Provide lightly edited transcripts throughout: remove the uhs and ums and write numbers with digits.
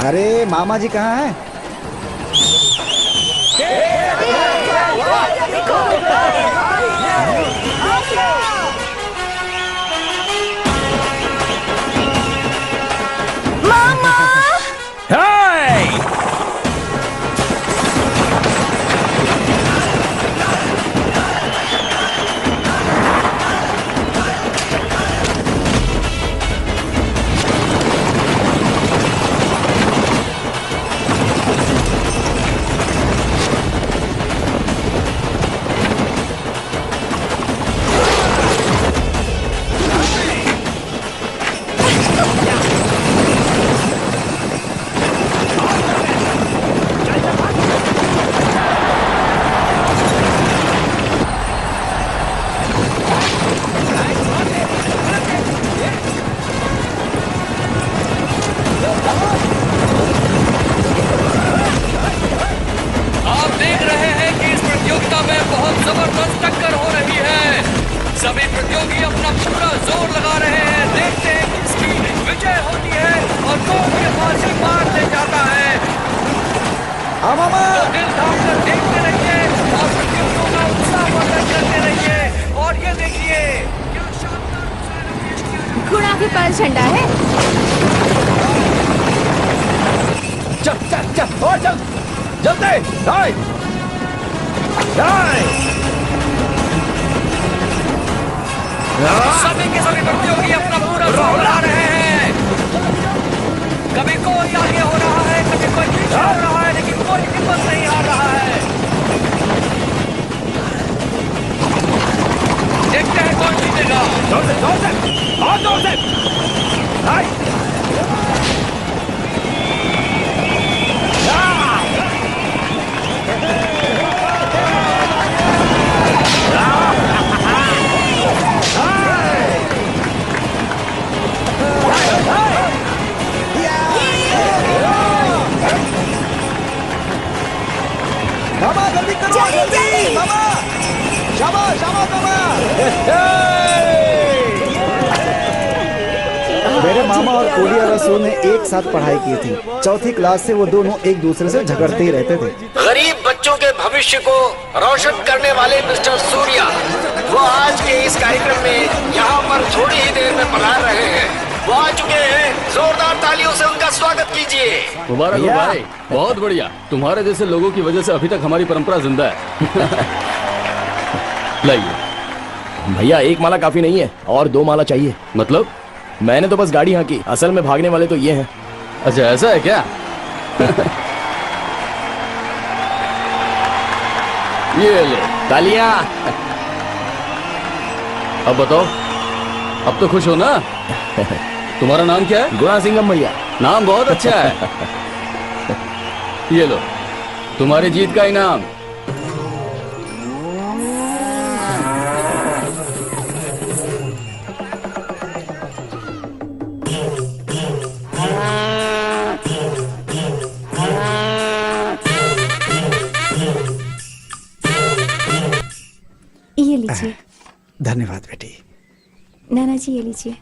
अरे मामा जी कहाँ हैं? मामा! जबरदस्त टक्कर हो रही है। सभी प्रतियोगी अपना पूरा जोर लगा रहे हैं। देखते हैं किसकी विजय होती है और कौन ये फांसी मार ले जाता है। तो दिल थाम कर देखते रहिए और प्रतियोगियों का उत्साहवर्धन करते रहिए। और ये देखिए क्या शानदार घोड़ा के पास झंडा है। चल चल चल और चल जल्दी सभी के सभी प्रतियोगी अपना पूरा जोर लगा रहे हैं। कभी कोई आगे हो रहा है, कभी कोई पीछे हो रहा है, लेकिन कोई हिम्मत नहीं हार रहा है। देखते हैं कौन जीतेगा। जोर से और जोर से मामा जल्दी करो, जल्दी मामा शाबाश शाबाश मामा। मेरे मामा और कोलिया रसू ने एक साथ पढ़ाई की थी। चौथी क्लास से वो दोनों एक दूसरे से झगड़ते ही रहते थे। गरीब बच्चों के भविष्य को रोशन करने वाले मिस्टर सूर्या वो आज के इस कार्यक्रम में यहाँ पर थोड़ी ही देर में पधार रहे हैं। वो आ चुके हैं, जोरदार तालियों से उनका स्वागत कीजिए। मुबारक हो भाई, बहुत बढ़िया। तुम्हारे जैसे लोगों की वजह से अभी तक हमारी परंपरा जिंदा है। लाइए भैया, एक माला काफी नहीं है और 2 माला चाहिए। मतलब? मैंने तो बस गाड़ी हाँकी, असल में भागने वाले तो ये हैं। अच्छा ऐसा है क्या? ये ले तालियां। अब बताओ, अब तो खुश हो ना? तुम्हारा नाम क्या है? गुणा सिंघम भैया। नाम बहुत अच्छा है। ये लो तुम्हारी जीत का इनाम। ये लीजिए। धन्यवाद बेटी। नाना जी ये लीजिए।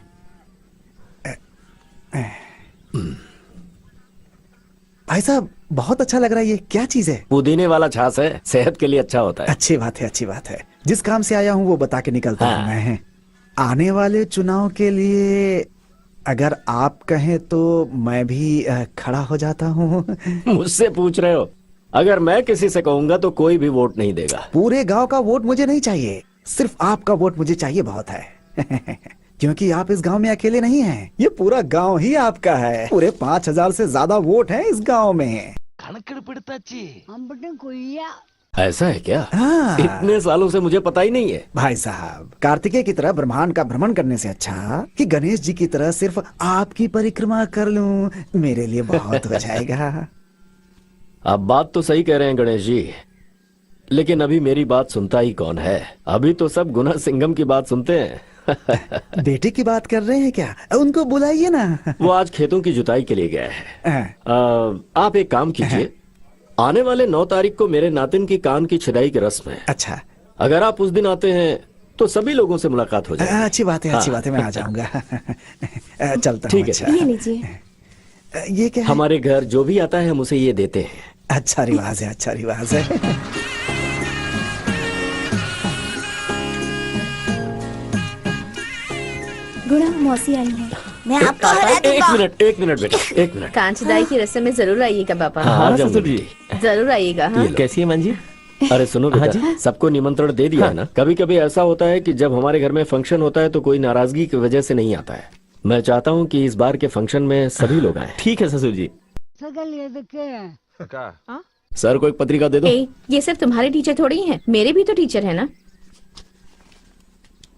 भाई साहब बहुत अच्छा लग रहा है। ये क्या चीज है? पुदीने वाला छाछ है, सेहत के लिए अच्छा होता है। अच्छी बात है, अच्छी बात है। जिस काम से आया हूँ वो बता के निकलता हूँ मैं। आने वाले चुनाव के लिए अगर आप कहें तो मैं भी खड़ा हो जाता हूँ। मुझसे पूछ रहे हो? अगर मैं किसी से कहूंगा तो कोई भी वोट नहीं देगा। पूरे गांव का वोट मुझे नहीं चाहिए, सिर्फ आपका वोट मुझे चाहिए, बहुत है। क्योंकि आप इस गांव में अकेले नहीं हैं, ये पूरा गांव ही आपका है। पूरे 5000 से ज्यादा वोट हैं इस गांव में। ऐसा है क्या? हाँ। इतने सालों से मुझे पता ही नहीं है। भाई साहब, कार्तिकेय की तरह ब्रह्मांड का भ्रमण करने से अच्छा कि गणेश जी की तरह सिर्फ आपकी परिक्रमा कर लूं, मेरे लिए बहुत हो जाएगा। आप बात तो सही कह रहे हैं गणेश जी, लेकिन अभी मेरी बात सुनता ही कौन है? अभी तो सब गुना सिंघम की बात सुनते हैं। बेटे की बात कर रहे हैं क्या? उनको बुलाइए ना। वो आज खेतों की जुताई के लिए गया है। आप एक काम कीजिए, आने वाले 9 तारीख को मेरे नातिन की कान की छिदाई की रस्म है। अच्छा, अगर आप उस दिन आते हैं तो सभी लोगों से मुलाकात हो जाएगी। अच्छी बात है, अच्छी बात है, मैं आ जाऊंगा। चलता हूँ। ठीक है। ये लीजिए। ये क्या है? हमारे घर जो भी आता है हम उसे ये देते हैं। अच्छा रिवाज है, अच्छा रिवाज है। गुणा मौसी आई है। मैं आपको हरा एक दूंगा। मिनट एक मिनट बेटा, एक मिनट। कांचदाई की रस्म में जरूर आइएगा पापा। हाँ, हाँ जाऊंगी ससुर जी। बेटी। जरूर आइएगा। हाँ कैसी है मां जी? अरे सुनो हाँ बेटा, सबको निमंत्रण दे दिया है ना। कभी कभी ऐसा होता है कि जब हमारे घर में फंक्शन होता है तो कोई नाराजगी की वजह से नहीं आता है। मैं चाहता हूँ कि इस बार के फंक्शन में सभी लोग आए। ठीक है ससुर जी। सर को एक पत्रिका दे दो। ए, ये सिर्फ तुम्हारे टीचर थोड़ी हैं, मेरे भी तो टीचर है ना।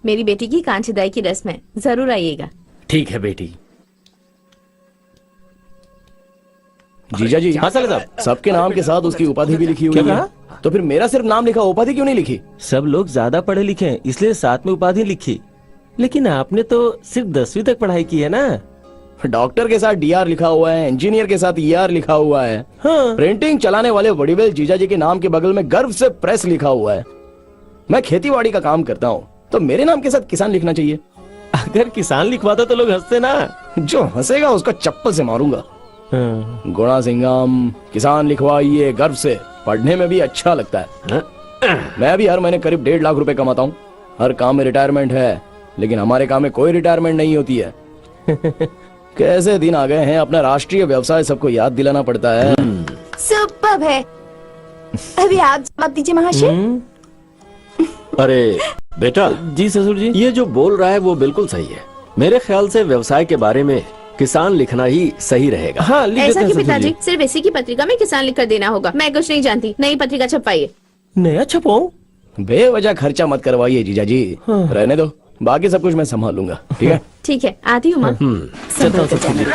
मेरी बेटी की कांचदाई की रस्म है, जरूर आइएगा। ठीक है बेटी। जीजा जी, हाँ साले साहब। सबके नाम के साथ उसकी उपाधि भी लिखी हुई क्या है। कहा? तो फिर मेरा सिर्फ नाम लिखा, उपाधि क्यों नहीं लिखी? सब लोग ज्यादा पढ़े लिखे हैं इसलिए साथ में उपाधि लिखी, लेकिन आपने तो सिर्फ 10वीं तक पढ़ाई की है ना। डॉक्टर के साथ डीआर लिखा हुआ है, इंजीनियर के साथ ईआर लिखा हुआ है। हाँ। प्रिंटिंग चलाने वाले वडीवेल जीजा जी के नाम के बगल में गर्व से प्रेस लिखा हुआ है। मैं खेतीबाड़ी का काम करता हूँ तो मेरे नाम के साथ किसान लिखना चाहिए। अगर किसान लिखवाता तो लोग हंसते ना। जो हंसेगा उसको चप्पल से मारूंगा। हाँ। गुणा सिंघम किसान लिखवाइए गर्व से, पढ़ने में भी अच्छा लगता है। मैं भी हर महीने करीब 1.5 लाख रुपए कमाता हूँ। हर काम में रिटायरमेंट है, लेकिन हमारे काम में कोई रिटायरमेंट नहीं होती है। कैसे दिन आ गए हैं, अपना राष्ट्रीय व्यवसाय सबको याद दिलाना पड़ता है। सुपर्ब है। अभी आप जवाब दीजिए महाशय। अरे बेटा, जी ससुर जी। ये जो बोल रहा है वो बिल्कुल सही है। मेरे ख्याल से व्यवसाय के बारे में किसान लिखना ही सही रहेगा। हाँ लिख ऐसा देते हैं कि ससुर पिताजी, जी। सिर्फ इसी की पत्रिका में किसान लिखकर देना होगा। मैं कुछ नहीं जानती, नई पत्रिका छपवाइए। नया छपाऊं? बेवजह खर्चा मत करवाइए जीजा जी, रहने दो, बाकी सब कुछ मैं संभाल लूंगा। ठीक है। ठीक है, आती हूँ माँ। चलता हूँ ससुर जी।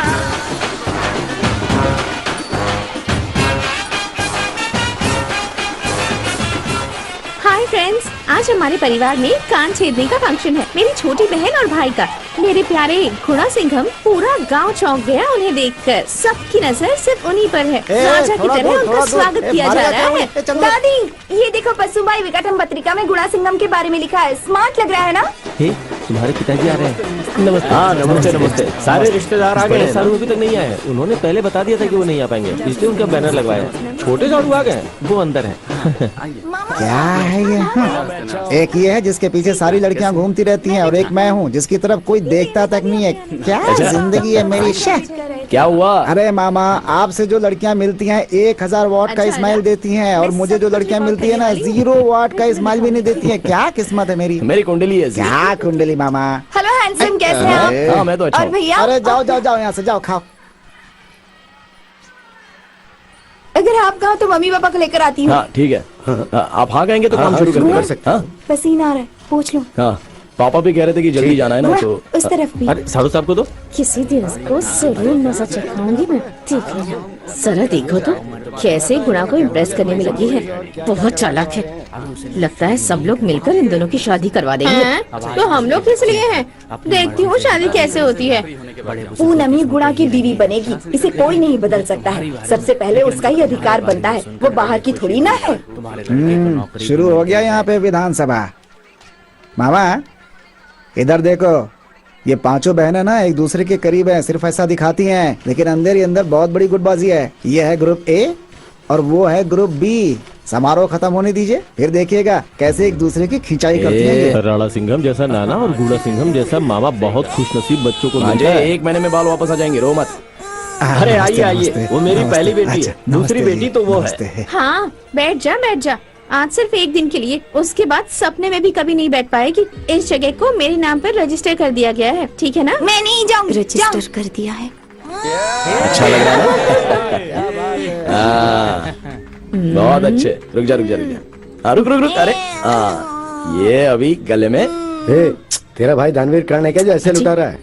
हाय फ्रेंड्स, आज हमारे परिवार में कान छेदने का फंक्शन है। मेरी छोटी बहन और भाई का। मेरे प्यारे गुणा सिंघम, पूरा गांव चौंक गया उन्हें देखकर। सबकी नजर सिर्फ उन्हीं पर है। राजा की तरह उनका स्वागत किया जा रहा है। दादी, ये देखो पशुबाई विकटम पत्रिका में गुणा सिंघम के बारे में लिखा है। स्मार्ट लग रहा है ना? हे, तुम्हारे पिताजी आ रहे हैं। नमस्ते। हाँ नमस्ते नमस्ते। सारे रिश्तेदार आ गए बड़े हैं सारू ना? अभी तक नहीं आए। उन्होंने पहले बता दिया था कि वो नहीं आ पाएंगे, इसलिए उनका बैनर लगवाया। छोटे सारू आ गए, वो अंदर है। क्या है ये? एक ये है जिसके पीछे सारी लड़कियां घूमती रहती हैं और एक मैं हूँ जिसकी तरफ कोई देखता तक नहीं है। क्या जिंदगी है मेरी। क्या हुआ? अरे मामा, आपसे जो लड़कियां मिलती हैं 1000 वॉट का अच्छा स्माइल ना? देती हैं और मुझे जो लड़कियां मिलती है ना 0 वॉट का स्माइल भी नहीं देती हैं। क्या किस्मत है मेरी। मेरी कुंडली है। क्या कुंडली मामा। हेलो हैंडसम, कैसे हैं आप? हाँ मैं तो अच्छा और हूँ। भैया, अरे जाओ जाओ जाओ यहाँ से, जाओ खाओ। अगर आप कहो तो मम्मी पापा को लेकर आती हूँ। हाँ ठीक है। हाँ, आप हाँ कहेंगे तो काम शुरू कर सकते हैं। पसीना आ रहा है, पूछ लो। हाँ पापा भी कह रहे थे कि जल्दी जाना है ना, तो उस तरफ भी। अरे सारू साहब को दो। किसी दिन इसको जरूर मजा चखाऊंगी मैं। ठीक है, जरा देखो तो कैसे गुणा को इम्प्रेस करने में लगी है। बहुत चालाक है। लगता है सब लोग मिलकर इन दोनों की शादी करवा देंगे। तो हम लोग किस लिए हैं? देखती हूँ शादी कैसे होती है। पूनमी गुणा की बीवी बनेगी, इसे कोई नहीं बदल सकता है। सबसे पहले उसका ही अधिकार बनता है, वो बाहर की थोड़ी ना है। शुरू हो गया यहाँ पे विधानसभा। मामा इधर देखो, ये पांचों बहनें ना एक दूसरे के करीब हैं, सिर्फ ऐसा दिखाती हैं, लेकिन अंदर ही अंदर बहुत बड़ी गुटबाजी है। ये है ग्रुप ए और वो है ग्रुप बी। समारोह खत्म होने दीजिए, फिर देखिएगा कैसे एक दूसरे की खिंचाई करती हैं ये। राणा सिंघम जैसा नाना और गुड़ा सिंघम जैसा मामा बहुत खुशनसीब बच्चों को मिलता मुझे है। 1 महीने में बाल वापस आ जाएंगे, रो मत। अरे आइए आइए, नमस्ते, वो मेरी नमस्ते, पहली बेटी है। अच्छा, दूसरी नमस्ते बेटी जी, तो वो नमस्ते है। हाँ बैठ जा बैठ जा। आज सिर्फ एक दिन के लिए, उसके बाद सपने में भी कभी नहीं बैठ पाएगी। इस जगह को मेरे नाम पर रजिस्टर कर दिया गया है, ठीक है ना? मैं नहीं जाऊंगी। रजिस्टर कर दिया है। अच्छा लग रहा है ना? हाँ, बहुत अच्छे। रुक जा रुक जा रुक जा। हाँ, रुक रुक रुक। अरे हाँ, ये अभी गले में। तेरा भाई दानवीर कर्ण है क्या जो ऐसे लुटा रहा है?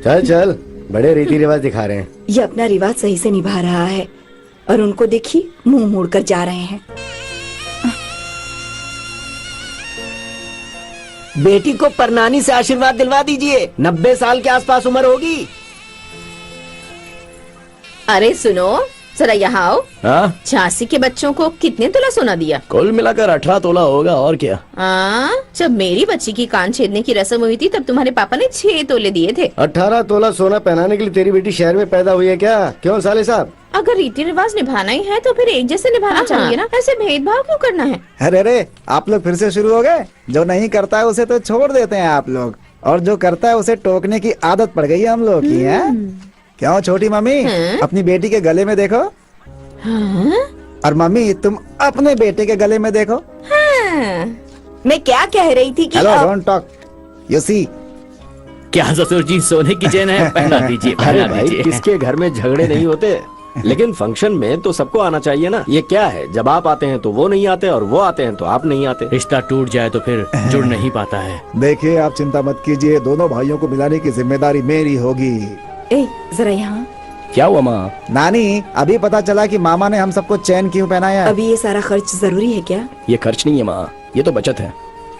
चल चल, बड़े रीति रिवाज दिखा रहे हैं। ये अपना रिवाज सही से निभा रहा है और उनको देखिए मुंह मोड़कर जा रहे हैं। बेटी को परनानी से आशीर्वाद दिलवा दीजिए। 90 साल के आसपास उम्र होगी। अरे सुनो, जरा यहाँ आओ। हाँ, झांसी के बच्चों को कितने तोला सोना दिया? कुल मिलाकर 18 तोला होगा और क्या। जब मेरी बच्ची की कान छेदने की रस्म हुई थी तब तुम्हारे पापा ने 6 तोले दिए थे। 18 तोला सोना पहनाने के लिए तेरी बेटी शहर में पैदा हुई है क्या? क्यों साले साहब? अगर रीति रिवाज निभाना ही है तो फिर एक जैसे निभाना चाहिए ना, ऐसे भेदभाव क्यों करना है? अरे अरे, आप लोग फिर से शुरू हो गए। जो नहीं करता है उसे तो छोड़ देते हैं आप लोग, और जो करता है उसे टोकने की आदत पड़ गई है हम लोग की। है क्यों छोटी मम्मी? अपनी बेटी के गले में देखो। और मम्मी तुम अपने बेटे के गले में देखो। मैं क्या कह रही थी कि hello, don't talk, you see. क्या ससुर जी, सोने की चेन है, पहना दीजिए, अरे पहना भाई, दीजिए। किसके घर में झगड़े नहीं होते, लेकिन फंक्शन में तो सबको आना चाहिए ना। ये क्या है, जब आप आते हैं तो वो नहीं आते, और वो आते हैं तो आप नहीं आते। रिश्ता टूट जाए तो फिर जुड़ नहीं पाता है। देखिए, आप चिंता मत कीजिए, दोनों भाइयों को मिलाने की जिम्मेदारी मेरी होगी। ए, जरा यहाँ। क्या हुआ माँ? नानी, अभी पता चला कि मामा ने हम सबको चैन क्यों पहनाया है। अभी ये सारा खर्च जरूरी है क्या? ये खर्च नहीं है माँ, ये तो बचत है।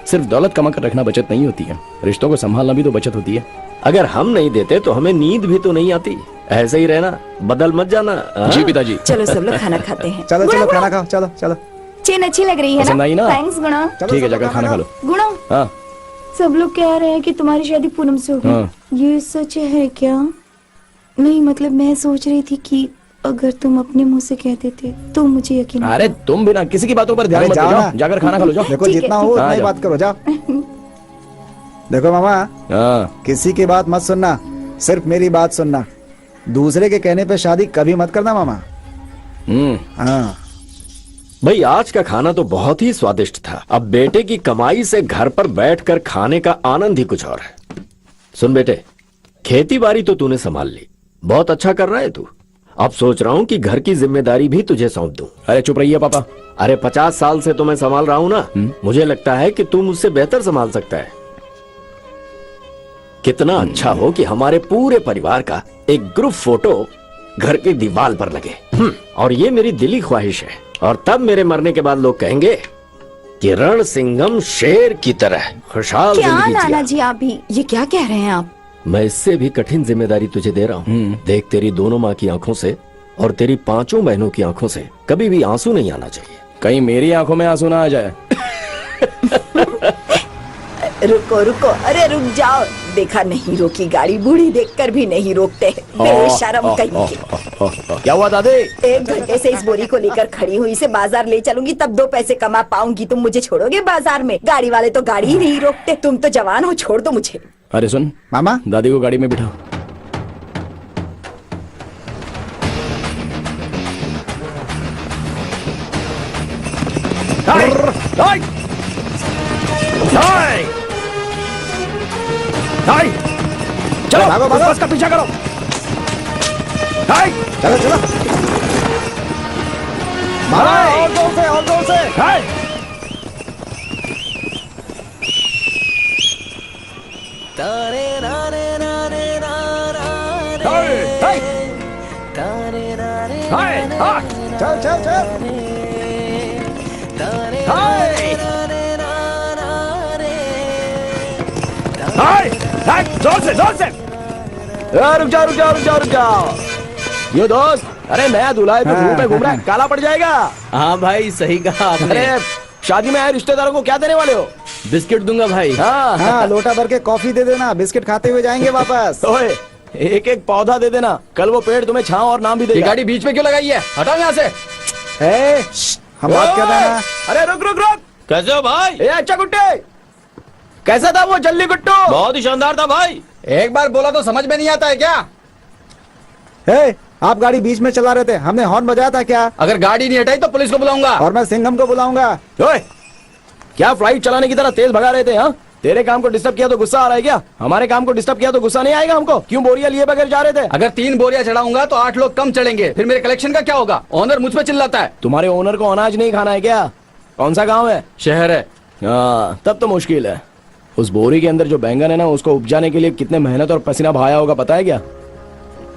सिर्फ दौलत कमा कर रखना बचत नहीं होती है, रिश्तों को संभालना भी तो बचत होती है। अगर हम नहीं देते तो हमें नींद भी तो नहीं आती। ऐसे ही रहना, बदल मत जाना। हाँ? जी पिताजी। चलो सब लोग खाना खाते हैं। चलो चलो, खाना खाओ, चलो चलो। चेन अच्छी लग रही है पसंद आई ना? थैंक्स गुणा। चलो, ठीक है, चलो, जाकर खाना खा लो। गुणा, हाँ सब लोग कह रहे हैं कि तुम्हारी शादी पूनम से होगी। हाँ। ये सच है क्या? नहीं, मतलब मैं सोच रही थी कि अगर तुम अपने मुंह से कह देते तो मुझे यकीन। अरे तुम बिना किसी की बातों पर ध्यान अरे मत जाओ दो, ना। जाकर खाना खा लो, जाओ। देखो, ठीक है, जितना हो ठीक उतना है। ही बात करो, जाओ। देखो मामा, हाँ, किसी की बात मत सुनना, सिर्फ मेरी बात सुनना। दूसरे के कहने पे शादी कभी मत करना मामा। हाँ। भाई, आज का खाना तो बहुत ही स्वादिष्ट था। अब बेटे की कमाई से घर पर बैठकर खाने का आनंद ही कुछ और है। सुन बेटे, खेती बाड़ी तो तूने संभाल ली, बहुत अच्छा कर रहा है तू। अब सोच रहा हूँ कि घर की जिम्मेदारी भी तुझे सौंप दूं। अरे चुप रहिए पापा। अरे 50 साल से तो मैं संभाल रहा हूँ ना, मुझे लगता है कि तू मुझसे बेहतर संभाल सकता है। कितना अच्छा हो कि हमारे पूरे परिवार का एक ग्रुप फोटो घर की दीवार पर लगे। और ये मेरी दिली ख्वाहिश है। और तब मेरे मरने के बाद लोग कहेंगे कि रण सिंघम शेर की तरह खुशहाल क्या जिंदगी नाना जिया। जी, आप भी ये क्या कह रहे हैं आप? मैं इससे भी कठिन जिम्मेदारी तुझे दे रहा हूँ। देख, तेरी दोनों माँ की आंखों से और तेरी 5 बहनों की आंखों से कभी भी आंसू नहीं आना चाहिए। कहीं मेरी आंखों में आंसू ना आ जाए। रुको रुको, अरे रुक जाओ। देखा, नहीं रोकी गाड़ी, बूढ़ी देखकर भी नहीं रोकते। बेशरम कहीं के। क्या हुआ दादी? 1 घंटे से इस बोरी को लेकर खड़ी हुई, इसे बाजार ले चलूंगी तब 2 पैसे कमा पाऊंगी। तुम मुझे छोड़ोगे बाजार में? गाड़ी वाले तो गाड़ी ही नहीं रोकते। तुम तो जवान हो, छोड़ दो मुझे। अरे सुन मामा, दादी को गाड़ी में बिठाओ। चलो भागो, भागो। बस का पीछा करो। चलो चलो मामा, और जोर से, और जोर से। चल चल चल। जोर से, जोर से। रुक जाओ, रुक जाओ, रुक जाओ, रुक जाओ। ये दोस्त, अरे नया दूल्हा है तो धूप में घूम रहा है, काला पड़ जाएगा। हाँ भाई, सही कहा आपने। अरे शादी में आए रिश्तेदारों को क्या देने वाले हो? बिस्किट दूंगा भाई। हाँ, लोटा भर के कॉफी दे देना, बिस्किट खाते हुए जाएंगे वापस। ओए, एक एक पौधा दे देना, कल वो पेड़ तुम्हें छांव और नाम भी देगा। गाड़ी बीच में क्यों लगाई है? हटाओ यहाँ से। हम बात कर रहे हैं। अरे रुक रुक रुक। कैसे हो भाई? ए अच्छा गुट्टे, कैसा था वो जल्ली गुट्टू? बहुत ही शानदार था भाई। एक बार बोला तो समझ में नहीं आता है क्या? आप गाड़ी बीच में चला रहे थे, हमने हॉर्न बजाया था क्या? अगर गाड़ी नहीं हटाई तो पुलिस को बुलाऊंगा। और मैं सिंघम को बुलाऊंगा। ओए, क्या फ्लाइट चलाने की तरह तेज भगा रहे थे? हाँ, तेरे काम को डिस्टर्ब किया तो गुस्सा आ रहा है क्या? हमारे काम को डिस्टर्ब किया तो गुस्सा नहीं आएगा हमको? क्यों बोरियां लिए बगैर जा रहे थे? अगर 3 बोरियां चढ़ाऊंगा तो 8 लोग कम चढ़ेंगे, फिर मेरे कलेक्शन का क्या होगा? ओनर मुझ पे चिल्लाता है। तुम्हारे ओनर को अनाज नहीं खाना है क्या? कौन सा गाँव है? शहर है। हाँ, तब तो मुश्किल है। उस बोरी के अंदर जो बैंगन है ना, उसको उपजाने के लिए कितने मेहनत और पसीना बहाया होगा पता है क्या?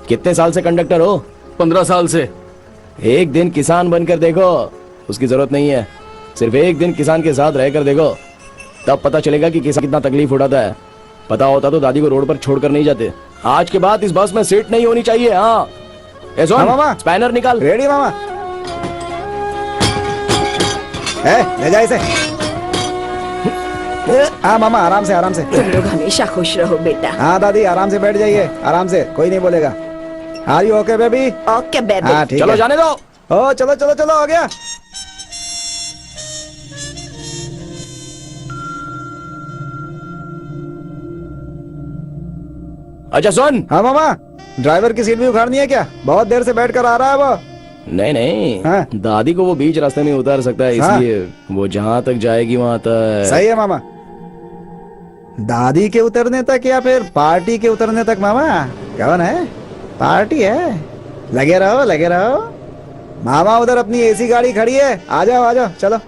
कितने साल से कंडक्टर हो? 15 साल से। एक दिन किसान बनकर देखो, उसकी जरूरत नहीं है। सिर्फ एक दिन किसान के साथ रहकर देखो, तब पता चलेगा कि किसान कितना तकलीफ उठाता है। पता होता तो दादी को रोड पर छोड़कर नहीं जाते। आज के बाद इस बस में सीट नहीं होनी चाहिए। हाँ, ए सुन, हाँ, मामा। स्पैनर निकाल। रेडी मामा। ले जा इसे। हाँ मामा, आराम से आराम से। तुम लोग हमेशा खुश रहो बेटा। हाँ दादी, आराम से बैठ जाइए, आराम से, कोई नहीं बोलेगा। Are you okay baby? Okay baby. हाँ ठीक चलो है। जाने दो। ओ चलो चलो चलो, हो गया। अच्छा सुन। हाँ मामा, ड्राइवर की सीट भी उखाड़नी है क्या? बहुत देर से बैठ कर आ रहा है वो। नहीं नहीं, हाँ। दादी को वो बीच रास्ते में उतार सकता है, हाँ। इसलिए वो जहाँ तक जाएगी वहाँ तक। सही है मामा। दादी के उतरने तक या फिर पार्टी के उतरने तक मामा? कौन है? पार्टी है। लगे रहो लगे रहो। मामा उधर अपनी एसी गाड़ी खड़ी है, आ जाओ चलो।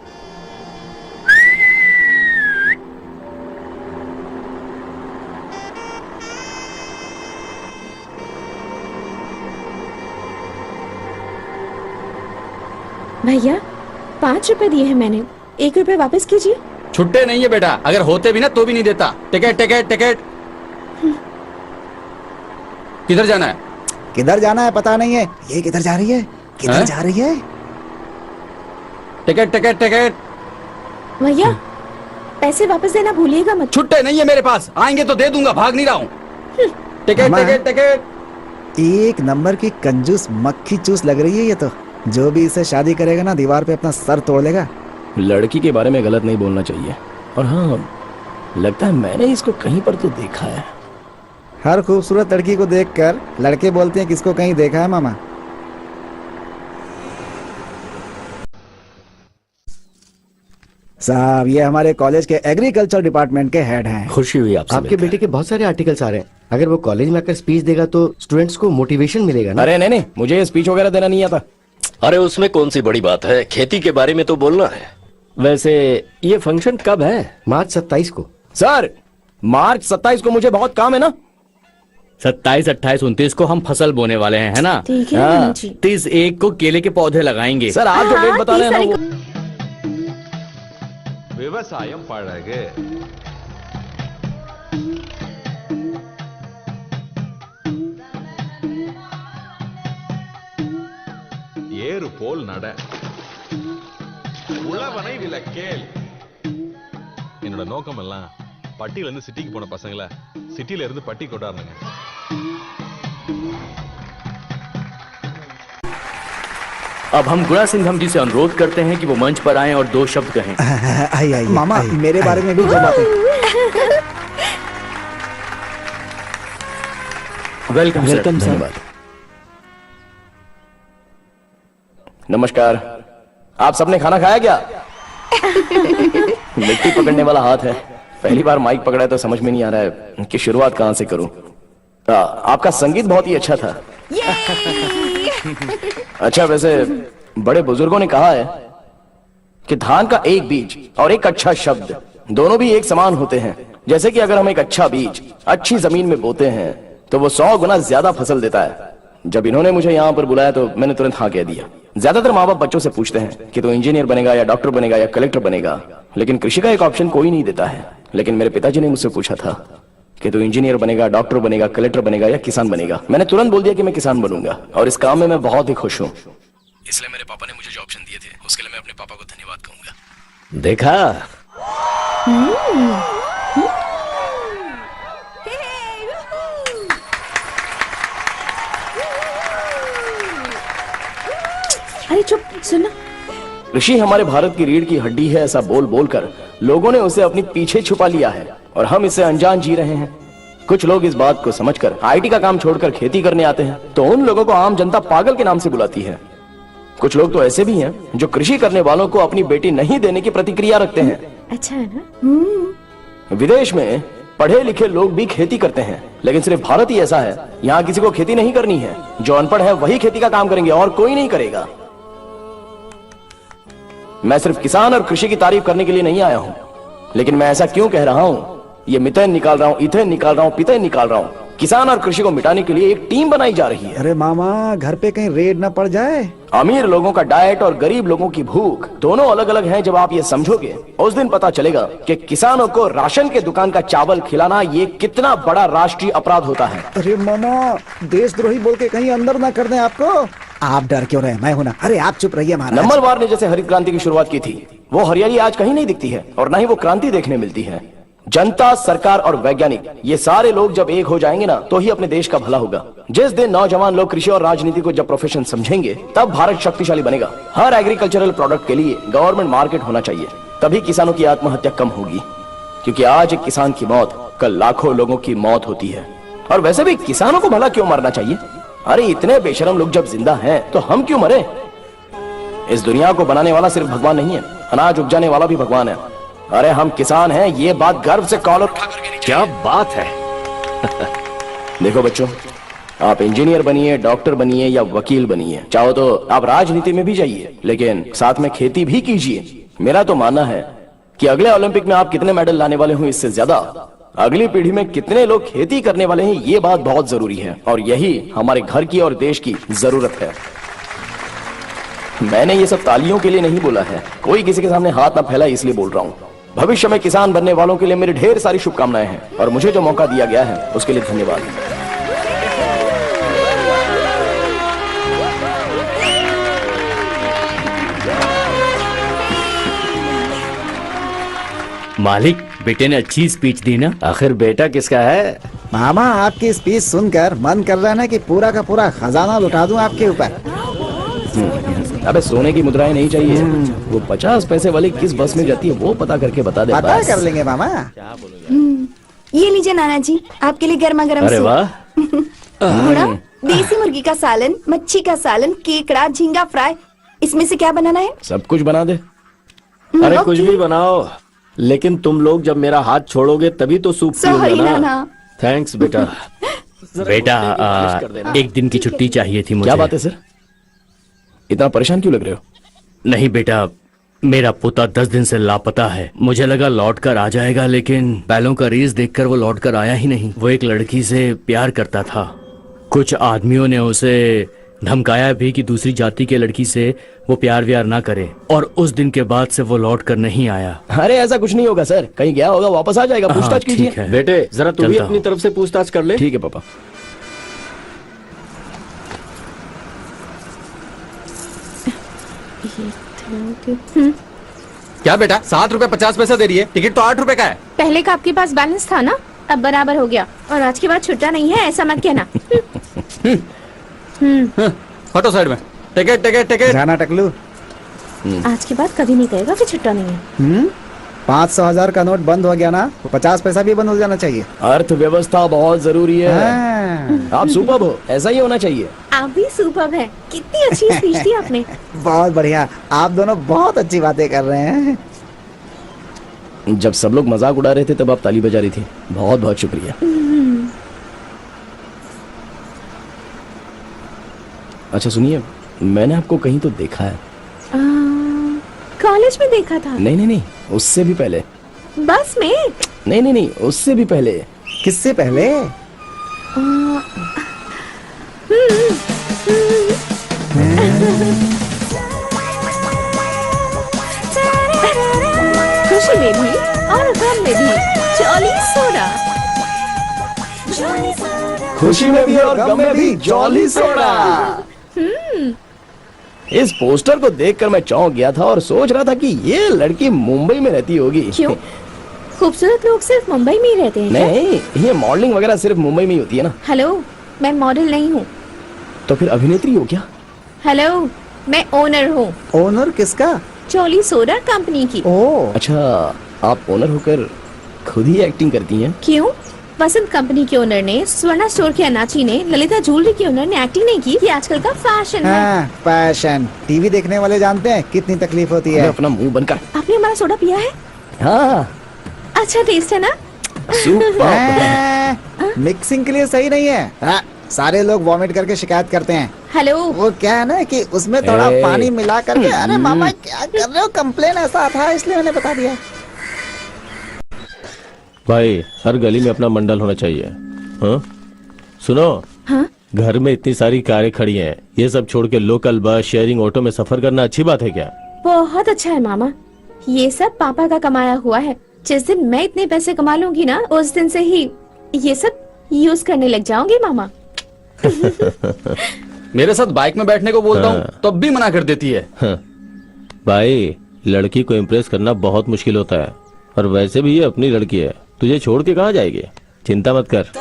भैया 5 रुपए दिए हैं मैंने, 1 रुपए वापस कीजिए। छुट्टे नहीं है बेटा, अगर होते भी ना तो भी नहीं देता। Ticket ticket ticket. किधर जाना है? किधर जाना है पता नहीं है। ये किधर जा रही है? किधर हैं? जा रही है? Ticket ticket ticket. भैया पैसे वापस देना भूलिएगा मत। छुट्टे नहीं है मेरे पास, आएंगे तो दे दूंगा, भाग नहीं रहा हूँ। टिकट मामा। Ticket ticket. एक नंबर की कंजूस मक्खी चूस लग रही है ये तो। जो भी इसे शादी करेगा ना, दीवार पे अपना सर तोड़ लेगा। लड़की के बारे में गलत नहीं बोलना चाहिए। और हाँ, लगता है मैंने इसको कहीं पर तो देखा है। हर खूबसूरत लड़की को देखकर लड़के बोलते हैं किसको कहीं देखा है मामा। साहब, ये हमारे कॉलेज के एग्रीकल्चर डिपार्टमेंट के हेड हैं। खुशी हुई आपसे आपके मिलकर। बेटे के बहुत सारे आर्टिकल्स आ रहे हैं। अगर वो कॉलेज में आकर स्पीच देगा तो स्टूडेंट्स को मोटिवेशन मिलेगा ना। अरे नहीं नहीं, मुझे ये स्पीच वगैरह देना नहीं आता। अरे उसमें कौन सी बड़ी बात है, खेती के बारे में तो बोलना है। वैसे ये फंक्शन कब है? मार्च 27 को। सर, मार्च 27 को मुझे बहुत काम है ना। 27, 28, 29 को हम फसल बोने वाले हैं, है ना? ठीक है हाँ। नाना जी। 30/1 को केले के पौधे लगाएंगे। सर आज जो डेट बता रहे हैं ना वो। விவசாயம் பழகு. ஏறு போல் நட, உழவனை விலக்கேல். என்னோட நோக்கம் எல்லாம் பட்டியில இருந்து சிட்டிக்கு போன பசங்களை சிட்டில இருந்து பட்டி கொண்டாடுங்க. अब हम गुणा सिंघम जी से अनुरोध करते हैं कि वो मंच पर आएं और 2 शब्द कहें। आई मामा, मेरे बारे में भी दो बातें। Welcome sir. धन्यवाद। नमस्कार। आप सबने खाना खाया क्या? मिट्टी पकड़ने वाला हाथ है। पहली बार माइक पकड़ा है तो समझ में नहीं आ रहा है कि शुरुआत कहां से करूं। आपका संगीत बहुत ही अच्छा था। अच्छा, वैसे बड़े बुजुर्गों ने कहा है कि धान का एक बीज और एक अच्छा शब्द दोनों भी एक समान होते हैं। जैसे कि अगर हम एक अच्छा बीज अच्छी जमीन में बोते हैं तो वो 100 गुना ज्यादा फसल देता है। जब इन्होंने मुझे यहाँ पर बुलाया तो मैंने तुरंत हाँ कह दिया। ज्यादातर माँ बाप बच्चों से पूछते हैं कि तू इंजीनियर बनेगा या डॉक्टर बनेगा या कलेक्टर बनेगा, लेकिन कृषि का एक ऑप्शन कोई नहीं देता है। लेकिन मेरे पिताजी ने मुझसे पूछा था कि तू इंजीनियर बनेगा, डॉक्टर बनेगा, कलेक्टर बनेगा या किसान बनेगा। मैंने तुरंत बोल दिया कि मैं किसान बनूंगा और इस काम में मैं बहुत ही खुश हूँ। इसलिए मेरे पापा ने मुझे जो ऑप्शन दिए थे उसके लिए मैं अपने पापा को धन्यवाद कहूंगा। देखा? अरे चुप, सुनना। कृषि हमारे भारत की रीढ़ की हड्डी है, ऐसा बोल बोल कर लोगों ने उसे अपने पीछे छुपा लिया है और हम इससे अनजान जी रहे हैं। कुछ लोग इस बात को समझकर आईटी का काम छोड़कर खेती करने आते हैं तो उन लोगों को आम जनता पागल के नाम से बुलाती है। कुछ लोग तो ऐसे भी हैं जो कृषि करने वालों को अपनी बेटी नहीं देने की प्रतिक्रिया रखते हैं। अच्छा है ना? विदेश में पढ़े लिखे लोग भी खेती करते हैं, लेकिन सिर्फ भारत ही ऐसा है, यहाँ किसी को खेती नहीं करनी है। जो अनपढ़ है वही खेती का काम करेंगे और कोई नहीं करेगा। मैं सिर्फ किसान और कृषि की तारीफ करने के लिए नहीं आया हूं, लेकिन मैं ऐसा क्यों कह रहा हूं, ये मिथेन निकाल रहा हूं, इथेन निकाल रहा हूं, पिथेन निकाल रहा हूं, किसान और कृषि को मिटाने के लिए एक टीम बनाई जा रही है। अरे मामा, घर पे कहीं रेड न पड़ जाए। अमीर लोगों का डाइट और गरीब लोगों की भूख दोनों अलग अलग हैं। जब आप ये समझोगे उस दिन पता चलेगा कि किसानों को राशन के दुकान का चावल खिलाना ये कितना बड़ा राष्ट्रीय अपराध होता है। अरे मामा, देशद्रोही बोल के कहीं अंदर ना कर दें आपको। आप डर क्यों रहे, मैं हूं ना। अरे आप चुप रहिए महाराज। नंबलवार ने जैसे हरित क्रांति की शुरुआत की थी, वो हरियाली आज कहीं नहीं दिखती है और न ही वो क्रांति देखने मिलती है। जनता, सरकार और वैज्ञानिक ये सारे लोग जब एक हो जाएंगे ना, तो ही अपने देश का भला होगा। जिस दिन नौजवान लोग कृषि और राजनीति को जब प्रोफेशन समझेंगे, तब भारत शक्तिशाली बनेगा। हर एग्रीकल्चरल प्रोडक्ट के लिए गवर्नमेंट मार्केट होना चाहिए, तभी किसानों की आत्महत्या कम होगी। क्योंकि आज एक किसान की मौत, कल लाखों लोगों की मौत होती है। और वैसे भी किसानों को भला क्यों मरना चाहिए? अरे इतने बेशरम लोग जब जिंदा हैं, तो हम क्यों मरे? इस दुनिया को बनाने वाला सिर्फ भगवान नहीं है, अनाज उपजाने वाला भी भगवान है। अरे हम किसान हैं, ये बात गर्व से कॉलर उठा करके। क्या बात है। देखो बच्चों, आप इंजीनियर बनिए, डॉक्टर बनिए या वकील बनिए, चाहो तो आप राजनीति में भी जाइए, लेकिन साथ में खेती भी कीजिए। मेरा तो मानना है कि अगले ओलंपिक में आप कितने मेडल लाने वाले हो, इससे ज्यादा अगली पीढ़ी में कितने लोग खेती करने वाले हैं, ये बात बहुत जरूरी है। और यही हमारे घर की और देश की जरूरत है। मैंने ये सब तालियों के लिए नहीं बोला है, कोई किसी के सामने हाथ ना फैला इसलिए बोल रहा हूँ। भविष्य में किसान बनने वालों के लिए मेरी ढेर सारी शुभकामनाएं हैं और मुझे जो मौका दिया गया है उसके लिए धन्यवाद। मालिक, बेटे ने अच्छी स्पीच दी ना। आखिर बेटा किसका है? मामा, आपकी स्पीच सुनकर मन कर रहा है ना कि पूरा का पूरा खजाना लुटा दूं आपके ऊपर। अबे सोने की मुद्राएं नहीं चाहिए, वो 50 पैसे वाली किस बस में जाती है वो पता करके बता दे। पता कर लेंगे मामा। ये लीजिए नाना जी, आपके लिए गर्मा गर्म अरे सूप। वाह। देसी मुर्गी का सालन, मच्छी का सालन, केकड़ा, झींगा फ्राई। इसमें से क्या बनाना है? सब कुछ बना दे। अरे कुछ भी बनाओ, लेकिन तुम लोग जब मेरा हाथ छोड़ोगे तभी तो सूप सॉरी पीऊंगा ना। नाना। थैंक्स बेटा। बेटा, एक दिन की छुट्टी चाहिए थी मुझे। क्या बात है सर, इतना परेशान क्यों लग रहे हो? नहीं बेटा, मेरा पोता 10 दिन से लापता है। मुझे लगा लौट कर आ जाएगा, लेकिन बैलों का रेस देखकर वो लौट कर आया ही नहीं। वो एक लड़की से प्यार करता था। कुछ आदमियों ने उसे धमकाया भी कि दूसरी जाति के लड़की से वो प्यार व्यार ना करे, और उस दिन के बाद से वो लौट कर नहीं आया। अरे ऐसा कुछ नहीं होगा सर, कहीं गया होगा, वापस आ जाएगा। पूछताछ ठीक कीजिए। है। बेटे जरा तू भी चलता अपनी हूँ। तरफ से पूछताछ कर ले। ठीक है पापा। क्या बेटा, 7 रुपए 50 पैसा दे रही है, टिकट तो 8 रुपए का है। पहले का आपके पास बैलेंस था ना, अब बराबर हो गया। और आज के बाद छुट्टा नहीं है, ऐसा मत कहना। हटो साइड में। Ticket ticket ticket. जाना टकलू। आज के बाद कभी नहीं कहेगा कि छुट्टा नहीं है। 500,000 का नोट बंद हो गया ना, 50 पैसा भी बंद हो जाना चाहिए। अर्थव्यवस्था बहुत जरूरी है। आप सुपर्ब हो, ऐसा ही होना चाहिए। आप भी सुपर्ब हैं। कितनी अच्छी स्पीच दी आपने। बहुत बढ़िया, आप दोनों बहुत अच्छी बातें कर रहे हैं। जब सब लोग मजाक उड़ा रहे थे तब आप ताली बजा रही थी। बहुत बहुत शुक्रिया। अच्छा सुनिए, मैंने आपको कहीं तो देखा है। कॉलेज में देखा था। नहीं नहीं नहीं, उससे भी पहले। बस में। नहीं नहीं नहीं, उससे भी पहले। किससे पहले? खुशी में भी और गम में भी जॉली सोडा। खुशी में भी और गम में भी जॉली सोडा। इस पोस्टर को देखकर मैं चौंक गया था और सोच रहा था कि ये लड़की मुंबई में रहती होगी। क्यों? खूबसूरत लोग सिर्फ मुंबई में ही रहते हैं क्या? नहीं, ये मॉडलिंग वगैरह सिर्फ मुंबई में ही होती है ना। हेलो, मैं मॉडल नहीं हूँ। तो फिर अभिनेत्री हो क्या? हेलो, मैं ओनर हूँ। ओनर किसका? जॉली सोडा कंपनी की। ओह अच्छा, आप ओनर होकर खुद ही एक्टिंग करती हैं? क्यों? वसंत कंपनी के ओनर ने, स्वर्णा स्टोर के अनाची ने, ललिता ज्वेलरी के ओनर ने एक्टिंग नहीं की। ये आजकल का फैशन है। हाँ, फैशन। टीवी देखने वाले जानते हैं कितनी तकलीफ होती है। अपना मुंह बंद कर। आपने हमारा सोडा पिया है? हाँ। अच्छा टेस्ट है ना? मिक्सिंग के लिए सही नहीं है। सारे लोग वॉमिट करके शिकायत करते हैं। हेलो, वो क्या है ना कि उसमें थोड़ा पानी मिला करके। अरे मामा क्या कर रहे हो? कंप्लेन ऐसा था इसलिए मैंने बता दिया। भाई, हर गली में अपना मंडल होना चाहिए। हाँ? सुनो, हाँ? घर में इतनी सारी कारें खड़ी हैं, ये सब छोड़ के लोकल बस शेयरिंग ऑटो में सफर करना अच्छी बात है क्या? बहुत अच्छा है मामा, ये सब पापा का कमाया हुआ है। जिस दिन मैं इतने पैसे कमा लूंगी ना, उस दिन से ही ये सब यूज करने लग जाऊंगी मामा। मेरे साथ बाइक में बैठने को बोलता हूँ तो अब भी मना कर देती है। भाई, लड़की को इम्प्रेस करना बहुत मुश्किल होता है, और वैसे भी ये अपनी लड़की है, तुझे छोड़ के कहाँ जाएगी? चिंता मत कर।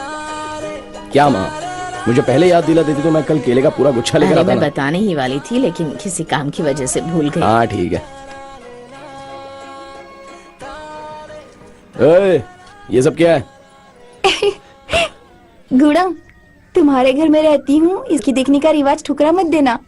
क्या माँ, मुझे पहले याद दिला देती तो मैं कल केले का पूरा गुच्छा लेकर अरे आता मैं ना। बताने ही वाली थी, लेकिन किसी काम की वजह से भूल गई। हाँ ठीक है। ए, ये सब क्या है? गुड़ा, तुम्हारे घर में रहती हूँ, इसकी देखने का रिवाज ठुकरा मत देना।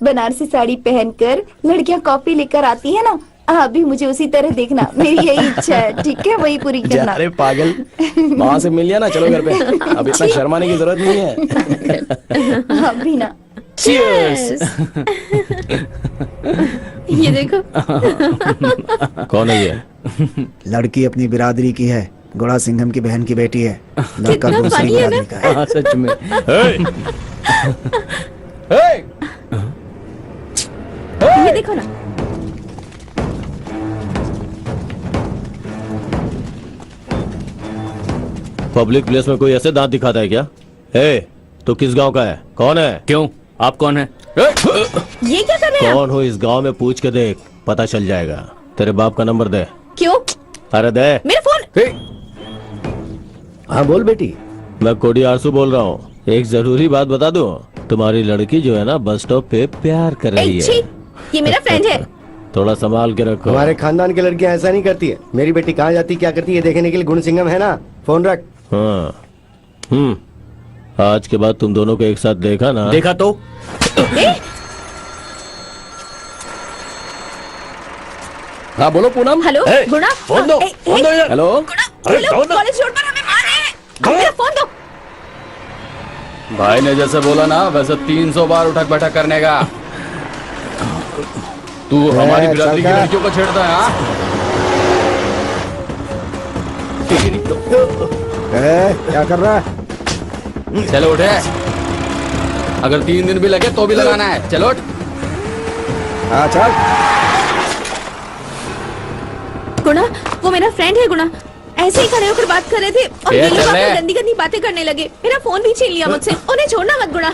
बनारसी साड़ी पहनकर लड़कियाँ कॉफी लेकर आती है ना, आप भी मुझे उसी तरह देखना, मेरी यही इच्छा है। ठीक है, वही पूरी करना। अरे पागल, वहाँ से मिल लिया ना, चलो घर पे। अब इतना शर्माने की जरूरत नहीं है। आप भी ना। Cheers! ये देखो। कौन है ये? लड़की अपनी बिरादरी की है, गुड़ा सिंघम की बहन की बेटी है। लड़का कितना दूसरी funny है बिरादरी का है। हाँ सच में। ये देखो ना। पब्लिक प्लेस में कोई ऐसे दांत दिखाता है क्या? ए, तू किस गांव का है? कौन है? क्यों, आप कौन है? ये क्या कर रहे हैं? कौन हो इस गांव में पूछ के देख, पता चल जाएगा। तेरे बाप का नंबर दे। क्यों? अरे दे। मेरा फोन। हाँ बोल बेटी। मैं कोडी आरसू बोल रहा हूँ। एक जरूरी बात बता दूं, तुम्हारी लड़की जो है ना, बस स्टॉप पे प्यार कर रही है। ये मेरा फ्रेंड है। थोड़ा संभाल के रखो। हमारे खानदान की लड़कियां ऐसा नहीं करती है। मेरी बेटी कहाँ जाती क्या करती है देखने के लिए गुण सिंघम है ना। फोन रख। हाँ, आज के बाद तुम दोनों को एक साथ देखा ना। देखा तो? हाँ बोलो पूनम। हेलो गुणा, फोन दो, फोन दो यार। हेलो, कॉलेज रोड पर हमें मार रहे हैं। मेरा फोन दो। भाई ने जैसे बोला ना, वैसे 300 बार उठक बैठक करने का। तू हमारी बिरादरी की लड़कियों को छेड़ता है? क्या कर रहा है? चलो उठे, अगर 3 दिन भी लगे तो भी लगाना है। चलो उठ। हाँ चल। गुणा, वो मेरा फ्रेंड है गुणा। ऐसे ही खड़े होकर बात कर रहे थे और ये लोग आकर गंदी गंदी बातें करने लगे। मेरा फोन भी छीन लिया मुझसे। उन्हें छोड़ना मत गुणा।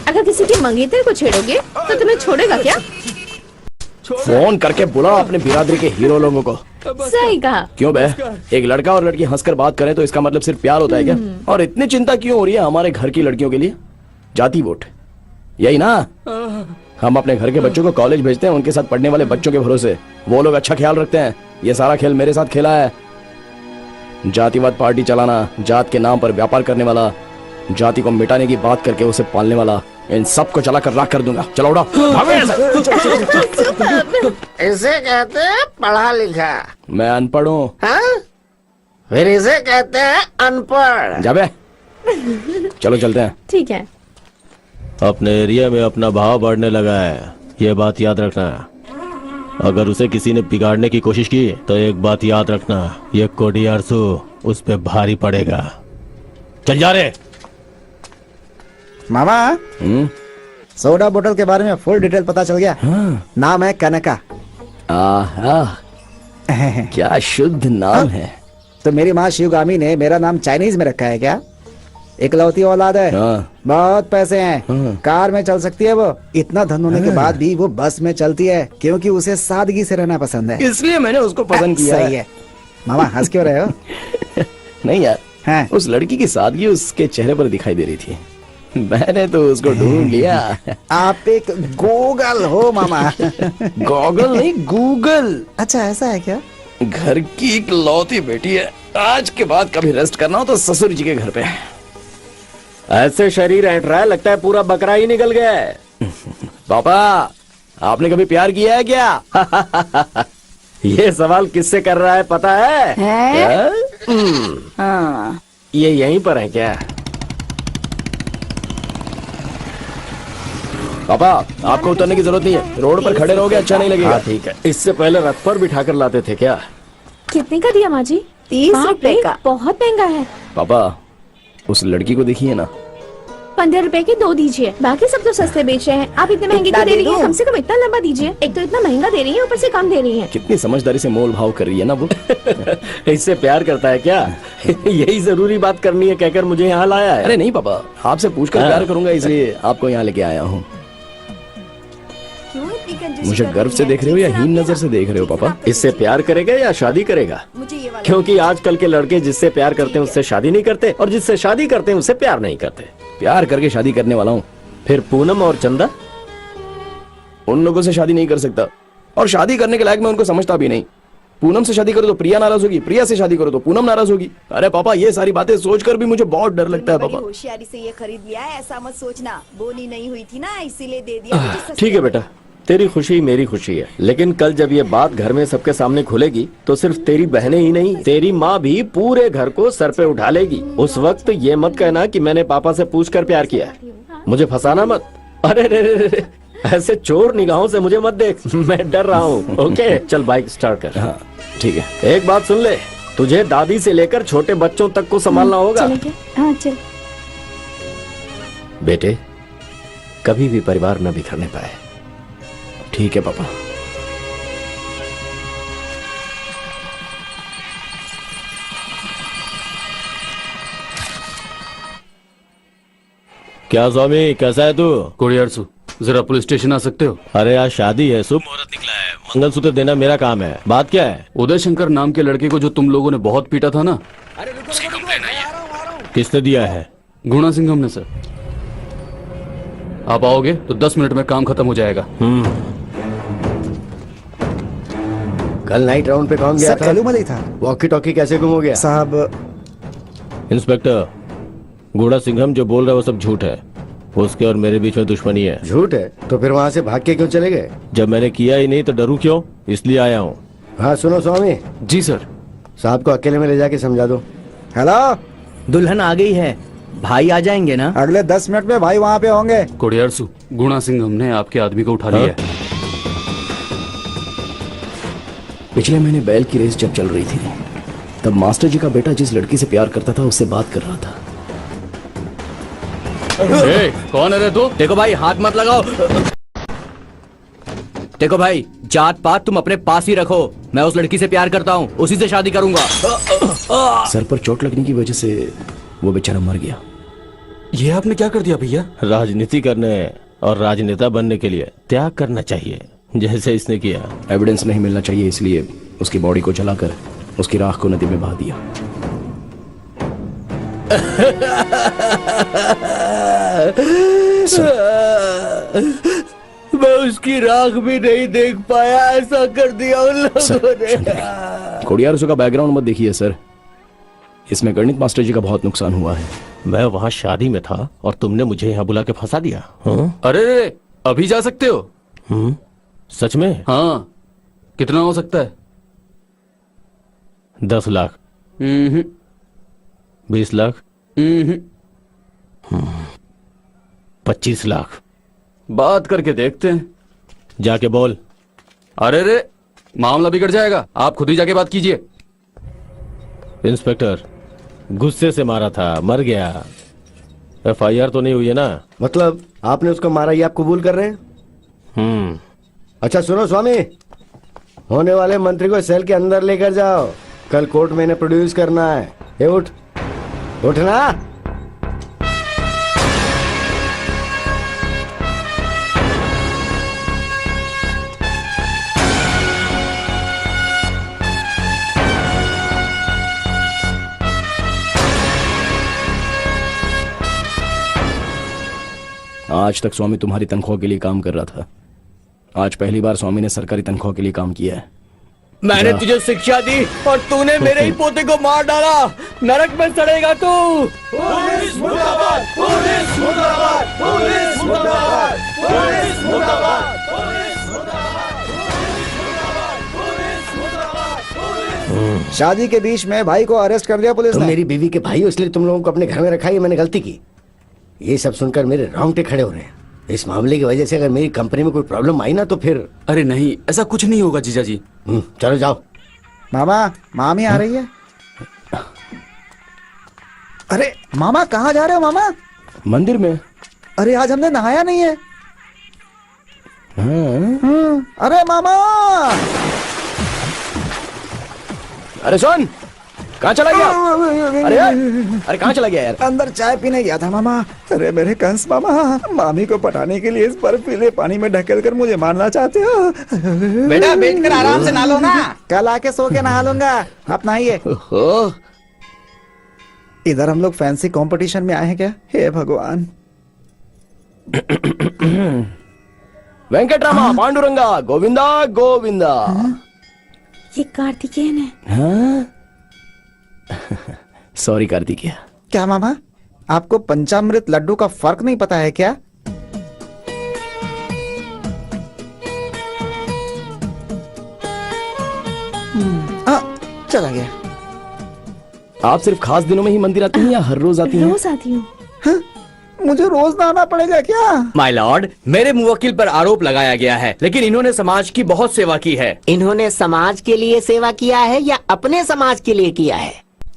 अगर किसी के मंगेतर को छेड़ोगे तो तुम्हें छोड़ेगा क्या? फोन करके बुलाओ अपने बिरादरी के हीरो लोगों को। सही कहा। क्यों बे, एक लड़का और लड़की हंसकर बात करें तो इसका मतलब सिर्फ प्यार होता है क्या? और इतनी चिंता क्यों हो रही है हमारे घर की लड़कियों के लिए? जाति वोट, यही ना? हम अपने घर के बच्चों को कॉलेज भेजते हैं उनके साथ पढ़ने वाले बच्चों के भरोसे। वो लोग अच्छा ख्याल रखते हैं। ये सारा खेल मेरे साथ खेला है। जातिवाद पार्टी चलाना, जात के नाम पर व्यापार करने वाला, जाति को मिटाने की बात करके उसे पालने वाला, इन सबको चला कर राख कर दूंगा। चलो उड़ो। इसे कहते हैं पढ़ा लिखा। मैं अनपढ़ हूँ। फिर इसे कहते हैं अनपढ़। जाबे, चलो चलते हैं। ठीक है। अपने एरिया में अपना भाव बढ़ने लगा है, ये बात याद रखना। अगर उसे किसी ने बिगाड़ने की कोशिश की तो एक बात याद रखना, ये कोडी आरसू उस पे भारी पड़ेगा। चल जा रे। मामा, सोडा बोतल के बारे में फुल डिटेल पता चल गया। नाम है कनका। आहा, क्या शुद्ध नाम है। तो मेरी माँ शिवगामी ने मेरा नाम चाइनीज में रखा है क्या? इकलौती औलाद है, बहुत पैसे हैं, कार में चल सकती है वो। इतना धन होने के बाद भी वो बस में चलती है क्योंकि उसे सादगी से रहना पसंद है। इसलिए मैंने उसको पसंद किया सही है। मामा हंस क्यों रहे हो? नहीं यार, उस लड़की की सादगी उसके चेहरे पर दिखाई दे रही थी, मैंने तो उसको ढूंढ लिया। आप एक गूगल हो मामा। गॉगल नहीं, गूगल। अच्छा ऐसा है क्या? घर की इकलौती बेटी है, आज के बाद कभी रेस्ट करना हो तो ससुर जी के घर पे। ऐसे शरीर ऐंठ रहा है, लगता है पूरा बकरा ही निकल गया है। पापा, आपने कभी प्यार किया है क्या? ये सवाल किससे कर रहा है पता है? ये यहीं पर है क्या? पापा, आपको उतरने की जरूरत नहीं है, रोड पर खड़े रहोगे अच्छा नहीं लगेगा। ठीक है। इससे पहले रथ पर बिठा कर लाते थे क्या? कितने का दिया माँ जी? 30 रुपए का। बहुत महंगा है। पापा, उस लड़की को देखिए ना। 15 रुपए के 2 दीजिए, बाकी सब तो सस्ते बेच रहे हैं। आप इतने महंगे क्यों दे रही हैं? कम से कम इतना लंबा दीजिए। एक तो इतना महंगा दे रही है, ऊपर से कम दे रही है। कितनी समझदारी से मोल भाव कर रही है ना वो। इससे प्यार करता है क्या? यही जरूरी बात करनी है कहकर मुझे यहाँ लाया है। अरे नहीं पापा, आपसे पूछकर प्यार करूंगा इसलिए आपको यहाँ लेके आया हूँ। मुझे गर्व से देख रहे हो या हीन नजर से देख रहे हो पापा? इससे प्यार करेगा या शादी करेगा? क्योंकि आजकल के लड़के जिससे प्यार करते हैं उससे शादी नहीं करते, और जिससे शादी करते हैं उससे प्यार नहीं करते। प्यार करके शादी करने वाला हूँ। फिर पूनम और चंदा? उन लोगों से शादी नहीं कर सकता, और शादी करने के लायक मैं उनको समझता भी नहीं। पूनम से शादी करो तो प्रिया नाराज होगी, प्रिया से शादी करो तो पूनम नाराज होगी। अरे पापा, ये सारी बातें सोचकर भी मुझे बहुत डर लगता है पापा। होशियारी से ये खरीद लिया है, ऐसा मत सोचना। बोनी नहीं हुई थी ना, इसीलिए दे दिया। ठीक है बेटा, तेरी खुशी मेरी खुशी है, लेकिन कल जब ये बात घर में सबके सामने खुलेगी तो सिर्फ तेरी बहनें ही नहीं, तेरी माँ भी पूरे घर को सर पे उठा लेगी। उस वक्त ये मत कहना कि मैंने पापा से पूछकर प्यार किया है। मुझे फंसाना मत। अरे रे, ऐसे चोर निगाहों से मुझे मत देख, मैं डर रहा हूँ। ओके, चल बाइक स्टार्ट कर। हाँ ठीक है। एक बात सुन ले, तुझे दादी से लेकर छोटे बच्चों तक को संभालना होगा। हाँ चल। बेटे, कभी भी परिवार न बिखरने पाए। ठीक है पापा। क्या स्वामी, कैसा है तू? कोडियारसु, जरा पुलिस स्टेशन आ सकते हो? अरे आज शादी है, शुभ मुहूर्त निकला है, मंगलसूत्र देना मेरा काम है। बात क्या है? उदय शंकर नाम के लड़के को जो तुम लोगों ने बहुत पीटा था ना, उसकी कंप्लेन आई है। किसने दिया है? गुणा सिंघम ने सर। आप आओगे तो 10 मिनट में काम खत्म हो जाएगा। कल नाइट राउंड पे कौन गया था? कलूमली था। वॉकी टॉकी कैसे गुम हो गया? साहब, इंस्पेक्टर, गुड़ा सिंघम जो बोल रहा है वो सब झूठ है। उसके और मेरे बीच में दुश्मनी है। झूठ है? तो फिर वहाँ से भाग के क्यों चले गए? जब मैंने किया ही नहीं तो डरूं क्यों, इसलिए आया हूँ। हाँ सुनो स्वामी। जी सर। साहब को अकेले में ले जाके समझा दो। हेलो, दुल्हन आ गई है, भाई आ जाएंगे ना? अगले 10 मिनट में भाई वहाँ पे होंगे। कोडियारसु, गुणा सिंघम ने आपके आदमी को उठा लिया है। पिछले महीने बैल की रेस जब चल रही थी तब मास्टर जी का बेटा जिस लड़की से प्यार करता था उससे बात कर रहा था। कौन है रे तू? देखो भाई, हाथ मत लगाओ। देखो भाई, जात पात तुम अपने पास ही रखो। मैं उस लड़की से प्यार करता हूँ, उसी से शादी करूंगा। सर पर चोट लगने की वजह से वो बेचारा मर गया। ये आपने क्या कर दिया भैया? राजनीति करने और राजनेता बनने के लिए त्याग करना चाहिए, जैसे इसने किया। एविडेंस नहीं मिलना चाहिए, इसलिए उसकी बॉडी को जलाकर उसकी राख को नदी में बहा दिया। मैं उसकी राख भी नहीं देख पाया, ऐसा कर दिया उन लोगों ने। कोडियारसु का बैकग्राउंड मत देखिए सर, इसमें गणित मास्टर जी का बहुत नुकसान हुआ है। मैं वहाँ शादी में था और तुमने मुझे यहाँ बुला के फंसा दिया। अरे अभी जा सकते हो? सच में? हाँ। कितना हो सकता है? 10 लाख। 20 लाख। 25 लाख। बात करके देखते हैं। जाके बोल। अरे रे, मामला बिगड़ जाएगा, आप खुद ही जाके बात कीजिए। इंस्पेक्टर, गुस्से से मारा था, मर गया। FIR तो नहीं हुई है ना? मतलब आपने उसको मारा, ये आप कबूल कर रहे हैं? अच्छा सुनो स्वामी, होने वाले मंत्री को सेल के अंदर लेकर जाओ, कल कोर्ट में इन्हें प्रोड्यूस करना है। ये उठ, उठना। आज तक स्वामी तुम्हारी तनख्वाह के लिए काम कर रहा था, आज पहली बार स्वामी ने सरकारी तनख्वाह के लिए काम किया है। मैंने तुझे शिक्षा दी और तूने मेरे ही पोते को मार डाला। नरक में सड़ेगा तू। पुलिस मुर्दाबाद, पुलिस मुर्दाबाद, पुलिस मुर्दाबाद, पुलिस मुर्दाबाद, पुलिस मुर्दाबाद। शादी के बीच में भाई को अरेस्ट कर लिया पुलिस तुम ने। मेरी बीवी के भाई हो, इसलिए तुम लोगों को अपने घर में रखा, ये मैंने गलती की। ये सब सुनकर मेरे रोंगटे खड़े हो रहे हैं। इस मामले की वजह से अगर मेरी कंपनी में कोई प्रॉब्लम आई ना तो फिर। अरे नहीं, ऐसा कुछ नहीं होगा जीजा जी। चलो जाओ। मामा, मामी आ रही है। अरे मामा, कहाँ जा रहे हो मामा? मंदिर में। अरे आज हमने नहाया नहीं है। अरे मामा, अरे सुन, कहाँ चला गया? अरे यार, अरे कहाँ चला गया यार? अंदर चाय पीने गया था मामा। अरे मेरे कंस मामा, मामी को पटाने के लिए इस बर्फीले पानी में ढकेल कर मुझे मारना चाहते हो? बेटा बैठकर आराम से नहा लो ना। कल आके सो के नहा लूंगा। आप नहाइए। इधर हम लोग फैंसी कंपटीशन में आए हैं क्या? हे भगवान। वेंकटरामा, पांडुरंगा, गोविंदा गोविंदा। ये कार्तिकेयन है। हाँ? सॉरी कार्तिकेय। क्या मामा, आपको पंचामृत लड्डू का फर्क नहीं पता है क्या? चला गया। आप सिर्फ खास दिनों में ही मंदिर आती हैं या हर रोज आती हैं? रोज आती हूँ। मुझे रोज नहाना पड़ेगा क्या? माय लॉर्ड, मेरे मुवक्किल पर आरोप लगाया गया है, लेकिन इन्होंने समाज की बहुत सेवा की है। इन्होंने समाज के लिए सेवा किया है या अपने समाज के लिए किया है?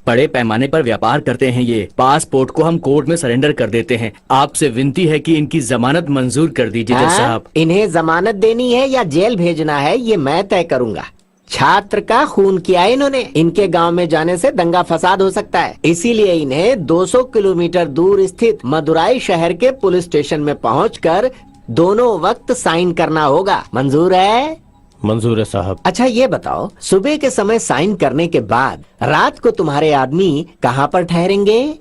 बड़े पैमाने पर व्यापार करते हैं ये। पासपोर्ट को हम कोर्ट में सरेंडर कर देते हैं। आपसे विनती है कि इनकी जमानत मंजूर कर दीजिए जज साहब। इन्हें जमानत देनी है या जेल भेजना है, ये मैं तय करूंगा। छात्र का खून किया है इन्होंने। इनके गांव में जाने से दंगा फसाद हो सकता है, इसीलिए इन्हें 200 किलोमीटर दूर स्थित मदुराई शहर के पुलिस स्टेशन में पहुंचकर दोनों वक्त साइन करना होगा। मंजूर है? मंजूर है साहब। अच्छा ये बताओ, सुबह के समय साइन करने के बाद रात को तुम्हारे आदमी कहाँ पर ठहरेंगे?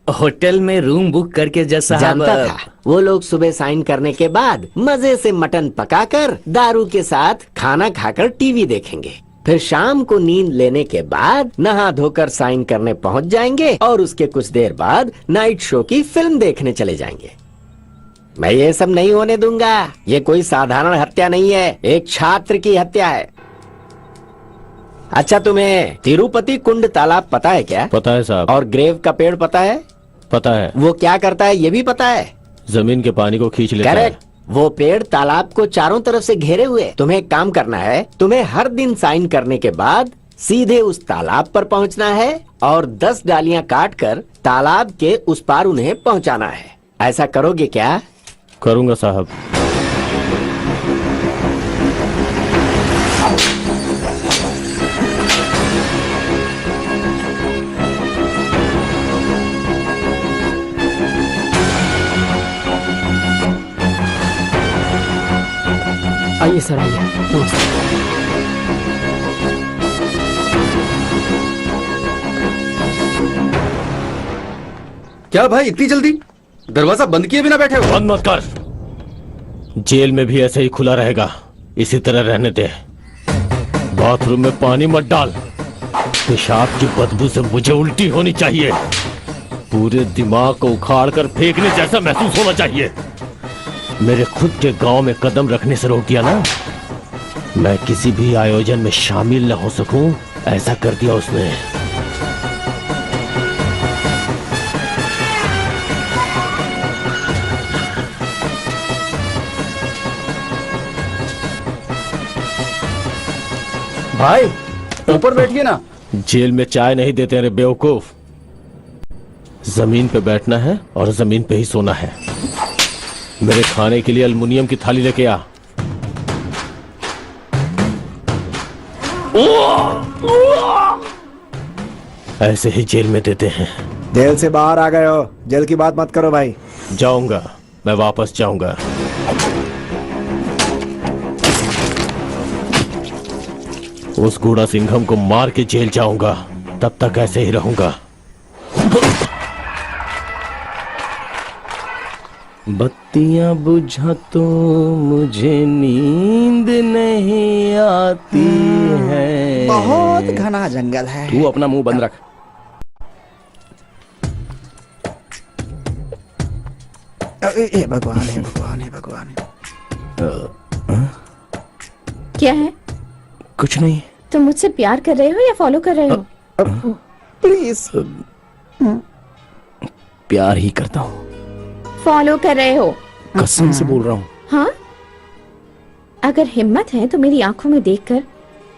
होटल में रूम बुक करके जज साहब। जानता था। वो लोग सुबह साइन करने के बाद मजे से मटन पकाकर दारू के साथ खाना खाकर टीवी देखेंगे। फिर शाम को नींद लेने के बाद नहा धोकर साइन करने पहुंच जाएंगे और उसके कुछ देर बाद नाइट शो की फिल्म देखने चले जाएंगे। मैं ये सब नहीं होने दूंगा। ये कोई साधारण हत्या नहीं है, एक छात्र की हत्या है। अच्छा, तुम्हें तिरुपति कुंड तालाब पता है क्या? पता है साहब। और ग्रेव का पेड़ पता है? पता है। वो क्या करता है ये भी पता है? जमीन के पानी को खींच लेता है। करेक्ट। वो पेड़ तालाब को चारों तरफ से घेरे हुए। तुम्हें एक काम करना है, तुम्हें हर दिन साइन करने के बाद सीधे उस तालाब पर पहुंचना है और 10 डालियां काटकर तालाब के उस पार उन्हें पहुंचाना है। ऐसा करोगे क्या? करूंगा साहब। आइए सर, आइए। नमस्ते। क्या भाई इतनी जल्दी? दरवाजा बंद किए बिना बैठे हो? बंद मत कर। जेल में भी ऐसे ही खुला रहेगा, इसी तरह रहने दे। बाथरूम में पानी मत डाल, पेशाब की बदबू से मुझे उल्टी होनी चाहिए। पूरे दिमाग को उखाड़ कर फेंकने जैसा महसूस होना चाहिए। मेरे खुद के गांव में कदम रखने से रोक दिया ना, मैं किसी भी आयोजन में शामिल न हो सकूं, ऐसा कर दिया उसने। भाई ऊपर बैठिए ना। जेल में चाय नहीं देते रे बेवकूफ। जमीन पे बैठना है और जमीन पे ही सोना है। मेरे खाने के लिए एल्युमिनियम की थाली लेके आ। ऐसे ही जेल में देते हैं। जेल से बाहर आ गए हो, जेल की बात मत करो भाई। जाऊंगा, मैं वापस जाऊंगा। उस गूढ़ा सिंघम को मार के जेल जाऊंगा, तब तक ऐसे ही रहूंगा। बत्तियां बुझा तो मुझे नींद नहीं आती है। बहुत घना जंगल है। तू अपना मुंह बंद रख। ए भगवान, हे भगवान, हे भगवान। क्या है? कुछ नहीं। तुम मुझसे प्यार कर रहे हो या फॉलो कर रहे हो? प्लीज। प्यार ही करता हूँ। फॉलो कर रहे हो? कसम से बोल रहा हूँ। हाँ? अगर हिम्मत है तो मेरी आंखों में देखकर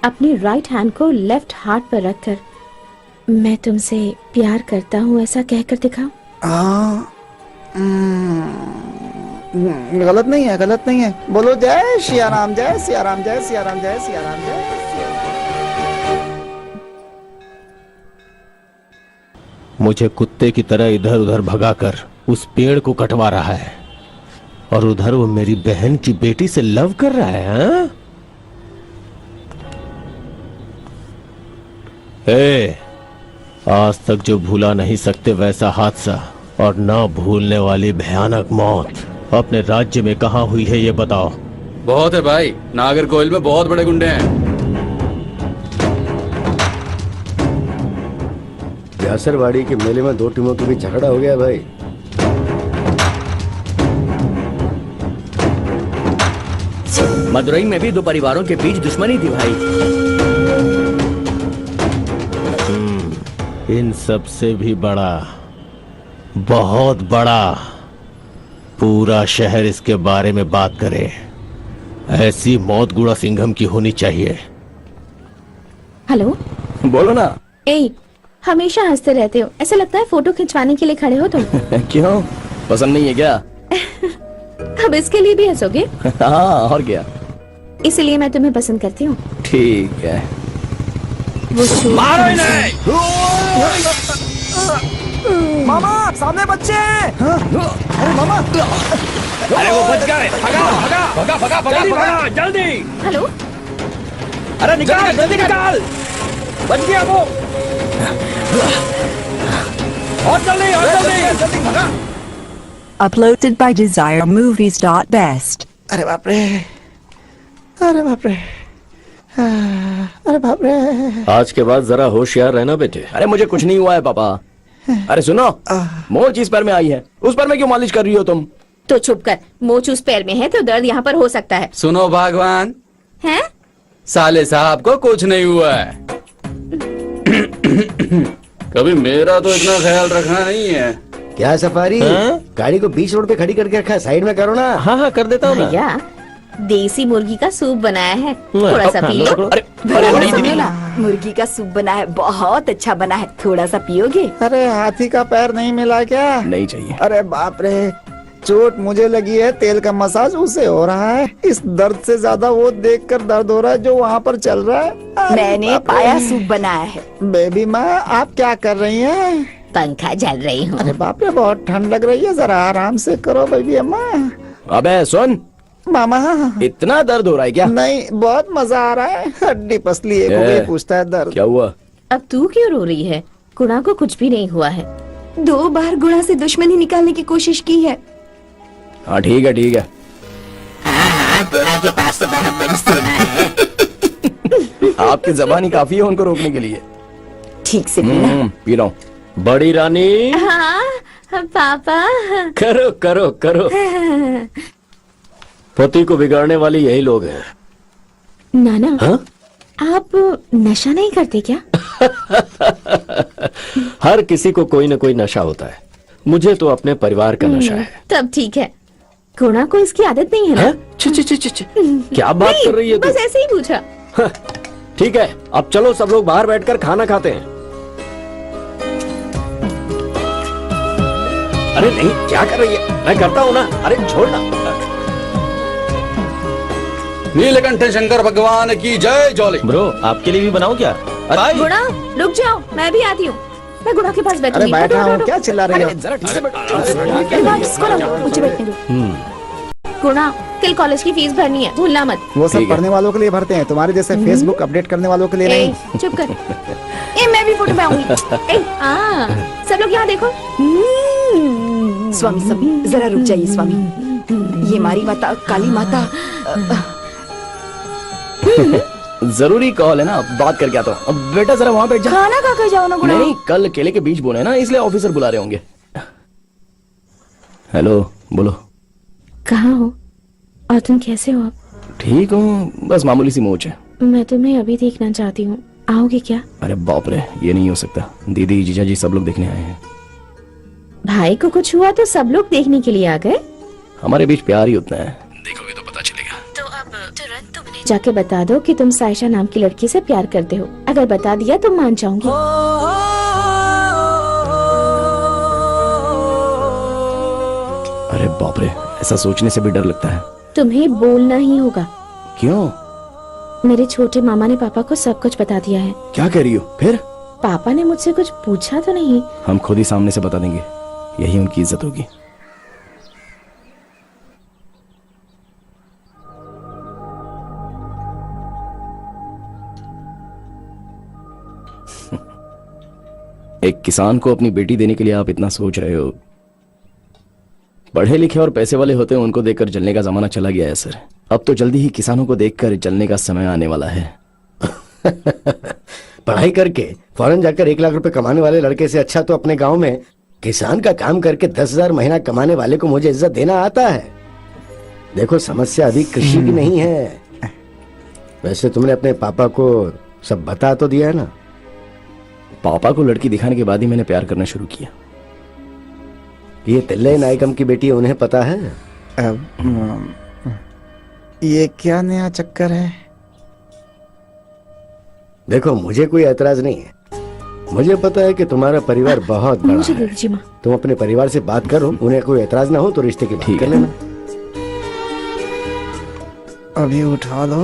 अपनी राइट हैंड को लेफ्ट हार्ट पर रखकर मैं तुमसे प्यार करता हूँ ऐसा कहकर दिखाओ। गलत नहीं है, गलत नहीं है। बोलो जय सिया राम, जय सिया राम, जय सिया राम, जय सिया राम, जय सिया राम। मुझे कुत्ते की तरह इधर उधर भगाकर उस पेड़ को कटवा रहा है, और उधर वो मेरी बहन की बेटी से लव कर रहा है। हाँ? आज तक जो भूला नहीं सकते वैसा हादसा और ना भूलने वाली भयानक मौत अपने राज्य में कहाँ हुई है ये बताओ। बहुत है भाई, नागरकोइल में बहुत बड़े गुंडे हैं। व्यासरवाड़ी के मेले में दो टीमों के बीच झगड़ा हो गया भाई। मदुरई में भी दो परिवारों के बीच दुश्मनी थी भाई। इन सब से भी बड़ा, बहुत बड़ा, पूरा शहर इसके बारे में बात करे। ऐसी मौत गूढ़ा सिंघम की होनी चाहिए। हेलो, बोलो ना। ए, हमेशा हंसते रहते हो, ऐसा लगता है फोटो खिंचवाने के लिए खड़े हो तुम। क्यों, पसंद नहीं है क्या? अब इसके लिए भी हंसोगे? हाँ, और क्या। इसलिए मैं तुम्हें पसंद करती हूँ। ठीक है। मारो इन्हें! मामा, सामने बच्चे हैं। अरे मामा, अरे वो बच गए। भगा भगा भगा भगा भगा भगा जल्दी। हेलो, अरे निकाल, जल्दी निकाल। बच गया वो। और जल्दी, और जल्दी, जल्दी भगा। Uploaded by DesireMovies.best. अरे बाप रे, अरे बाप रे, अरे बाप रे। आज के बाद जरा होशियार रहना बेटे। अरे मुझे कुछ नहीं हुआ है पापा। अरे सुनो, मोच इस पैर में आई है, उस पैर में क्यों मालिश कर रही हो तुम? तो चुप कर। मोच उस पैर में है तो दर्द यहाँ पर हो सकता है। सुनो भगवान, हैं? साले साहब को कुछ नहीं हुआ है। कभी मेरा तो इतना ख्याल रखना नहीं है। क्या सफारी, गाड़ी को बीच रोड पे खड़ी करके रखा है, साइड में करो ना। हाँ हाँ कर देता हूँ ना। भैया, देसी मुर्गी का सूप बनाया है, थोड़ा सा पी लो। मुर्गी का सूप बना है, बहुत अच्छा बना है, थोड़ा सा पियोगे? अरे हाथी का पैर नहीं मिला क्या? नहीं चाहिए। अरे बाप रे, चोट मुझे लगी है, तेल का मसाज उसे हो रहा है। इस दर्द से ज्यादा वो देखकर दर्द हो रहा है जो वहाँ पर चल रहा है। मैंने पाया सूप बनाया है। बेबी माँ, आप क्या कर रही हैं? पंखा झल रही हूँ। अरे बाप रे, बहुत ठंड लग रही है, जरा आराम से करो बेबी अम्मा। अबे सुन मामा, इतना दर्द हो रहा है क्या? नहीं, बहुत मजा आ रहा है। हड्डी पसली एक हो गई, पूछता है दर्द। क्या हुआ? अब तू क्यों रो रही है? गुणा को कुछ भी नहीं हुआ है। 2 बार गुणा से दुश्मनी निकालने की कोशिश की है। हाँ ठीक है, ठीक है। आपकी जबान ही काफी है उनको रोकने के लिए। ठीक से पीना। पी रहा हूँ। बड़ी रानी। हाँ पापा। करो करो करो। पति को बिगाड़ने वाले यही लोग हैं। नाना, हाँ? आप नशा नहीं करते क्या? हर किसी को कोई न कोई नशा होता है, मुझे तो अपने परिवार का नशा है। तब ठीक है। गुणा को इसकी आदत नहीं है ना? क्या बात कर रही है तू? बस ऐसे ही पूछा। ठीक है, अब चलो सब लोग बाहर बैठकर खाना खाते हैं। अरे नहीं, क्या कर रही है? मैं करता हूँ ना। अरे छोड़ना। नीलकंठ शंकर भगवान की जय। जॉली ब्रो, आपके लिए भी बनाऊं क्या? गुणा रुक जाओ, मैं भी आती हूँ। मैं गुणा के पास अरे बैठूंगी। बैठ रहा हटो, हूँ, हटो, क्या चिल्ला रही हो? जरा ठीक से बैठो। अरे बात इसको ना, मुझे बैठने दो। गुणा, कल कॉलेज की फीस भरनी है, भूलना मत। वो सब पढ़ने वालों के लिए भरते हैं, तुम्हारे जैसे फेसबुक अपडेट करने वालों के लिए ए, नहीं। चुप कर। ए, मैं भी फोटो में आऊंगी। सब लोग यहाँ देखो। स्वामी स्वामी, जरा रुक जाइए स्वामी। ये हमारी माता काली माता। जरूरी कॉल है ना, बात करके आता हूँ। अब बेटा जरा वहाँ बैठ जा। खाना खा कर जाओ ना गुणा। नहीं, कल केले के बीज बोने हैं ना, इसलिए ऑफिसर बुला रहे होंगे। हेलो, बोलो। कहाँ हो और तुम कैसे हो आप? ठीक हूँ, बस मामूली सी मोच है। मैं तुम्हें अभी देखना चाहती हूँ, आओगे क्या? अरे बाप रे, ये नहीं हो सकता। दीदी जीजा जी सब लोग देखने आए हैं। भाई को कुछ हुआ तो सब लोग देखने के लिए आ गए। हमारे बीच प्यार ही उतना है, देखोगे तो पता चलेगा। तो अब तुरंत तुमने जाके बता दो कि तुम साइशा नाम की लड़की से प्यार करते हो। अगर बता दिया तो मान जाऊंगी। अरे बाप रे, ऐसा सोचने से भी डर लगता है। तुम्हें बोलना ही होगा। क्यों? मेरे छोटे मामा ने पापा को सब कुछ बता दिया है। क्या कह रही हो? फिर पापा ने मुझसे कुछ पूछा तो नहीं? हम खुद ही सामने से बता देंगे, यही उनकी इज्जत होगी। एक किसान को अपनी बेटी देने के लिए आप इतना सोच रहे हो। पढ़े लिखे और पैसे वाले होते हैं, उनको देखकर जलने का जमाना चला गया है सर। अब तो जल्दी ही किसानों को देखकर जलने का समय आने वाला है। पढ़ाई करके फौरन जाकर 1 लाख रुपए कमाने वाले लड़के से अच्छा तो अपने गांव में किसान का काम करके 10,000 महीना कमाने वाले को मुझे इज्जत देना आता है। देखो, समस्या अभी कृषि की नहीं है। वैसे तुमने अपने पापा को सब बता तो दिया है ना? पापा को लड़की दिखाने के बाद ही मैंने प्यार करना शुरू किया। ये तिल्ले नायकम की बेटी है, उन्हें पता है? ये क्या नया चक्कर है? देखो, मुझे कोई ऐतराज नहीं है। मुझे पता है कि तुम्हारा परिवार बहुत बड़ा मुझे है। दे दीजिए माँ। तुम अपने परिवार से बात करो, उन्हें कोई ऐतराज ना हो तो रिश्ते की बात कर लेना। अभी उठा लो।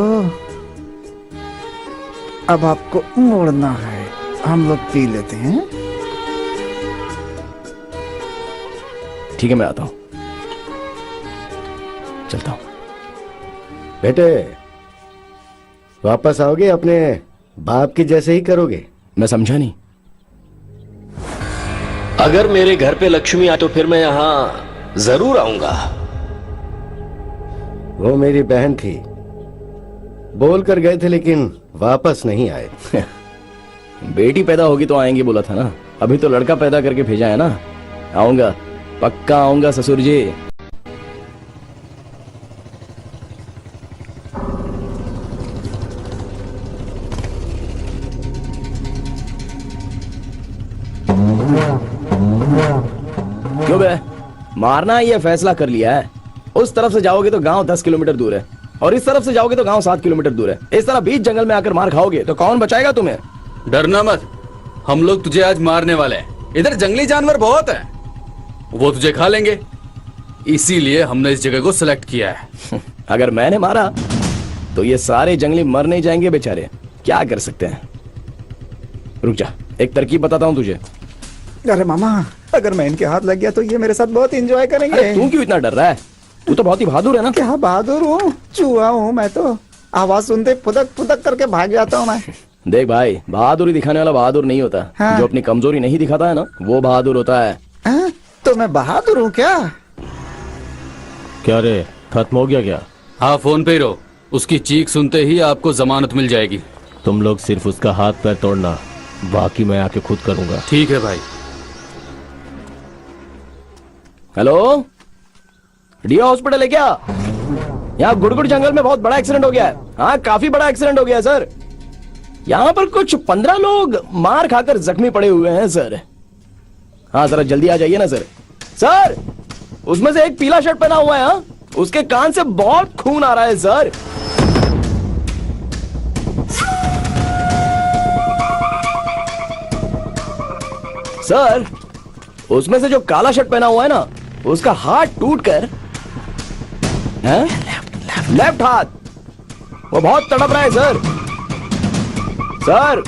अब आपको मोड़ना है, हम लोग पी लेते हैं। ठीक है, मैं आता हूं, चलता हूं। बेटे, वापस आओगे? अपने बाप की जैसे ही करोगे? मैं समझा नहीं। अगर मेरे घर पे लक्ष्मी आए तो फिर मैं यहाँ जरूर आऊंगा। वो मेरी बहन थी, बोल कर गए थे लेकिन वापस नहीं आए। बेटी पैदा होगी तो आएंगे बोला था ना, अभी तो लड़का पैदा करके भेजा है ना। आऊंगा, पक्का आऊंगा ससुर जी। क्यों बे, मारना ये फैसला कर लिया है? उस तरफ से जाओगे तो गांव 10 किलोमीटर दूर है और इस तरफ से जाओगे तो गांव 7 किलोमीटर दूर है। इस तरह बीच जंगल में आकर मार खाओगे तो कौन बचाएगा तुम्हें? डरना मत, हम लोग तुझे आज मारने वाले हैं। इधर जंगली जानवर बहुत है, वो तुझे खा लेंगे, इसीलिए हमने इस जगह को सिलेक्ट किया है। अगर मैंने मारा तो ये सारे जंगली मर नहीं जाएंगे बेचारे, क्या कर सकते हैं। रुक जा, एक तरकीब बताता हूँ तुझे। अरे मामा, अगर मैं इनके हाथ लग गया तो ये मेरे साथ बहुत एंजॉय करेंगे। अरे तू क्यों इतना डर रहा है? तू तो बहुत ही बहादुर है ना। क्या बहादुर हूँ, चूहा हूँ मैं तो। आवाज सुनते फुदक फुदक करके भाग जाता हूँ मैं। देख भाई, बहादुरी दिखाने वाला बहादुर नहीं होता। हाँ। जो अपनी कमजोरी नहीं दिखाता है ना, वो बहादुर होता है। तो मैं बहादुर हूँ क्या? क्या रे, खत्म हो गया क्या? हाँ, फोन पे ही रहो, उसकी चीख सुनते ही आपको जमानत मिल जाएगी। तुम लोग सिर्फ उसका हाथ पैर तोड़ना, बाकी मैं आके खुद करूंगा। ठीक है भाई। हेलो, डीओ हॉस्पिटल है क्या? यहाँ गुड़गुड़ जंगल में बहुत बड़ा एक्सीडेंट हो गया है। हाँ, काफी बड़ा एक्सीडेंट हो गया है सर। यहाँ पर कुछ 15 लोग मार खाकर जख्मी पड़े हुए हैं सर। हाँ, जरा जल्दी आ जाइए ना सर। सर, उसमें से एक पीला शर्ट पहना हुआ है, हाँ? उसके कान से बहुत खून आ रहा है सर। सर, उसमें से जो काला शर्ट पहना हुआ है ना, उसका हाथ टूटकर लेफ्ट हाथ, वो बहुत तड़प रहा है सर। सर,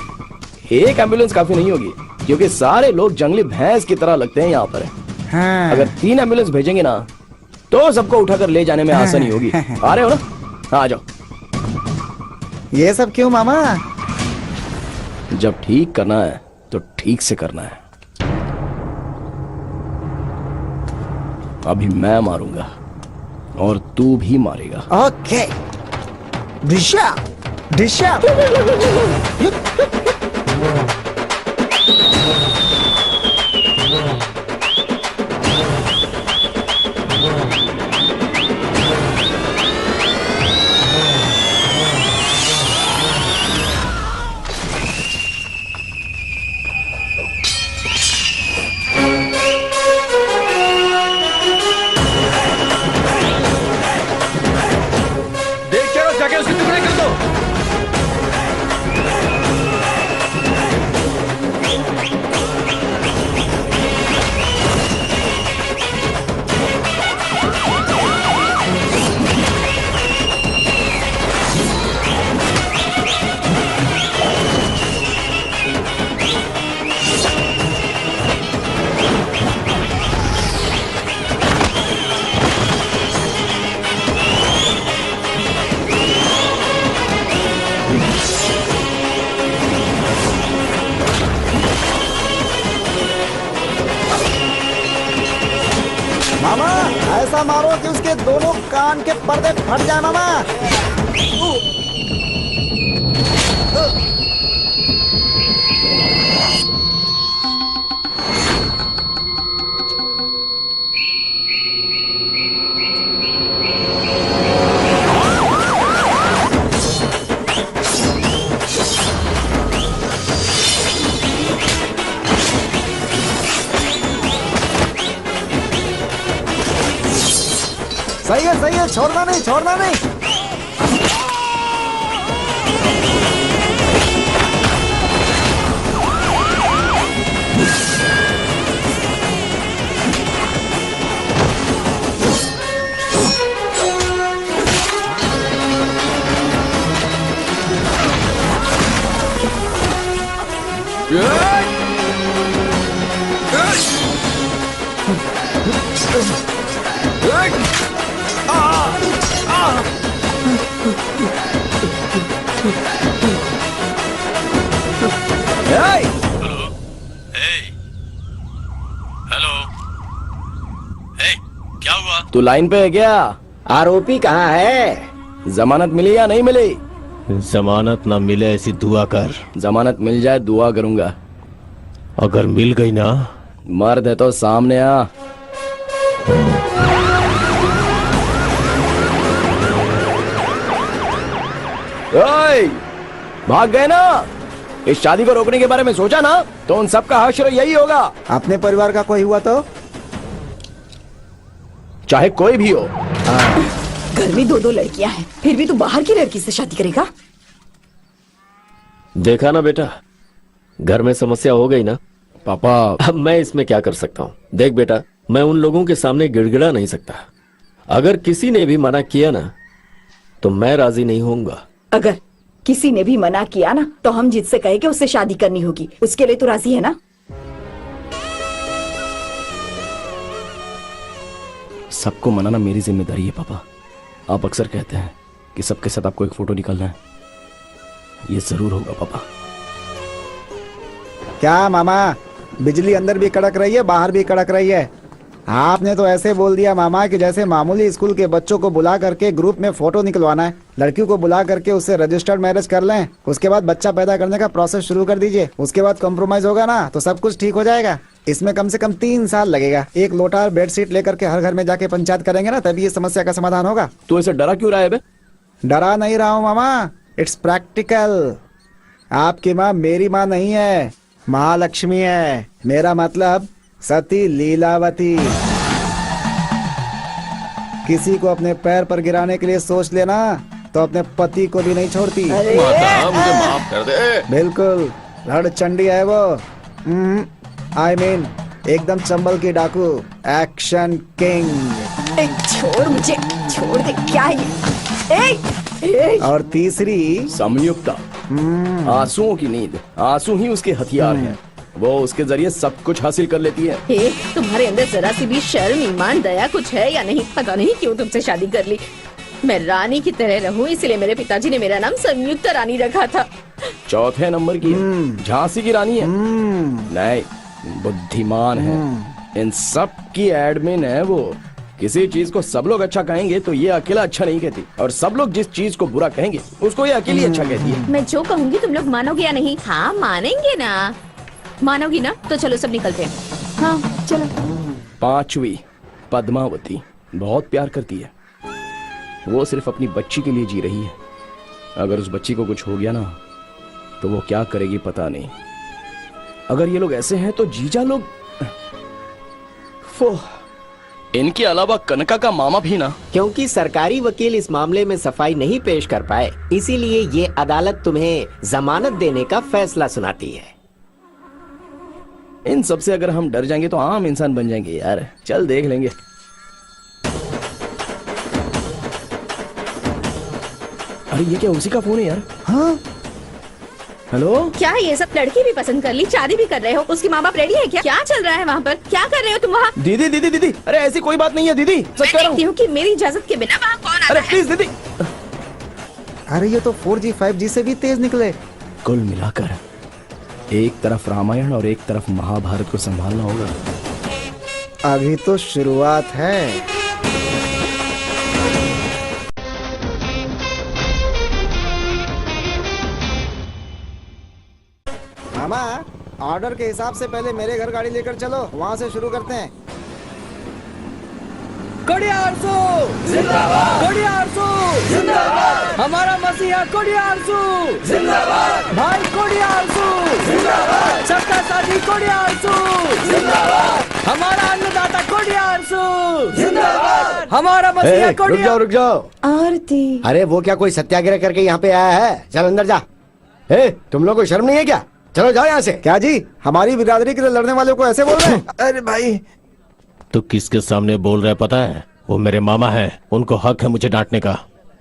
एक एम्बुलेंस काफी नहीं होगी, क्योंकि सारे लोग जंगली भैंस की तरह लगते हैं यहाँ पर। हाँ। अगर 3 एम्बुलेंस भेजेंगे ना तो सबको उठाकर ले जाने में आसानी होगी। आ रहे हो ना? आ जाओ। ये सब क्यों मामा? जब ठीक करना है तो ठीक से करना है। अभी मैं मारूंगा और तू भी मारेगा। ओके। दिशा दिशा। देख के जाके उसके टुकड़े कर दो। मामा ऐसा मारो कि उसके दोनों कान के पर्दे फट जाए मामा। सही है, छोड़ना नहीं, छोड़ना नहीं। क्या हुआ? तू लाइन पे है क्या? आरोपी कहाँ है? जमानत मिली या नहीं मिली? जमानत ना मिले ऐसी दुआ कर। जमानत मिल जाए दुआ करूंगा। अगर मिल गई ना? मर्द है तो सामने आ। ओए, भाग गए ना? इस शादी को रोकने के बारे में सोचा ना तो उन सबका हश्र यही होगा। अपने परिवार का कोई हुआ तो? चाहे कोई भी हो। घर में 2-2 लड़कियां हैं, फिर भी तू बाहर की लड़की से शादी करेगा? देखा ना बेटा, घर में समस्या हो गई ना। पापा अब मैं इसमें क्या कर सकता हूँ? देख बेटा, मैं उन लोगों के सामने गिड़गिड़ा नहीं सकता। अगर किसी ने भी मना किया ना तो मैं राजी नहीं होऊंगा। अगर किसी ने भी मना किया ना तो हम जिससे कहे कि उससे शादी करनी होगी, उसके लिए तो राजी है ना? सबको मनाना मेरी जिम्मेदारी है पापा। आप अक्सर कहते हैं कि सबके साथ आपको एक फोटो निकालना है। ये जरूर होगा पापा। क्या मामा, बिजली अंदर भी कड़क रही है, बाहर भी कड़क रही है। आपने तो ऐसे बोल दिया मामा कि जैसे मामूली स्कूल के बच्चों को बुला करके ग्रुप में फोटो निकलवाना है। लड़कियों को बुला करके उससे रजिस्टर्ड मैरिज कर लें, उसके बाद बच्चा पैदा करने का प्रोसेस शुरू कर दीजिए। उसके बाद कॉम्प्रोमाइज होगा ना तो सब कुछ ठीक हो जाएगा। इसमें कम से कम 3 साल लगेगा। एक लोटा और बेडशीट लेकर के हर घर में जाके पंचायत करेंगे ना, तभी ये समस्या का समाधान होगा। तू ऐसे डरा क्यों रहा है बे? डरा नहीं रहा हूँ मामा, इट्स प्रैक्टिकल। आपकी माँ मेरी माँ नहीं है, महालक्ष्मी है। मेरा मतलब सती लीलावती। किसी को अपने पैर पर गिराने के लिए सोच लेना तो अपने पति को भी नहीं छोड़ती। माता मुझे माफ कर दे। बिल्कुल रण चंडी है वो। आई मीन एकदम चंबल की डाकू, एक्शन किंग। छोड़ मुझे, छोड़ दे। क्या है? और तीसरी संयुक्ता। आंसुओं की नींद, आंसू ही उसके हथियार हैं। वो उसके जरिए सब कुछ हासिल कर लेती है। हे, तुम्हारे अंदर जरा सी भी शर्म ईमान दया कुछ है या नहीं? पता नहीं क्यों तुमसे शादी कर ली। मैं रानी की तरह रहूं, इसलिए मेरे पिताजी ने मेरा नाम संयुक्त रानी रखा था। चौथे नंबर की है, झांसी की रानी है। नहीं, बुद्धिमान है, इन सब की एडमिन है वो। किसी चीज को सब लोग अच्छा कहेंगे तो ये अकेला अच्छा नहीं कहती, और सब लोग जिस चीज को बुरा कहेंगे उसको ये अकेली अच्छा कहती है। मैं जो कहूँगी तुम लोग मानोगे या नहीं? हाँ मानेंगे ना? मानोगी ना? तो चलो सब निकलते हैं। हाँ चलो। 5वीं पद्मावती बहुत प्यार करती है। वो सिर्फ अपनी बच्ची के लिए जी रही है। अगर उस बच्ची को कुछ हो गया ना तो वो क्या करेगी पता नहीं। अगर ये लोग ऐसे हैं तो जीजा लोग, इनके अलावा कनका का मामा भी ना। क्योंकि सरकारी वकील इस मामले में सफाई नहीं पेश कर पाए, इसीलिए ये अदालत तुम्हें जमानत देने का फैसला सुनाती है। इन सब से अगर हम डर जाएंगे तो आम इंसान बन जाएंगे यार। चल देख लेंगे। अरे ये क्या उसी का फोन है यार? हाँ हेलो। क्या ये सब लड़की भी पसंद कर ली, शादी भी कर रहे हो? उसकी माँ बाप रेडी है क्या? क्या चल रहा है वहाँ पर? क्या कर रहे हो तुम वहाँ? दीदी दीदी दीदी, अरे ऐसी कोई बात नहीं है दीदी, सच कह रहा हूँ। मैं देखती हूँ कि मेरी इजाजत के बिना वहाँ कौन आता है। अरे प्लीज दीदी। अरे ये तो 4G 5G से भी तेज निकले। कुल मिलाकर एक तरफ रामायण और एक तरफ महाभारत को संभालना होगा। अभी तो शुरुआत है। मामा, ऑर्डर के हिसाब से पहले मेरे घर गाड़ी लेकर चलो, वहाँ से शुरू करते हैं। कोडियारसू जिंदाबाद, कोडियारसू जिंदाबाद, हमारा मसीहा कोडियारसू जिंदाबाद, भाई कोडियारसू जिंदाबाद, सबका साथी कोडियारसू जिंदाबाद, हमारा अन्नदाता कोडियारसू जिंदाबाद, हमारा मसीहा कोडियारसू। रुक जाओ। आरती। अरे वो क्या कोई सत्याग्रह करके यहाँ पे आया है? चल अंदर जा। तुम लोग को शर्म नहीं है क्या? चलो जाओ यहाँ से। क्या जी, हमारी बिरादरी के लिए लड़ने वालों को ऐसे बोल रहे हैं? अरे भाई, तो किसके सामने बोल रहे पता है? वो मेरे मामा है, उनको हक है मुझे डांटने का।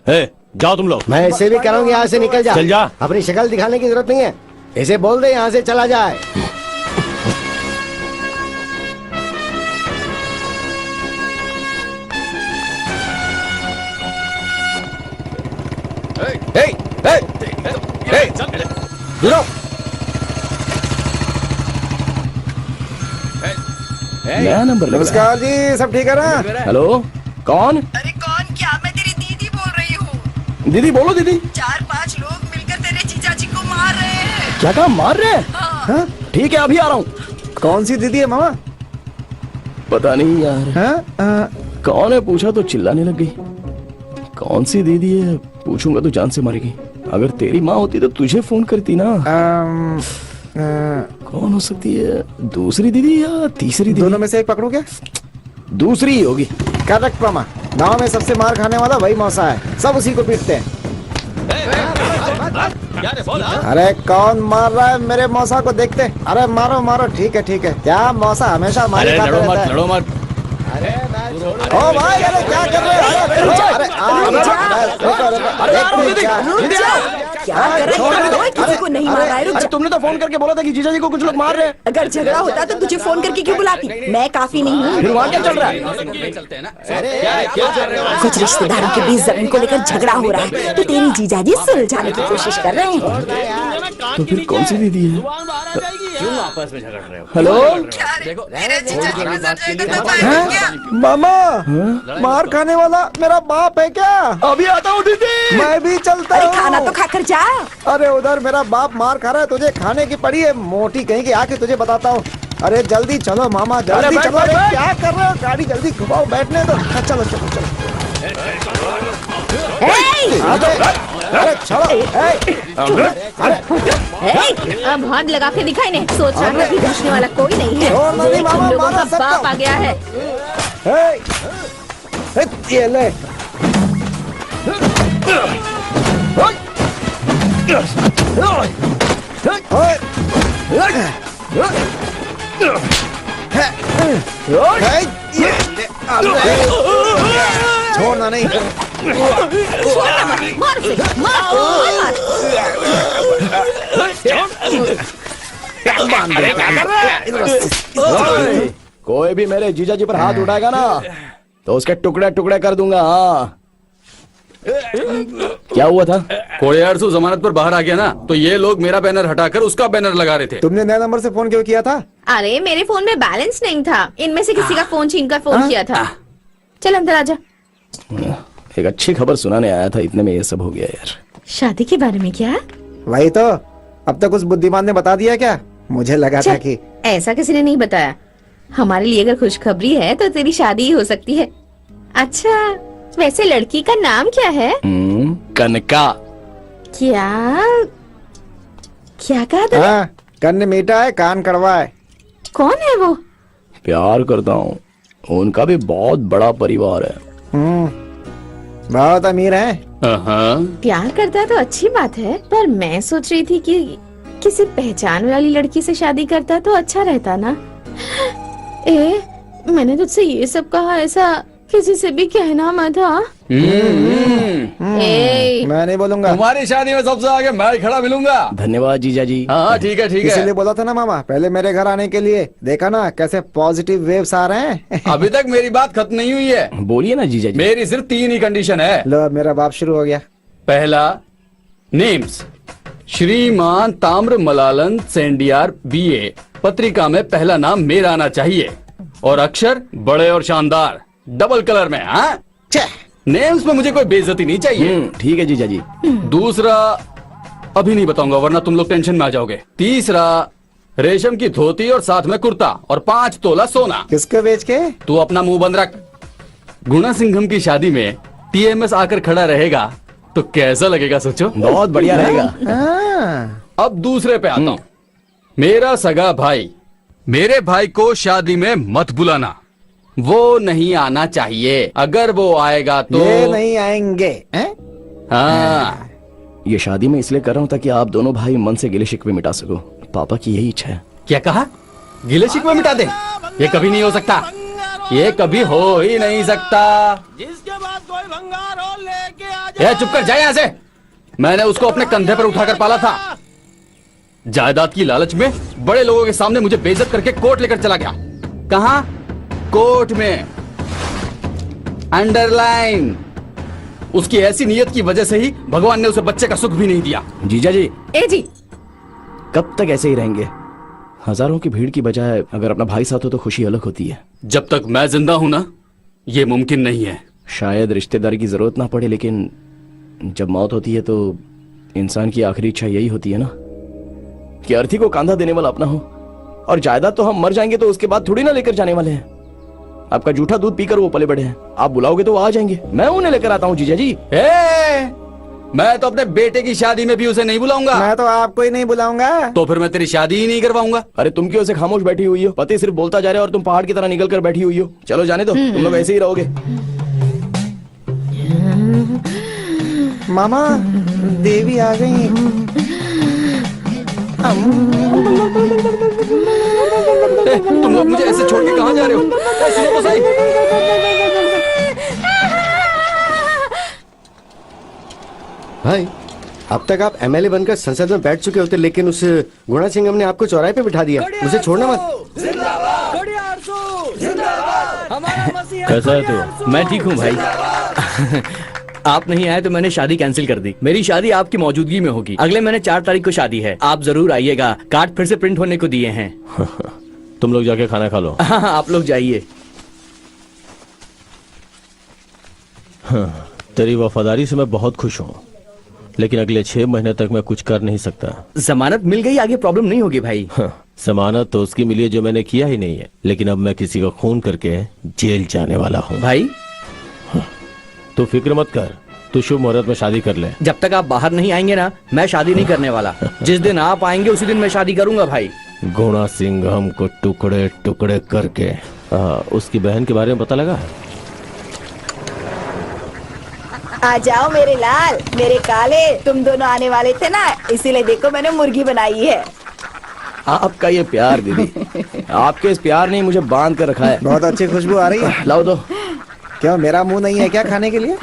जाओ तुम लोग। मैं इसे भी करूँगी, यहाँ से निकल जा। चल जा। अपनी शक्ल दिखाने की जरूरत नहीं है, इसे बोल दे यहाँ से चला जाए। नया नंबर। नमस्कार जी, सब ठीक है ना? हेलो, कौन? अरे कौन क्या? मैं तेरी दीदी बोल रही हूँ। दीदी बोलो दीदी। 4-5 लोग मिलकर तेरे जीजा जी को मार रहे हैं। क्या काम मार रहे हैं? हाँ। ठीक है अभी आ रहा हूँ। कौन सी दीदी है मामा? पता नहीं यार। कौन है पूछा तो चिल्लाने लग गई। कौन सी दीदी है पूछूंगा तो जान से मारेगी। अगर तेरी माँ होती तो तुझे फोन करती ना। कौन हो सकती है? दूसरी दीदी या तीसरी दीदी? दोनों में से एक पकड़ू क्या? दूसरी ही होगी। करेक्ट मामा। गांव में सबसे मार खाने वाला वही मौसा है, सब उसी को पीटते हैं। अरे कौन मार रहा है मेरे मौसा को? देखते। अरे मारो मारो, ठीक है ठीक है। क्या मौसा हमेशा मारे खाते रहता है। लड़ो मत। ओ भाई, अरे क्या कर रहे हो? किसी को नहीं मार रहा है। अरे तुमने तो फोन करके बोला था कि जीजा जी को कुछ लोग मार रहे हैं। अगर झगड़ा होता तो तुझे फोन करके क्यों बुलाती? मैं काफी नहीं हूँ। फिर वहाँ क्या चल रहा है? कुछ रिश्तेदारों के बीच जमीन को लेकर झगड़ा हो रहा है, तो तेरी जीजाजी सुलझाने की कोशिश कर रहे हैं। तो फिर कौन सी दीदी है? क्यों आपस में झगड़ रहे हो? हेलो। मामा, मार खाने वाला मेरा बाप है क्या? अभी आता हूँ दीदी। मैं भी चलता हूँ। खाना तो खाकर जा। अरे उधर मेरा बाप मार खा रहा है, तुझे खाने की पड़ी है मोटी कहीं की। आके तुझे बताता हूँ। अरे जल्दी चलो मामा, जल्दी चलो। अरे क्या कर रहे हो? गाड़ी जल्दी घुमाओ, बैठने दो। चलो चलो चलो। अरे चलो। अब हाथ लगा के दिखाई नहीं। सोच रहा था कि पूछने वाला कोई नहीं है। तुम लोगों का बाप आ गया है। ये ले। छोड़ना नहीं। मार बांध ओए, कोई भी मेरे जीजा जी पर हाथ उठाएगा ना तो उसके टुकड़े टुकड़े कर दूंगा। हाँ, क्या हुआ था? कोड़ियारसू जमानत पर बाहर आ गया ना, तो ये लोग मेरा बैनर हटाकर उसका बैनर लगा रहे थे। तुमने नए नंबर से फोन क्यों किया था? अरे मेरे फोन में बैलेंस नहीं था, इनमें से किसी का फोन छीनकर फोन किया था। चल अंदर आजा। एक अच्छी खबर सुनाने आया था, इतने में ये सब हो गया यार। शादी के बारे में क्या? वही तो, अब तक उस बुद्धिमान ने बता दिया क्या? मुझे लगा था कि ऐसा किसी ने नहीं बताया। हमारे लिए अगर खुशखबरी है तो तेरी शादी ही हो सकती है। अच्छा, वैसे लड़की का नाम क्या है? कनका। क्या क्या कहा तुमने? हाँ, कन्न मीठा है, कान कड़वा है। कौन है वो? प्यार करता हूँ, उनका भी बहुत बड़ा परिवार है। बहुत अमीर है। प्यार करता है तो अच्छी बात है, पर मैं सोच रही थी कि किसी पहचान वाली लड़की से शादी करता तो अच्छा रहता ना। मैंने तुझसे ये सब कहा, ऐसा किसी से भी कहना मत। मैं नहीं बोलूंगा। तुम्हारी शादी में सबसे आगे मैं ही खड़ा मिलूंगा। धन्यवाद जीजा जी। हाँ ठीक है ठीक है। इसीलिए बोला था ना मामा, पहले मेरे घर आने के लिए। देखा ना कैसे पॉजिटिव वेव्स आ रहे हैं। अभी तक मेरी बात खत्म नहीं हुई है। बोलिए ना जीजा जी। मेरी सिर्फ 3 ही कंडीशन है। लो मेरा बाप शुरू हो गया। पहला, नेम्स श्रीमान ताम्र मलालन सेंडियार BA, पत्रिका में पहला नाम मेरा आना चाहिए और अक्षर बड़े और शानदार डबल कलर में। हाँ, नेम्स में मुझे कोई बेइज्जती नहीं चाहिए। ठीक है जीजा जी। दूसरा, अभी नहीं बताऊंगा वरना तुम लोग टेंशन में आ जाओगे। तीसरा, रेशम की धोती और साथ में कुर्ता और 5 तोला सोना। किसको बेच के? तू अपना मुंह बंद रख। गुणा सिंघम की शादी में TMS आकर खड़ा रहेगा तो कैसा लगेगा सोचो। बहुत बढ़िया रहेगा। अब दूसरे पे आता हूँ। मेरा सगा भाई, मेरे भाई को शादी में मत बुलाना, वो नहीं आना चाहिए। अगर वो आएगा तो ये नहीं आएंगे। हाँ, ये शादी में इसलिए कर रहा हूँ ताकि आप दोनों भाई मन से गिले शिकवे मिटा सको। पापा की यही इच्छा है। क्या कहा? गिले शिकवे मिटा दे? ये कभी नहीं हो सकता, ये कभी हो ही नहीं सकता। जिसके बाद कोई भंगार हो लेके आ ये चुप कर, जाए यहाँ से। मैंने उसको अपने कंधे पर उठाकर पाला था। जायदाद की लालच में बड़े लोगों के सामने मुझे बेइज्जत करके कोर्ट लेकर चला गया। कहाँ? कोर्ट में। अंडरलाइन। उसकी ऐसी नीयत की वजह से ही भगवान ने उसे बच्चे का सुख भी नहीं दिया। जीजा जी। जी, कब तक ऐसे ही रहेंगे? हजारों की भीड़ की बजाय अगर अपना भाई साथ हो तो खुशी अलग होती है। जब तक मैं जिंदा हूं ना, ये मुमकिन नहीं है। शायद रिश्तेदारी की जरूरत ना पड़े, लेकिन जब मौत होती है तो इंसान की आखिरी इच्छा यही होती है ना कि अर्थी को कांधा देने वाला अपना हो। और जायदाद तो हम मर जाएंगे तो उसके बाद थोड़ी ना लेकर जाने वाले हैं। आपका जूठा दूध पीकर वो पले बड़े हैं, आप बुलाओगे तो वो आ जाएंगे। मैं उन्हें लेकर आता हूँ जीजा जी। मैं तो अपने बेटे की शादी में भी उसे नहीं बुलाऊंगा। मैं तो आपको ही नहीं बुलाऊंगा। तो फिर मैं तेरी शादी ही नहीं करवाऊंगा। अरे तुम क्यों ऐसे खामोश बैठी हुई हो? पति सिर्फ बोलता जा रहा है और तुम पहाड़ की तरह निकल कर बैठी हुई हो। चलो जाने दो, तुम लोग ऐसे ही रहोगे। मामा, देवी आ गई। तुम लोग मुझे ऐसे छोड़ के कहाँ जा रहे हो? सुनो तो सही। भाई, अब तक आप MLA बनकर संसद में बैठ चुके होते, लेकिन उस गुणा सिंघम ने आपको चौराहे पे बिठा दिया। उसे छोड़ना मत। कैसा है तू? मैं ठीक हूँ भाई। आप नहीं आए तो मैंने शादी कैंसिल कर दी। मेरी शादी आपकी मौजूदगी में होगी। अगले महीने 4 तारीख को शादी है, आप जरूर आइएगा। कार्ड फिर से प्रिंट होने को दिए हैं। तुम लोग जाके खाना खा लो। हाँ, आप लोग जाइए। तेरी वफादारी से मैं बहुत खुश हूँ, लेकिन अगले 6 महीने तक मैं कुछ कर नहीं सकता। जमानत मिल गई, आगे प्रॉब्लम नहीं होगी भाई। जमानत तो उसकी मिली है जो मैंने किया ही नहीं है, लेकिन अब मैं किसी का खून करके जेल जाने वाला हूँ। भाई तू फिक्र मत कर, तू शुभ मुहूर्त में शादी कर ले। जब तक आप बाहर नहीं आएंगे ना, मैं शादी नहीं करने वाला। जिस दिन आप आएंगे उसी दिन मैं शादी करूंगा भाई। गुणा सिंघम को टुकड़े टुकड़े करके उसकी बहन के बारे में पता लगा? आ जाओ मेरे लाल, मेरे काले। तुम दोनों आने वाले थे ना, इसीलिए देखो मैंने मुर्गी बनाई है। आपका ये प्यार दीदी, आपके इस प्यार ने मुझे बांध कर रखा है। बहुत अच्छी खुशबू आ रही है। लाओ दो। क्यों, मेरा मुंह नहीं है क्या खाने के लिए?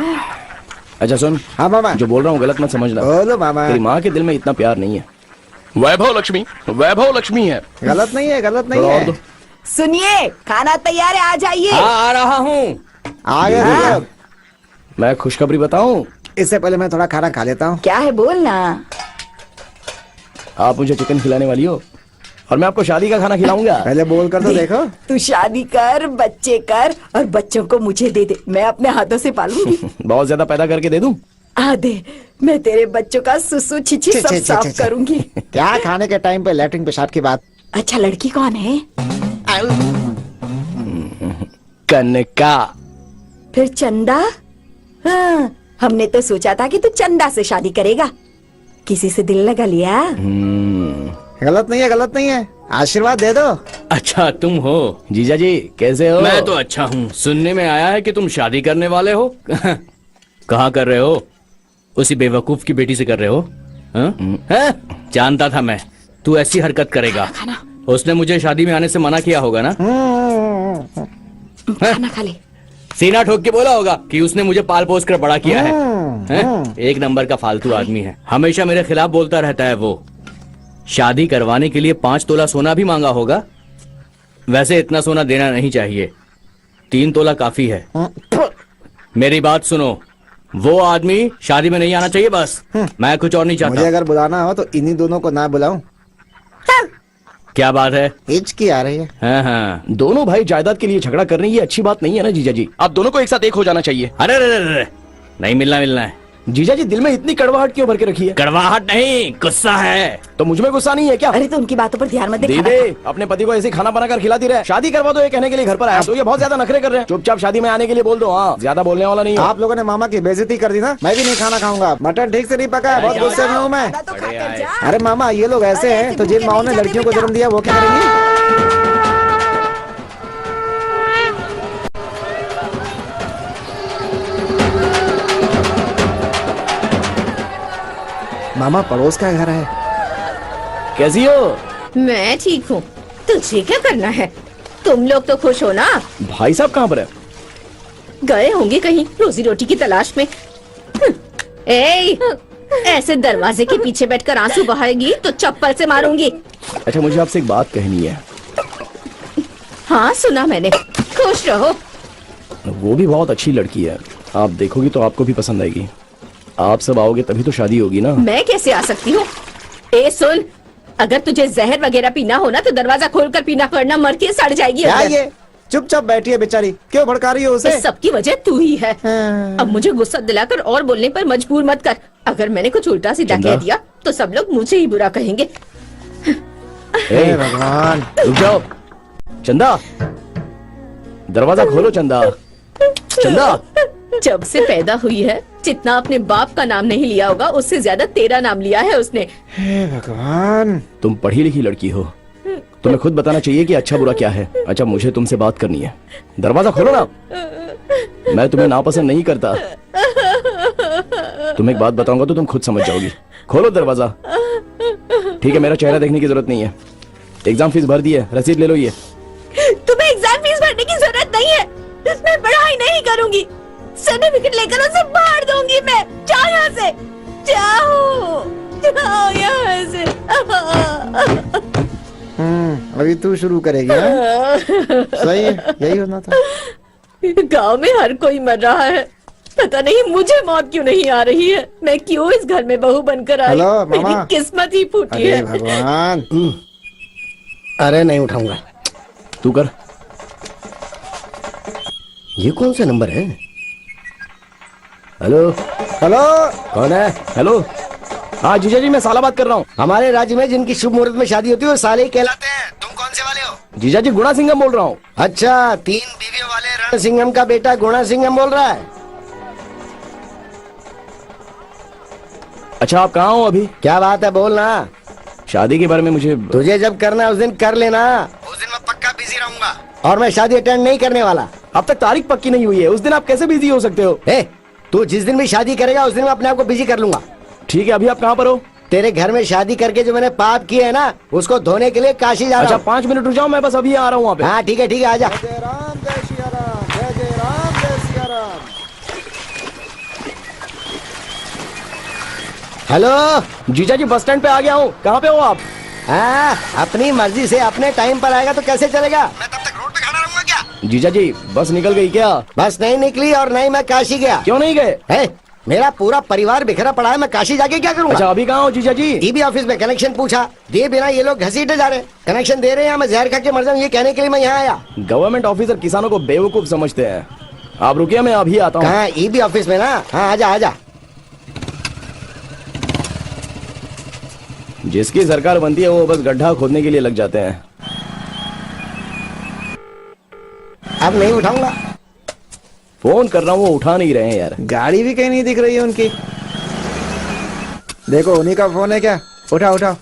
अच्छा सुन। हाँ मामा। जो बोल रहा हूँ गलत मत समझना। बोलो मामा। तेरी माँ के दिल में इतना प्यार नहीं है। वैभव लक्ष्मी है। गलत नहीं है, गलत नहीं थोड़ा और है। दो। सुनिए, खाना तैयार है, आ जाइए। हाँ, आ रहा हूँ। आ गए भैया। मैं खुशखबरी बताऊं? इससे पहले मैं थोड़ा खाना खा लेता हूँ। क्या है बोलना। आप मुझे चिकन खिलाने वाली हो और मैं आपको शादी का खाना खिलाऊंगा। पहले बोल कर तो देखो। तू शादी कर, बच्चे कर और बच्चों को मुझे दे दे, मैं अपने हाथों से पालूंगी। बहुत ज्यादा पैदा करके दे दूं? आ दे, मैं तेरे बच्चों का सुसु छिछी सब साफ करूंगी। क्या खाने के टाइम पे लैट्रिन पेशाब की बात। अच्छा, लड़की कौन है? कनका। फिर चंदा? हाँ, हमने तो सोचा था कि तू चंदा से शादी करेगा। किसी से दिल लगा लिया? गलत नहीं है, गलत नहीं है। आशीर्वाद दे दो। अच्छा तुम हो? जीजा जी कैसे हो? मैं तो अच्छा हूँ। सुनने में आया है कि तुम शादी करने वाले हो। कहाँ कर रहे हो? उसी बेवकूफ की बेटी से कर रहे हो? हैं? जानता था मैं तू ऐसी हरकत करेगा। उसने मुझे शादी में आने से मना किया होगा ना? खाना खा ले। सीना ठोक के बोला होगा कि उसने मुझे पाल पोस कर बड़ा किया है। हैं? एक नंबर का फालतू आदमी है, हमेशा मेरे खिलाफ बोलता रहता है। वो शादी करवाने के लिए 5 तोला सोना भी मांगा होगा। वैसे इतना सोना देना नहीं चाहिए, 3 तोला काफी है। मेरी बात सुनो, वो आदमी शादी में नहीं आना चाहिए बस। मैं कुछ और नहीं चाहता। मुझे अगर बुलाना हो तो इन्हीं दोनों को ना बुलाऊं। क्या बात है? हिचकी आ रही है। हाँ। दोनों भाई जायदाद के लिए झगड़ा कर रही है, अच्छी बात नहीं है ना जीजा जी। आप दोनों को एक साथ एक हो जाना चाहिए। अरे नहीं मिलना है। जीजा जी दिल में इतनी कड़वाहट क्यों भर के रखी है? कड़वाहट नहीं, गुस्सा है। तो मुझ में गुस्सा नहीं है क्या? अरे तो उनकी बातों पर ध्यान मत दे। दीदी अपने पति को ऐसे खाना बनाकर खिलाती रहे। शादी करवा दो ये कहने के लिए घर पर आया, तो ये बहुत ज्यादा नखरे कर रहे हैं। चुपचाप शादी में आने के लिए बोल दो। हाँ, ज्यादा बोलने वाला नहीं है। आप लोगों ने मामा की बेइज्जती कर दी ना। मैं भी नहीं खाना खाऊंगा, मटन ठीक से नहीं पका है, बहुत गुस्से में हूँ मैं। अरे मामा ये लोग ऐसे हैं तो जिन माओ ने लड़कियों को जन्म दिया वो क्या करेंगी? मामा पड़ोस का घर है। कैसी हो? मैं ठीक हूँ, तुझे क्या करना है? तुम लोग तो खुश हो ना? भाई साहब कहाँ पर है? गए होंगे कहीं रोजी रोटी की तलाश में। ऐसे दरवाजे के पीछे बैठकर आंसू बहाएगी तो चप्पल से मारूंगी। अच्छा मुझे आपसे एक बात कहनी है। हाँ सुना मैंने, खुश रहो। वो भी बहुत अच्छी लड़की है, आप देखोगी तो आपको भी पसंद आएगी। आप सब आओगे तभी तो शादी होगी ना। मैं कैसे आ सकती हूँ? ए सुन, अगर तुझे जहर वगैरह पीना हो ना तो दरवाजा खोलकर पीना, वरना मर के सड़ जाएगी। क्या ये चुपचाप बैठी है बेचारी, क्यों भड़का रही हो उसे? इस सब की वजह तू ही है। अब मुझे गुस्सा दिलाकर और बोलने पर मजबूर मत कर। अगर मैंने कुछ उल्टा सीधा कह दिया तो सब लोग मुझे ही बुरा कहेंगे। हे भगवान, रुक जाओ। चंदा दरवाजा खोलो। चंदा जब से पैदा हुई है जितना अपने बाप का नाम नहीं लिया होगा उससे ज्यादा तेरा नाम लिया है उसने। हे भगवान, तुम पढ़ी लिखी लड़की हो, तुम्हें खुद बताना चाहिए कि अच्छा बुरा क्या है। अच्छा मुझे तुमसे बात करनी है, दरवाजा खोलो ना। मैं तुम्हें नापसंद नहीं करता, तुम्हें एक बात बताऊंगा तो तुम खुद समझ जाओगी। खोलो दरवाजा। ठीक है, मेरा चेहरा देखने की जरूरत नहीं है। एग्जाम फीस भर दी है, रसीद ले लो। ये तुम्हें एग्जाम फीस भरने की जरूरत नहीं है, मैं पढ़ाई नहीं करूंगी। सर्टिफिकेट लेकर उसे बाहर दूंगी मैं। जाओ यहाँ से, जाओ यहाँ से। अभी तू शुरू करेगी हाँ? सही है, यही होना था। गांव में हर कोई मर रहा है, पता नहीं मुझे मौत क्यों नहीं आ रही है। मैं क्यों इस घर में बहू बनकर आई? हेलो, मेरी मामा। किस्मत ही फूटी है। भगवान। अरे नहीं उठाऊंगा। तू कर। ये कौन सा नंबर है? हेलो हेलो, कौन है? हेलो, हाँ जीजा जी मैं साला बात कर रहा हूँ। हमारे राज्य में जिनकी शुभ मुहूर्त में शादी होती है वो साले ही कहलाते हैं। तुम कौन से वाले हो? जीजा जी गुणा सिंघम बोल रहा हूँ। अच्छा, 3 बीवियों वाले रण सिंघम का बेटा गुणा सिंघम बोल रहा है। अच्छा आप कहाँ हो अभी? क्या बात है, बोलना। शादी के बारे में मुझे तुझे जब करना है उस दिन कर लेना। उस दिन मैं पक्का बिजी रहूंगा और मैं शादी अटेंड नहीं करने वाला। अब तक तारीख पक्की नहीं हुई है, उस दिन आप कैसे बिजी हो सकते हो? तू जिस दिन भी शादी करेगा उस दिन मैं अपने आप को बिजी कर लूंगा। ठीक है, अभी आप कहाँ पर हो? तेरे घर में शादी करके जो मैंने पाप किए है ना उसको धोने के लिए काशी जा रहा हूँ। अच्छा 5 मिनट रुक जाओ, मैं बस अभी आ रहा हूँ वहाँ पे। हाँ ठीक है, आजा। जय राम जय सिया राम, जय जय राम जय सिया राम। हेलो जीजा जी बस स्टैंड पे आ गया हूँ, कहाँ पे हो आप? अपनी मर्जी से अपने टाइम पर आएगा तो कैसे चलेगा? मैं तब तक रोड पे खड़ा रहूंगा क्या? जीजा जी बस निकल गई क्या? बस नहीं निकली और नहीं मैं काशी गया। क्यों नहीं गए? है मेरा पूरा परिवार बिखरा पड़ा है, मैं काशी जाके क्या करूंगा? अच्छा अभी कहाँ हो जीजा जी? टीबी ऑफिस में कनेक्शन पूछा, दिए बिना ये लोग घसीटे जा रहे। कनेक्शन दे रहे हैं, मैं जहर खा के मर जाऊं ये कहने के लिए मैं यहाँ आया। गवर्नमेंट ऑफिसर किसानों को बेवकूफ समझते हैं। आप रुकिए, मैं अभी आता हूँ। कहाँ? ईबी ऑफिस में ना? हाँ आजा आजा। जिसकी सरकार बनती है वो बस गड्ढा खोदने के लिए लग जाते हैं। अब नहीं उठाऊंगा। फोन कर रहा हूँ, वो उठा नहीं रहे हैं यार। गाड़ी भी कहीं नहीं दिख रही है उनकी। देखो उन्हीं का फोन है क्या? उठा उठा।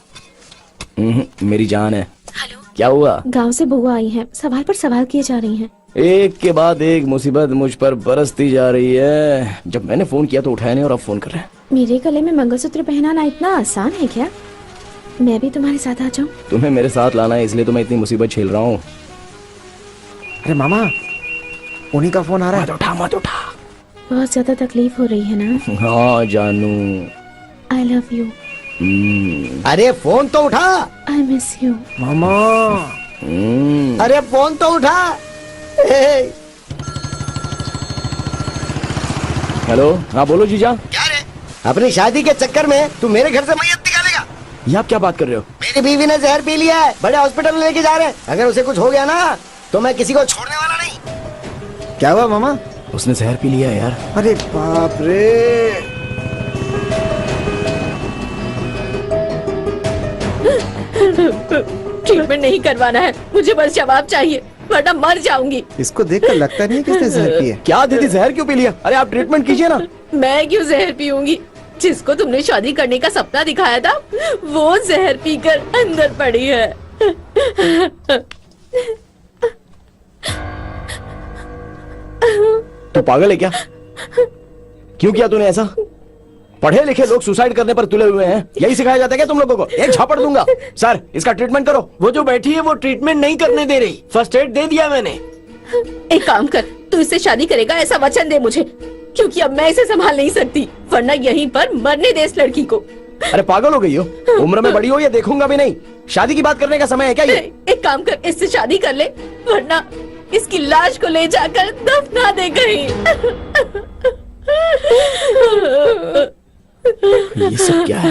मेरी जान है। हेलो क्या हुआ? गांव से बुआ आई हैं, सवाल पर सवाल किए जा रही हैं। एक के बाद एक मुसीबत मुझ पर बरसती जा रही है। जब मैंने फोन किया तो उठाया नहीं और अब फोन कर रहे हैं। मेरे गले में मंगलसूत्र पहनाना इतना आसान है क्या? मैं भी तुम्हारे साथ आ जाऊं? तुम्हें मेरे साथ लाना है इसलिए तो मैं इतनी मुसीबत झेल रहा हूँ। अरे मामा उन्हीं का फोन आ रहा है। मत उठा। बहुत ज्यादा तकलीफ हो रही है ना? हाँ जानू। I love you. अरे फोन तो उठा। I miss you. मामा अरे फोन तो उठा। हेलो हाँ बोलो जीजा। क्या रे? अपनी शादी के चक्कर में तू मेरे घर से मैयत निकालेगा? ये आप क्या बात कर रहे हो? मेरी बीवी ने जहर पी लिया है, बड़े हॉस्पिटल में लेके जा रहे हैं। अगर उसे कुछ हो गया ना तो मैं किसी को छोड़ने वाला नहीं। क्या हुआ मामा? उसने जहर पी लिया है यार। अरे बाप रे। ट्रीटमेंट नहीं करवाना है, मुझे बस जवाब चाहिए वरना मर जाऊंगी। इसको देखकर लगता नहीं है किसने जहर पी है। क्या दीदी जहर क्यों पी लिया? अरे आप ट्रीटमेंट कीजिए ना। मैं क्यों जहर पीऊंगी? जिसको तुमने शादी करने का सपना दिखाया था वो जहर पीकर अंदर पड़ी है। तो पागल है क्या? क्यों किया तूने ऐसा? पढ़े लिखे लोग सुसाइड करने पर तुले हुए हैं, यही सिखाया जाता है क्या तुम लोगों को? एक झापड़ दूंगा। सर इसका ट्रीटमेंट करो। वो जो बैठी है वो ट्रीटमेंट नहीं करने दे रही। फर्स्ट एड दे दिया मैंने। एक काम कर, तू इससे शादी करेगा ऐसा वचन दे मुझे, क्योंकि अब मैं इसे संभाल नहीं सकती, वरना यहीं पर मरने दे इस लड़की को। अरे पागल हो गई हो? उम्र में बड़ी हो या देखूंगा भी नहीं। शादी की बात करने का समय है क्या ये? एक काम कर, इससे शादी कर ले, वरना इसकी लाश को ले जाकर दफना दे कहीं। ये सब क्या है?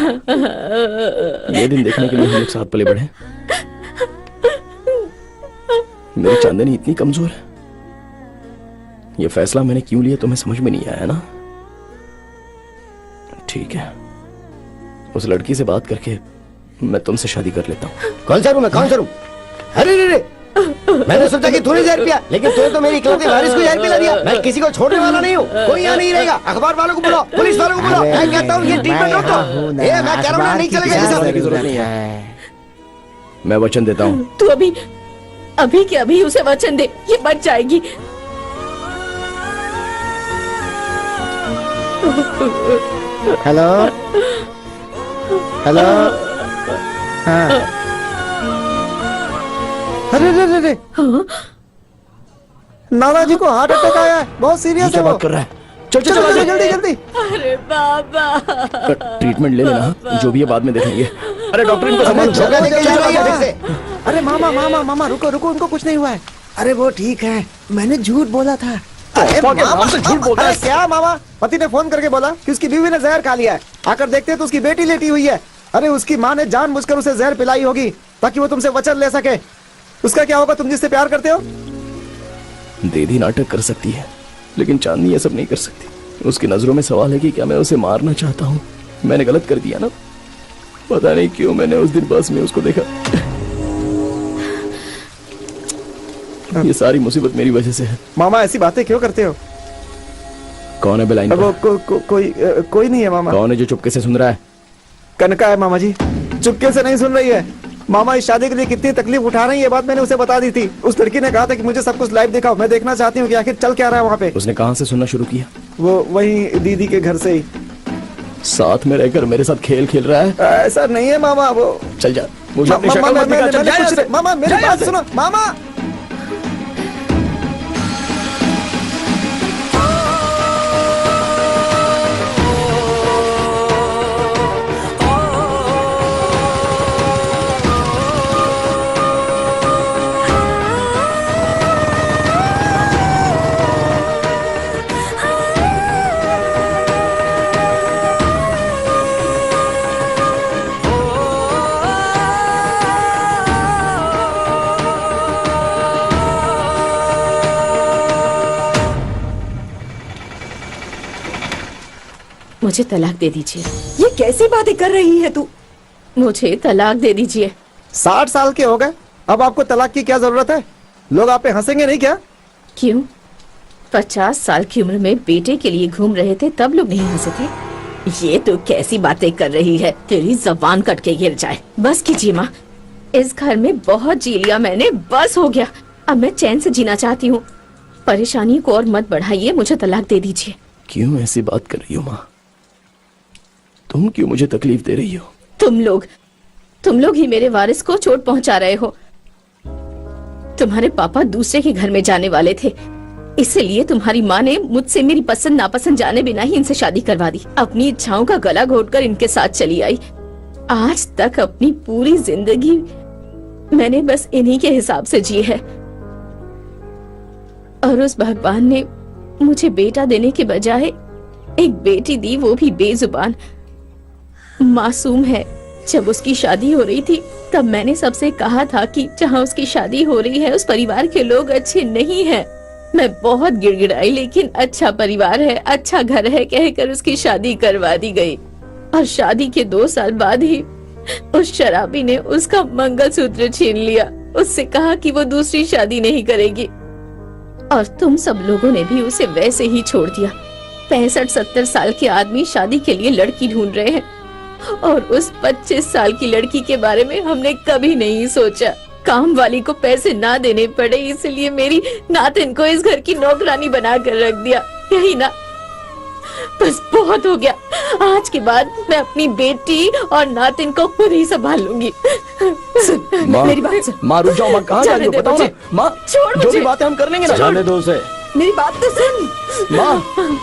ये दिन देखने के लिए हम लोग साथ पले बढ़े। मेरी चांदनी इतनी कमजोर है। ये फैसला मैंने क्यों लिया तुम्हें समझ में नहीं आया ना? ठीक है, उस लड़की से बात करके मैं तुमसे शादी कर लेता हूँ। कौन सा रूम है? कौन सा रूम? अरे रे रे, मैंने सोचा कि तूने जहर पिया, लेकिन तूने तो मेरी इकलौती वारिस को जहर पिला दिया। मैं किसी को छोड़ने वाला नहीं हूँ, कोई यहाँ नहीं रहेगा। अखबार वालों को बुलाओ, पुलिस वालों को बुलाओ। मैं कहता हूँ ये ट्रीटमेंट रोक दो। मैं कह रहा हूँ नहीं चलेगा ये सब। की जरूरत नहीं है। मैं वचन देता हूँ। तू अभी के अभी उसे वचन दे, ये बच जाएगी। Hello hello. हाँ। अरे रे रे रे, नाना जी को हार्ट अटैक आया है, बहुत सीरियस है वो। बात कर रहा है? चल चल चलो चल जल्दी जल्दी। अरे बाबा, ट्रीटमेंट ले लेना, जो भी है बाद में देखेंगे। अरे डॉक्टर इनको संभालो। अरे मामा मामा मामा रुको रुको, उनको कुछ नहीं हुआ है। अरे वो ठीक है, मैंने झूठ बोला था। अरे मामा झूठ बोला है क्या? मामा पति ने फोन करके बोला कि उसकी बीवी ने जहर खा लिया है। आकर देखते हैं तो उसकी बेटी लेटी हुई है। अरे उसकी माँ ने जानबूझकर उसे जहर पिलाई होगी ताकि वो तुमसे वचन ले सके। उसका क्या होगा? तुम जिससे प्यार करते हो। दीदी नाटक कर सकती है, लेकिन चांदनी ये सब नहीं कर सकती। उसकी नजरों में सवाल है कि क्या मैं उसे मारना चाहता हूँ। मैंने गलत कर दिया ना, पता नहीं क्यों मैंने उस दिन बस में उसको देखा। ये सारी मुसीबत मेरी वजह से है। मामा ऐसी बातें क्यों करते हो? कौन है बेलाइन? कोई नहीं है मामा। कौन है जो चुपके से सुन रहा है? कनका है मामा जी, चुपके से नहीं सुन रही है। मामा इस शादी के लिए कितनी तकलीफ उठा रही है, ये बात मैंने उसे बता दी थी। उस लड़की ने कहा था कि मुझे सब कुछ लाइव दिखाओ, मैं देखना चाहती हूँ कि आखिर चल क्या रहा है वहाँ पे। उसने कहाँ से सुनना शुरू किया? वो वही दीदी के घर से ही। साथ में रहकर मेरे साथ खेल खेल रहा है? ऐसा नहीं है मामा। वो चल जा, मुझे अपनी शक्ल मत दिखा, चल जा। मामा मेरी बात सुनो मामा। मुझे तलाक दे दीजिए। ये कैसी बातें कर रही है तू? मुझे तलाक दे दीजिए। 60 साल के हो गए, अब आपको तलाक की क्या जरूरत है? लोग आप पे हंसेंगे नहीं क्या? क्यों? 50 साल की उम्र में बेटे के लिए घूम रहे थे तब लोग नहीं हंसे थे? ये तो कैसी बातें कर रही है, तेरी जबान कट के गिर जाए। बस कीजिए माँ, इस घर में बहुत जी लिया मैंने, बस हो गया। अब मैं चैन से जीना चाहती हूँ। परेशानी को और मत बढ़ाइए, मुझे तलाक दे दीजिए। क्यों ऐसी बात कर रही हो माँ? तुम क्यों मुझे तकलीफ दे रही हो? तुम लोग ही मेरे वारिस को चोट पहुंचा रहे हो। तुम्हारे पापा दूसरे के घर में जाने वाले थे, इसलिए तुम्हारी माँ ने मुझसे मेरी पसंद नापसंद जाने बिना ही इनसे शादी करवा दी। अपनी इच्छाओं का गला घोटकर इनके साथ चली आई। आज तक अपनी पूरी जिंदगी मैंने बस इन्हीं के हिसाब से जी है, और उस भगवान ने मुझे बेटा देने के बजाय एक बेटी दी, वो भी बेजुबान, मासूम है। जब उसकी शादी हो रही थी तब मैंने सबसे कहा था कि जहाँ उसकी शादी हो रही है उस परिवार के लोग अच्छे नहीं हैं। मैं बहुत गिड़गिड़ाई, लेकिन अच्छा परिवार है, अच्छा घर है कहकर उसकी शादी करवा दी गई। और शादी के 2 साल बाद ही उस शराबी ने उसका मंगलसूत्र छीन लिया। उससे कहा कि वो दूसरी शादी नहीं करेगी, और तुम सब लोगों ने भी उसे वैसे ही छोड़ दिया। 65-70 साल के आदमी शादी के लिए लड़की ढूंढ रहे हैं, और उस 25 साल की लड़की के बारे में हमने कभी नहीं सोचा। काम वाली को पैसे ना देने पड़े, इसलिए मेरी नातिन को इस घर की नौकरानी बना कर रख दिया। यही ना, बस बहुत हो गया। आज के बाद मैं अपनी बेटी और नातिन को खुद ही संभाल लूंगी। मेरी बात सुन। माँ रुक जाओ माँ, कहाँ जा रही हो बताओ ना माँ। जो भी बातें हम कर लेंगे ना। जाने दो उसे। मेरी बात तो सुन।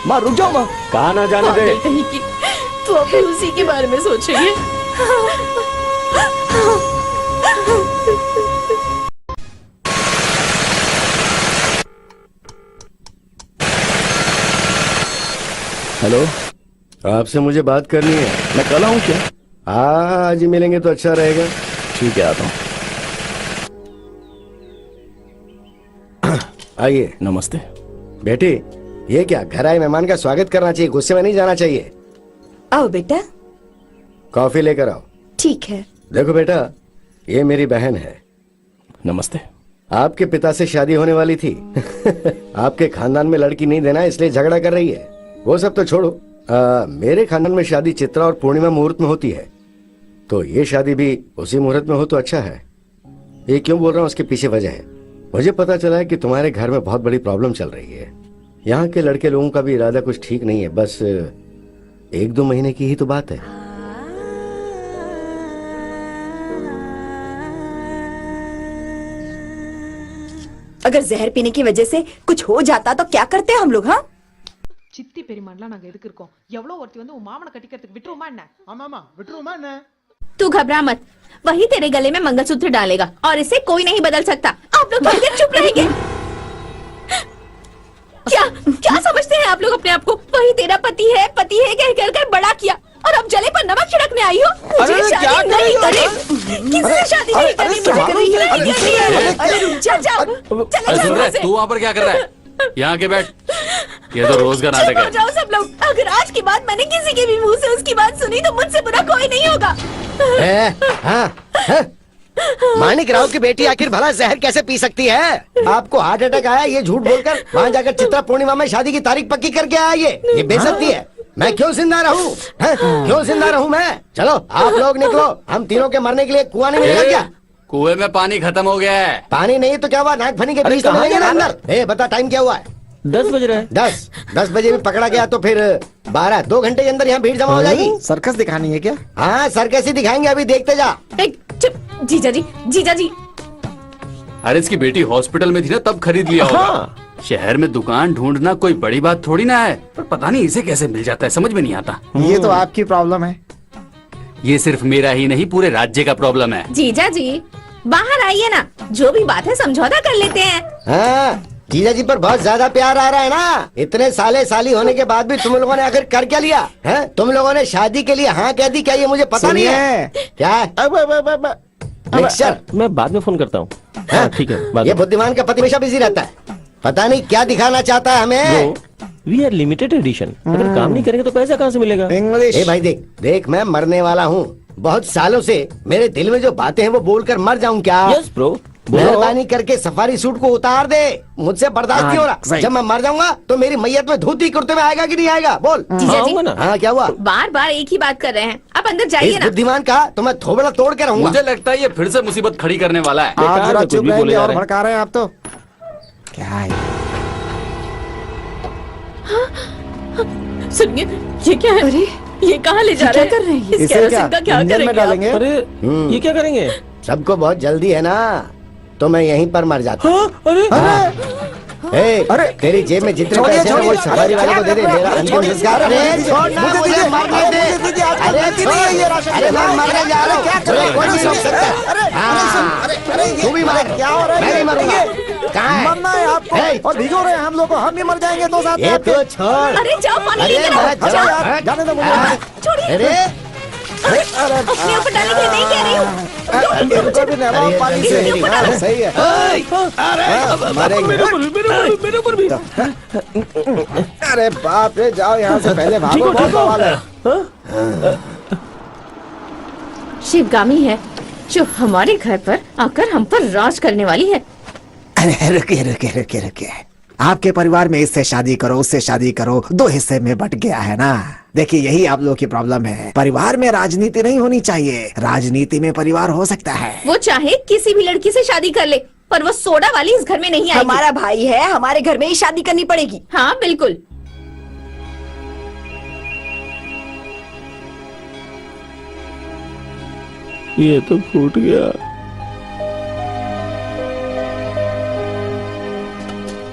माँ रुक जाओ माँ। कहाँ ना जाने दे। कहीं की तो अभी उसी के बारे में सोच रही है। हेलो, आपसे मुझे बात करनी है। मैं कल आऊँ क्या? आज ही मिलेंगे तो अच्छा रहेगा। ठीक है, आता हूँ। आइए। नमस्ते। बेटी, ये क्या, घर आए मेहमान का स्वागत करना चाहिए, गुस्से में नहीं जाना चाहिए। आओ बेटा। कॉफी लेकर आओ। ठीक है। देखो बेटा, ये मेरी बहन है। नमस्ते। आपके पिता से शादी होने वाली थी। आपके खानदान में लड़की नहीं देना इसलिए झगड़ा कर रही है। वो सब तो छोड़ो, मेरे खानदान में शादी चित्रा और पूर्णिमा मुहूर्त में होती है, तो ये शादी भी उसी मुहूर्त में हो तो अच्छा है। ये क्यों बोल रहा हूँ, उसके पीछे वजह है। मुझे पता चला है कि तुम्हारे घर में बहुत बड़ी प्रॉब्लम चल रही है। यहाँ के लड़के लोगों का भी इरादा कुछ ठीक नहीं है। बस 1-2 महीने की ही तो बात है। अगर जहर पीने की वजह से कुछ हो जाता तो क्या करते हम लोग? हाँ, சித்தி பெரியமான்லாம் நாங்க எதுக்கு இருக்கோம்? எவ்வளவு ஒருத்தி வந்து உன் மாமனை கட்டிக்கிறதுக்கு விட்டுருமா என்ன? ஆமாமா விட்டுருமா என்ன? तू घबरा मत, वही तेरे गले में मंगलसूत्र डालेगा और इसे कोई नहीं बदल सकता। आप लोग थोड़ी देर चुप रहेंगे। क्या क्या समझते हैं आप लोग अपने आप को? वही तेरा पति है कह कर बड़ा किया, और अब जले पर नमक छिड़कने आई हो। मुझे शादी नहीं करनी, किसी से शादी नहीं करनी, मुझे करनी है। अरे रुक जा, सुन रहे, तू वहाँ पर क्या कर रहा है? यहाँ के बैठ, ये तो रोज का नाटक है। जाओ सब लोग। अगर आज के बाद मैंने किसी के भी मुंह से उसकी बात सुनी तो मुझसे बुरा कोई नहीं होगा। मानिक राव की बेटी आखिर भला जहर कैसे पी सकती है? आपको हार्ट अटैक आया ये झूठ बोलकर वहाँ जाकर चित्रा पूर्णिमा में शादी की तारीख पक्की करके आया। ये बेइज्जती है। मैं क्यों जिंदा रहूं? क्यों जिंदा रहूं मैं? चलो आप लोग निकलो, हम तीनों के मरने के लिए कुआं नहीं मिलेगा क्या? कुएं में पानी खत्म हो गया है। पानी नहीं तो क्या हुआ, नाक फनी के बीच तो मिलेगा ना अंदर। बता टाइम क्या हुआ है? 10 बज रहे हैं। 10 बजे भी पकड़ा गया तो फिर 12, 2 घंटे के अंदर यहाँ भीड़ जमा हो जाएगी। सर्कस दिखानी है क्या? हाँ सर्कस ही दिखाएंगे, अभी देखते जा। चुप जीजा जी। अरे इसकी बेटी हॉस्पिटल में थी ना, तब खरीद लिया होगा। शहर में दुकान ढूंढना कोई बड़ी बात थोड़ी ना है, पर पता नहीं इसे कैसे मिल जाता है, समझ में नहीं आता। ये तो आपकी प्रॉब्लम है। ये सिर्फ मेरा ही नहीं, पूरे राज्य का प्रॉब्लम है। जीजा जी बाहर आइए ना, जो भी बात है समझौता कर लेते हैं। हाँ, जीजा जी पर बहुत ज्यादा प्यार आ रहा है ना। इतने साले साली होने के बाद भी तुम लोगों ने आखिर कर क्या लिया है? तुम लोगों ने शादी के लिए हाँ कह दी क्या? ये मुझे पता नहीं है। क्या है? मिक्सचर मैं बाद में फोन करता हूँ। हाँ, ठीक है। ये बुद्धिमान का पति हमेशा बिजी रहता है, पता नहीं क्या दिखाना चाहता है हमें। We are limited edition. अगर काम नहीं करेंगे तो पैसा कहाँ से मिलेगा? इंग्लिश। ए भाई देख देख, मैं मरने वाला हूँ। बहुत सालों से मेरे दिल में जो बातें हैं वो बोलकर मर जाऊं क्या? Yes bro. मेहरबानी करके सफारी सूट को उतार दे, मुझसे बर्दाश्त नहीं हो रहा। सही। जब मैं मर जाऊंगा तो मेरी मैयत में धोती कुर्ते में आएगा कि नहीं आएगा? बोल। जीजा जी हाँ क्या हुआ? बार बार एक ही बात कर रहे हैं, आप अंदर जाइए इस ना। बुद्धिमान का तो मैं थोबड़ा तोड़ के रहूंगा। मुझे लगता है ये फिर से मुसीबत खड़ी करने वाला है। आप जरा चुप भी बोले रहेंगे जा और रहे हैं। भड़का रहे हैं आप तो। क्या है? सुनिए, ये क्या है? अरे ये कहाँ ले जा रहे हैं? क्या कर रहे हैं? इस इसे केरोसिन का क्या इंजन में करेंगे आप? डालेंगे? अरे ये क्या करेंगे? सबको बहुत जल्दी है ना, तो मैं यहीं पर मर जाता हूँ। अरे अरे तेरी जेब में जितने पैसे हैं वो सफारी वाले को दे दे। मेरा अंतिम संस्कार। अरे छोड़ ना, मुझे मरने दे। अरे छोड़, अरे मैं मरने जा रहा हूँ। क्या कर रहा है? कोई नहीं रोक सकता। तू भी मर, मैं नहीं मरूंगा। कहाँ है? मरना है आपको और भिगो रहे हैं हम लोग को। हम भी मर जाएंगे दो साथ में ये आपके। तो छोड़। अरे जाओ पानी अरे लेकर आओ। मैं अरे यार, जाने दो मुझे। छोड़िए। अरे अपने ऊपर डालने के लिए नहीं कह रही हूँ। इनको भी नहलाओ पानी से। हाँ, सही है। मरेंगे। मेरे ऊपर भी। अरे बाप रे, जाओ यहाँ से, पहले भागो, बहुत बवाल है। शिवगामी है जो हमारे घर पर आकर हम पर राज करने वाली है। अरे रुकिए रुकिए रुकिए रुकिए, आपके परिवार में इससे शादी करो उससे शादी करो, दो हिस्से में बट गया है ना। देखिए यही आप लोगों की प्रॉब्लम है। परिवार में राजनीति नहीं होनी चाहिए, राजनीति में परिवार हो सकता है। वो चाहे किसी भी लड़की से शादी कर ले, पर वो सोडा वाली इस घर में नहीं आएगी। हमारा भाई है, हमारे घर में ही शादी करनी पड़ेगी। हाँ बिल्कुल। ये तो फूट गया।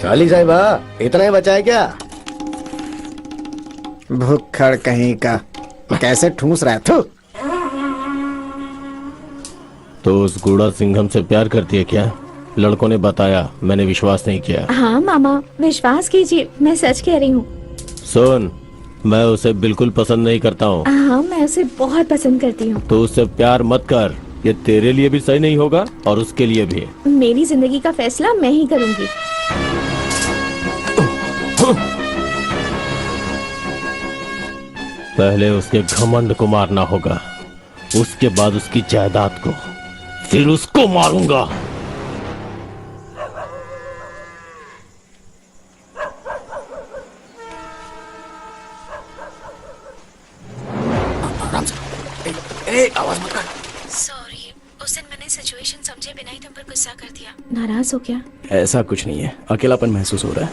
चाली साहिबा, इतना ही बचा है क्या? भुक्खड़ कहीं का, कैसे ठूस रहा है? थू। तो उस गुड़ा सिंघम से प्यार करती है क्या? लड़कों ने बताया, मैंने विश्वास नहीं किया। हाँ मामा, विश्वास कीजिए, मैं सच कह रही हूँ। सुन, मैं उसे बिल्कुल पसंद नहीं करता हूँ। हाँ मैं उसे बहुत पसंद करती हूँ। तो उससे प्यार मत कर, ये तेरे लिए भी सही नहीं होगा और उसके लिए भी। मेरी जिंदगी का फैसला मैं ही करूँगी। पहले उसके घमंड को मारना होगा, उसके बाद उसकी जायदाद को, फिर उसको मारूंगा। आवाज मत कर। सॉरी, उस दिन मैंने सिचुएशन समझे बिना ही तुम पर गुस्सा कर दिया। नाराज हो क्या? ऐसा कुछ नहीं है, अकेलापन महसूस हो रहा है।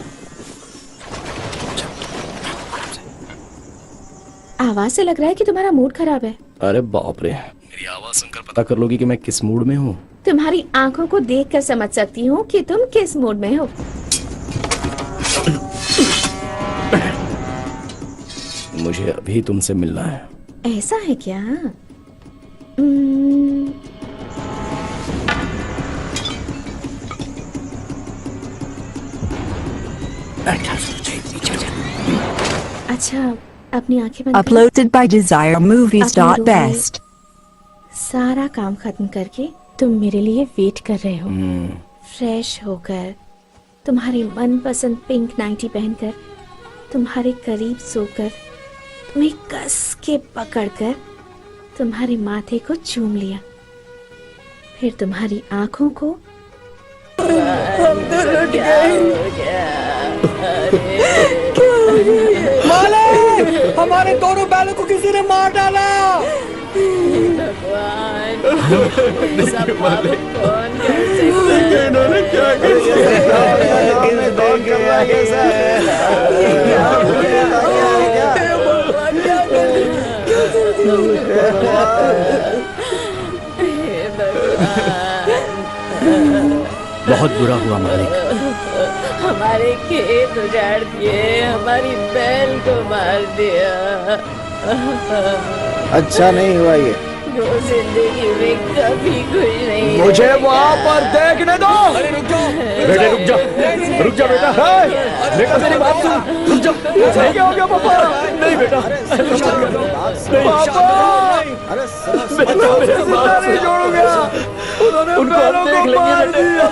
आवाज से लग रहा है कि तुम्हारा मूड खराब है। अरे बाप रे, मेरी आवाज सुनकर पता कर लोगी कि मैं किस मूड में हूँ। तुम्हारी आंखों को देखकर समझ सकती हूँ कि तुम किस मूड में हो। मुझे अभी तुमसे मिलना है। ऐसा है क्या? अच्छा, अपनी आंखें बंद करो। Uploaded by DesireMovies.best. सारा काम खत्म करके तुम मेरे लिए वेट कर रहे हो। फ्रेश होकर, तुम्हारी मनपसंद पिंक नाइटी पहनकर, तुम्हारे करीब सोकर, तुम्हें कस के पकड़कर, तुम्हारे माथे को चूम लिया, फिर तुम्हारी आंखों को मालिक, हमारे दोनों बैलों को किसी ने मार डाला। इन्होंने क्या बहुत बुरा हुआ मालिक। हमारे खेत उजाड़ दिए, हमारी बैल को मार दिया। अच्छा नहीं हुआ ये। जो जिंदगी में कभी खुश नहीं। मुझे वहाँ पर देखने दो। अरे रुक जाओ बेटे, रुक जा, रुक जा बेटा। बेटा मेरी बात सुन, रुक जा। नहीं क्या हो गया पापा? नहीं बेटा, पापा नहीं छोड़ूंगा। उन्होंने बैलों को मार दिया।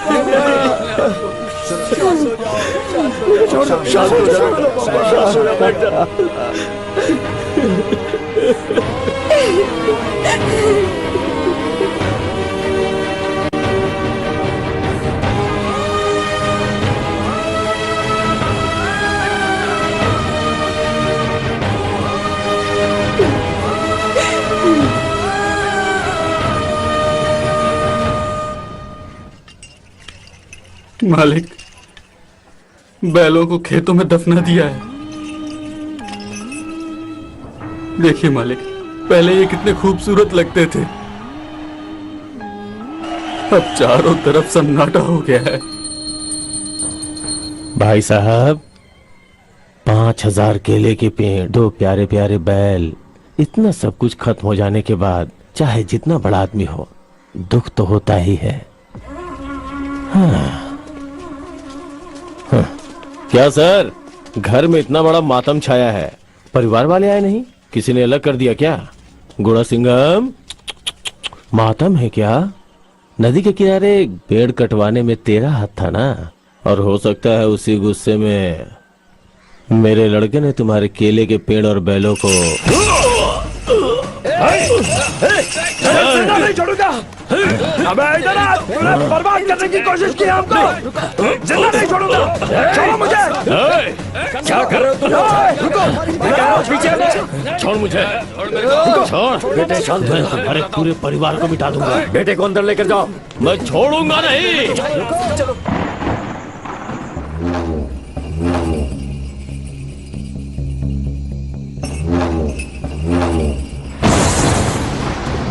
मालिक, बैलों को खेतों में दफना दिया है। देखिए मालिक, पहले ये कितने खूबसूरत लगते थे, अब चारों तरफ सन्नाटा हो गया है। भाई साहब, 5000 केले के पेड़, 2 प्यारे प्यारे बैल, इतना सब कुछ खत्म हो जाने के बाद चाहे जितना बड़ा आदमी हो, दुख तो होता ही है। हाँ। क्या सर, घर में इतना बड़ा मातम छाया है, परिवार वाले आए नहीं? किसी ने अलग कर दिया क्या? गुड़ा सिंघम, मातम है क्या? नदी के किनारे पेड़ कटवाने में तेरा हाथ था ना, और हो सकता है उसी गुस्से में मेरे लड़के ने तुम्हारे केले के पेड़ और बैलों को नहीं छोड़ूंगा। अबे इधर आ, तूने बर्बाद करने की कोशिश की हमको, जिंदा नहीं छोड़ूंगा। छोड़ो मुझे। क्या कर रहे हो तुम? रुको, पीछे छोड़ मुझे, छोड़ बेटे, शांत हो, तुम्हारे पूरे परिवार को मिटा दूंगा। बेटे को अंदर लेकर जाओ। मैं छोड़ूंगा नहीं। चलो।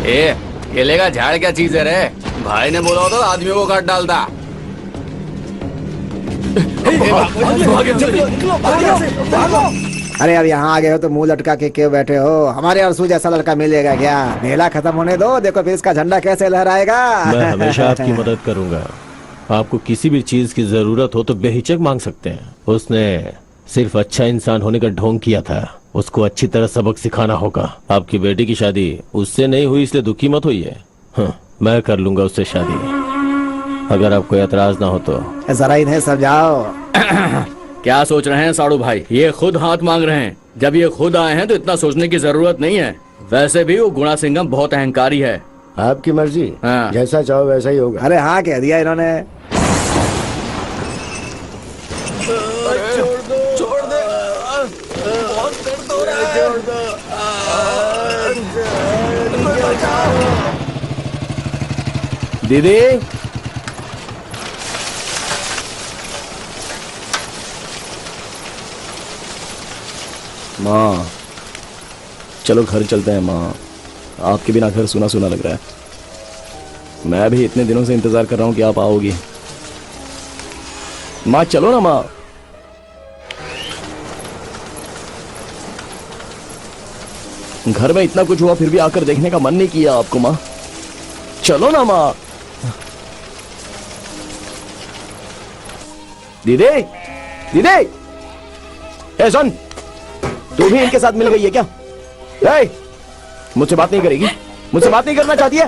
ए, केले का झाड़ क्या चीज है रे? भाई ने बोला होता तो आदमियों को काट डालता। अरे अब यहाँ आ गए हो तो मुंह लटका के क्यों बैठे हो? हमारे अरसू जैसा लड़का मिलेगा क्या? मेला खत्म होने दो, देखो फिर इसका झंडा कैसे लहराएगा। मैं हमेशा आपकी मदद करूंगा। आपको किसी भी चीज की जरूरत हो तो बेहिचक मांग सकते हैं। उसने सिर्फ अच्छा इंसान होने का ढोंग किया था, उसको अच्छी तरह सबक सिखाना होगा। आपकी बेटी की शादी उससे नहीं हुई इसलिए दुखी मत होइए। हाँ, मैं कर लूंगा उससे शादी, अगर आपको एतराज ना हो तो। जरा इन्हें समझाओ। क्या सोच रहे हैं साड़ू भाई? ये खुद हाथ मांग रहे हैं। जब ये खुद आए हैं तो इतना सोचने की जरूरत नहीं है। वैसे भी वो गुणा सिंघम बहुत अहंकारी है। आपकी मर्जी। हाँ। जैसा चाहो वैसा ही होगा। अरे हाँ कह दिया इन्होंने। छोड़ दे, बहुत दर्द हो रहा है। दीदी, माँ, चलो घर चलते हैं। माँ, आपके बिना घर सुना सुना लग रहा है। मैं भी इतने दिनों से इंतजार कर रहा हूँ कि आप आओगी। माँ चलो ना माँ। घर में इतना कुछ हुआ फिर भी आकर देखने का मन नहीं किया आपको। माँ चलो ना माँ। दीदी, दीदी, ए सुन, तू भी इनके साथ मिल गई है क्या? ए, मुझसे बात नहीं करेगी? मुझसे बात नहीं करना चाहती है?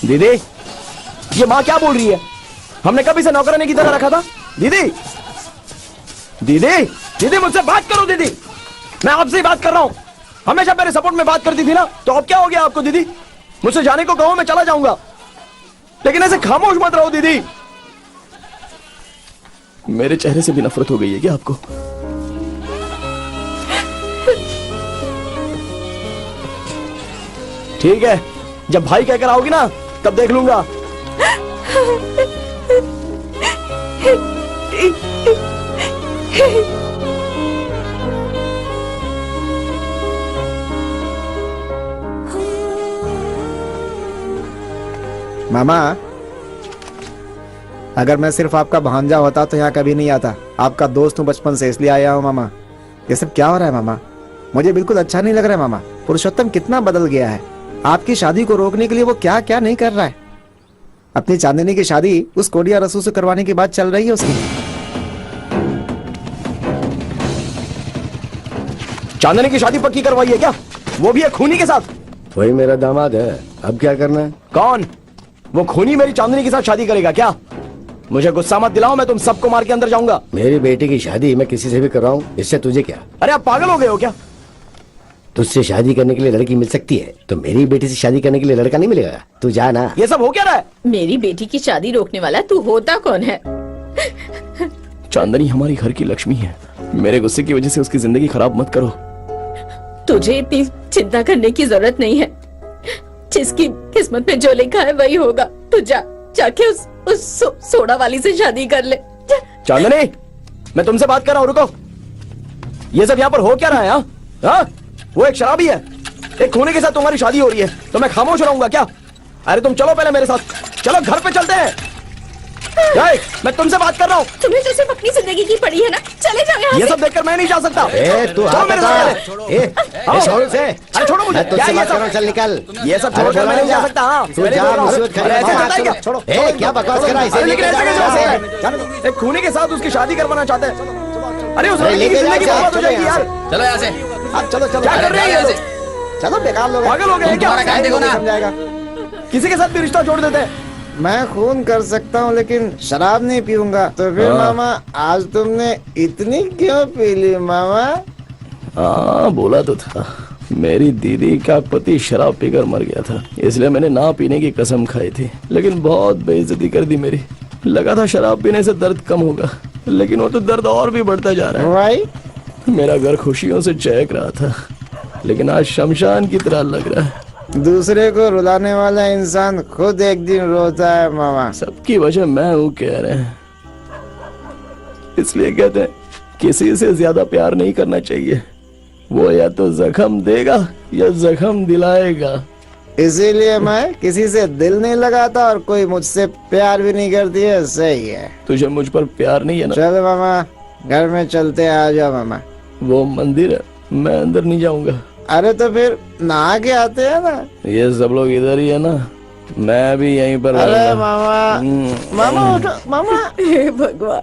दीदी, ये माँ क्या बोल रही है? हमने कभी से नौकरानी की तरह रखा था? दीदी, दीदी, दीदी मुझसे बात करो। दीदी, मैं आपसे ही बात कर रहा हूं। हमेशा मेरे सपोर्ट में बात करती थी ना, तो अब क्या हो गया आपको? दीदी, मुझसे जाने को कहो मैं चला जाऊंगा, लेकिन ऐसे खामोश मत रहो। दीदी, मेरे चेहरे से भी नफरत हो गई है क्या आपको? ठीक है, जब भाई कहकर आओगी ना तब देख लूंगा। मामा, अगर मैं सिर्फ आपका भांजा होता तो यहाँ कभी नहीं आता। आपका दोस्त हूँ बचपन से, इसलिए आया हूँ। मामा, ये सब क्या हो रहा है मामा? मुझे बिल्कुल अच्छा नहीं लग रहा है मामा। पुरुषोत्तम कितना बदल गया है। आपकी शादी को रोकने के लिए वो क्या क्या नहीं कर रहा है। अपनी चांदनी की शादी उस कोडिया रसू से करवाने की बात चल रही है उसकी। चांदनी की शादी पक्की करवाई है क्या? वो भी एक खूनी के साथ? वही मेरा दामाद है, अब क्या करना है? कौन? वो खूनी मेरी चांदनी के साथ शादी करेगा क्या? मुझे गुस्सा मत दिलाओ, मैं तुम सबको मार के अंदर जाऊंगा। मेरी बेटी की शादी मैं किसी से भी कर रहा हूँ, इससे तुझे क्या? अरे आप पागल हो गए हो क्या? तुझसे शादी करने के लिए लड़की मिल सकती है, तो मेरी बेटी से शादी करने के लिए लड़का नहीं मिलेगा? तू जा ना। ये सब हो क्या रहा है? मेरी बेटी की शादी रोकने वाला तू होता कौन है? चांदनी हमारी घर की लक्ष्मी है, मेरे गुस्से की वजह से उसकी जिंदगी खराब मत करो। तुझे इतनी चिंता करने की जरूरत नहीं है, जिसकी किस्मत में जो लिखा है वही होगा। तू जाके उस सोडा वाली से शादी कर ले। चांदनी, मैं तुमसे बात कर रहा हूँ, रुको। ये सब यहाँ पर हो क्या रहा है? हाँ? वो एक शराबी है, एक खूनी के साथ तुम्हारी शादी हो रही है, तो मैं खामोश रहूंगा क्या? अरे तुम चलो पहले मेरे साथ, चलो घर पे चलते हैं। मैं तुमसे बात कर रहा हूँ। तुम्हें तो सिर्फ अपनी जिंदगी की पड़ी है ना, चले जाओ यहाँ ये से। सब देखकर मैं नहीं जा सकता। तू मेरे साथ। छोड़ से। अरे छोड़ो मुझे। मैं तुझसे बात कर रहा हूँ, चल निकल। ये सब छोड़कर मैं नहीं जा सकता। हाँ, तू जा, मुसीबत खड़ी। छोड़ो। क्या बकवास कर रहा है? लेकिन ऐसे कैसे? एक खूनी के साथ उसकी शादी करवाना चाहते हैं। अरे उस लड़की की जिंदगी बर्बाद हो जाएगी यार। चलो यहाँ से। चलो चलो। क्या कर रहे हैं ये लोग? चलो बेकार लोग, पागल हो गए क्या? तुम्हारा काम देखो ना। समझाएगा। किसी के साथ भी रिश्ता जोड़ देते हैं। मैं खून कर सकता हूँ लेकिन शराब नहीं पीऊंगा। तो फिर मामा आज तुमने इतनी क्यों पी ली मामा? हाँ बोला तो था, मेरी दीदी का पति शराब पीकर मर गया था, इसलिए मैंने ना पीने की कसम खाई थी, लेकिन बहुत बेइज्जती कर दी मेरी। लगा था शराब पीने से दर्द कम होगा, लेकिन वो तो दर्द और भी बढ़ता जा रहा है। भाई मेरा घर खुशियों से चहक रहा था, लेकिन आज शमशान की तरह लग रहा है। दूसरे को रुलाने वाला इंसान खुद एक दिन रोता है मामा। सबकी वजह मैं हूँ कह रहे हैं, इसलिए कहते हैं किसी से ज्यादा प्यार नहीं करना चाहिए, वो या तो जख्म देगा या जख्म दिलाएगा। इसीलिए मैं किसी से दिल नहीं लगाता और कोई मुझसे प्यार भी नहीं करती है। सही है। तुझे मुझ पर प्यार नहीं है ना? चलो मामा घर में चलते हैं, आ जाओ मामा। वो मंदिर है, मैं अंदर नहीं जाऊंगा। अरे तो फिर नहा के आते हैं ना। ये सब लोग इधर ही है ना, मैं भी यहीं पर अरे रहूंगा। मामा मामा उठो मामा। हे भगवान,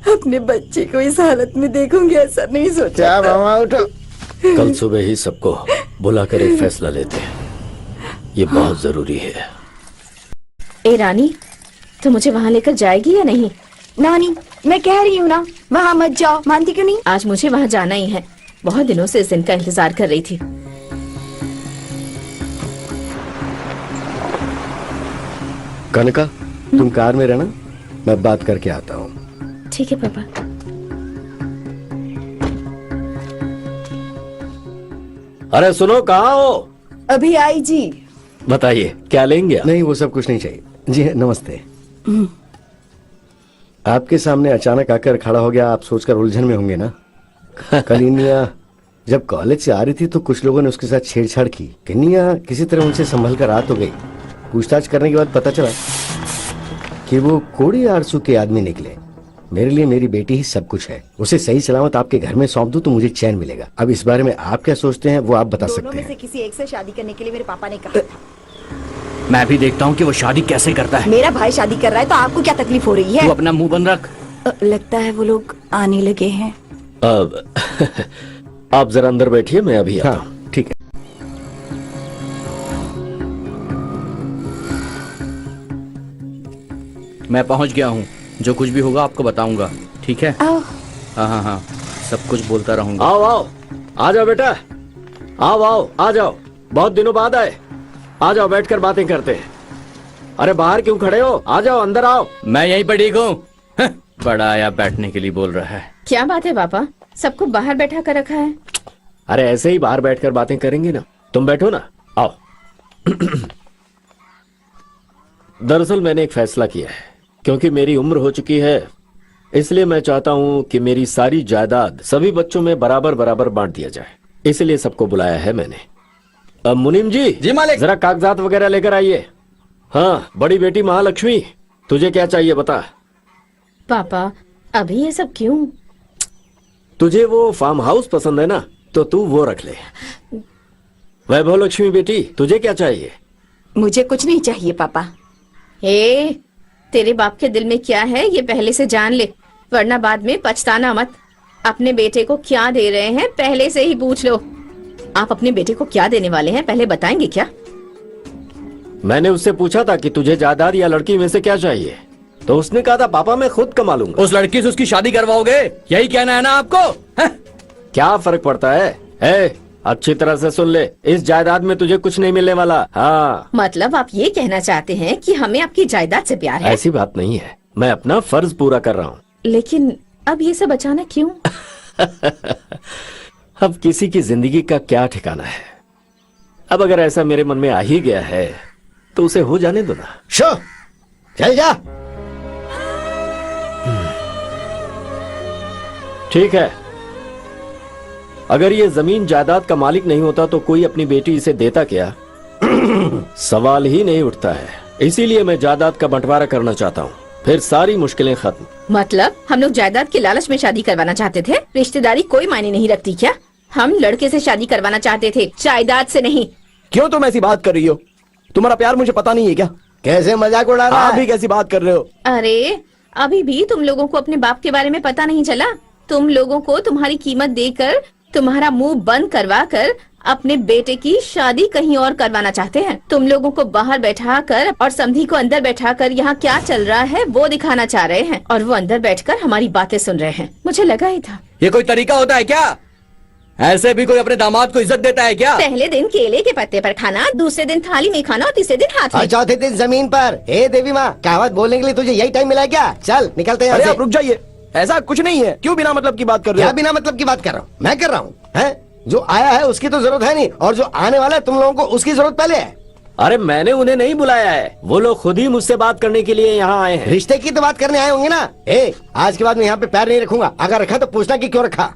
अपने बच्चे को इस हालत में देखूंगी ऐसा नहीं सोचा। क्या मामा उठो। कल सुबह ही सबको बुलाकर एक फैसला लेते हैं, ये बहुत जरूरी है। ए रानी, तो मुझे वहाँ लेकर जाएगी या नहीं? नानी मैं कह रही हूँ ना, वहाँ मत जाओ, मानती क्यों नहीं? आज मुझे वहाँ जाना ही है, बहुत दिनों से इस दिन का इंतजार कर रही थी। कनका तुम कार में रहना, मैं बात करके आता हूँ। ठीक है पापा। अरे सुनो, कहाँ हो? अभी आई जी। बताइए क्या लेंगे? नहीं वो सब कुछ नहीं चाहिए जी। नमस्ते। आपके सामने अचानक आकर खड़ा हो गया, आप सोचकर उलझन में होंगे ना। कलिनिया जब कॉलेज से आ रही थी तो कुछ लोगों ने उसके साथ छेड़छाड़ की। कन्या किसी तरह उनसे संभल कर रात हो गई। पूछताछ करने के बाद पता चला कि वो कोड़ी आरसू के आदमी निकले। मेरे लिए मेरी बेटी ही सब कुछ है, उसे सही सलामत आपके घर में सौंप दूं तो मुझे चैन मिलेगा। अब इस बारे में आप क्या सोचते हैं वो आप बता सकते हैं। किसी एक से शादी करने के लिए मेरे पापा ने कहा। मैं भी देखता हूँ कि वो शादी कैसे करता है। मेरा भाई शादी कर रहा है तो आपको क्या तकलीफ हो रही है? तू अपना मुंह बंद रख। लगता है वो लोग आने लगे हैं। अब आप जरा अंदर बैठिए, मैं अभी आता हूँ। हाँ ठीक है। मैं पहुंच गया हूँ, जो कुछ भी होगा आपको बताऊंगा, ठीक है? आओ। हाँ हाँ हाँ, सब कुछ बोलता रहूंगा। आओ आओ, आ जाओ बेटा, आओ आओ आ जाओ, बहुत दिनों बाद आए। आ जाओ बैठकर बातें करते हैं। अरे बाहर क्यों खड़े हो, आ जाओ अंदर आओ। मैं यहीं पर ठीक हूँ। बड़ा आया बैठने के लिए बोल रहा है। क्या बात है पापा, सबको बाहर बैठा कर रखा है? अरे ऐसे ही बाहर बैठकर बातें करेंगे ना, तुम बैठो ना, आओ। दरअसल मैंने एक फैसला किया है, क्योंकि मेरी उम्र हो चुकी है, इसलिए मैं चाहता हूं कि मेरी सारी जायदाद सभी बच्चों में बराबर बराबर बांट दिया जाए। इसलिए सबको बुलाया है मैंने। अब मुनीम जी मालिक। जरा कागजात वगैरह लेकर आइए। हाँ बड़ी बेटी महालक्ष्मी, तुझे क्या चाहिए बता। पापा अभी ये सब क्यों? तुझे वो फार्म हाउस पसंद है ना, तो तू वो रख ले। वैभव लक्ष्मी बेटी, तुझे क्या चाहिए? मुझे कुछ नहीं चाहिए पापा। तेरे बाप के दिल में क्या है ये पहले से जान ले, वरना बाद में पछताना मत। अपने बेटे को क्या दे रहे हैं पहले से ही पूछ लो। आप अपने बेटे को क्या देने वाले हैं पहले बताएंगे क्या? मैंने उससे पूछा था कि तुझे जायदाद या लड़की में से क्या चाहिए, तो उसने कहा था पापा मैं खुद कमा लूंगा। उस लड़की से उसकी शादी करवाओगे, यही कहना है ना आपको? क्या फर्क पड़ता है? अच्छी तरह से सुन ले, इस जायदाद में तुझे कुछ नहीं मिलने वाला। हाँ, मतलब आप ये कहना चाहते हैं कि हमें आपकी जायदाद से प्यार है? ऐसी बात नहीं है, मैं अपना फर्ज पूरा कर रहा हूँ। लेकिन अब ये सब अचानक क्यों? अब किसी की जिंदगी का क्या ठिकाना है। अब अगर ऐसा मेरे मन में आ ही गया है तो उसे हो जाने दो ना। शो, चल जा। ठीक है, अगर ये जमीन जायदाद का मालिक नहीं होता तो कोई अपनी बेटी इसे देता क्या? सवाल ही नहीं उठता है। इसीलिए मैं जायदाद का बंटवारा करना चाहता हूँ, फिर सारी मुश्किलें खत्म। मतलब हम लोग जायदाद के लालच में शादी करवाना चाहते थे? रिश्तेदारी कोई मायने नहीं रखती क्या? हम लड़के से शादी करवाना चाहते थे, जायदाद से नहीं। क्यों तुम ऐसी बात कर रही हो? तुम्हारा प्यार मुझे पता नहीं है क्या? कैसे मजाक उड़ा रहा है? आप भी कैसी बात कर रहे हो? अरे अभी भी तुम लोगों को अपने बाप के बारे में पता नहीं चला? तुम लोगों को तुम्हारी कीमत देकर, तुम्हारा मुंह बंद करवा कर अपने बेटे की शादी कहीं और करवाना चाहते हैं। तुम लोगों को बाहर बैठा कर और समधी को अंदर बैठा कर यहाँ क्या चल रहा है वो दिखाना चाह रहे हैं, और वो अंदर बैठकर हमारी बातें सुन रहे हैं। मुझे लगा ही था। ये कोई तरीका होता है क्या? ऐसे भी कोई अपने दामाद को इज्जत देता है क्या? पहले दिन केले के पत्ते पर खाना, दूसरे दिन थाली में खाना और तीसरे दिन हाथ में। और चौथे दिन जमीन पर। हे देवी माँ, कहावत बोलने के लिए तुझे यही टाइम मिला है क्या? चल निकलते हैं। अरे आप रुक जाइए, ऐसा कुछ नहीं है। क्यों बिना मतलब की बात कर रहे हो? क्या बिना मतलब की बात कर रहा हूँ? मैं कर रहा हूँ है? जो आया है उसकी तो जरूरत है नहीं, और जो आने वाला है तुम लोगों को उसकी जरूरत पहले है। अरे मैंने उन्हें नहीं बुलाया है, वो लोग खुद ही मुझसे बात करने के लिए यहाँ आए हैं। रिश्ते की तो बात करने आए होंगे ना? आज के बाद मैं यहाँ पे पैर नहीं रखूंगा। अगर रखा तो पूछना कि क्यों रखा।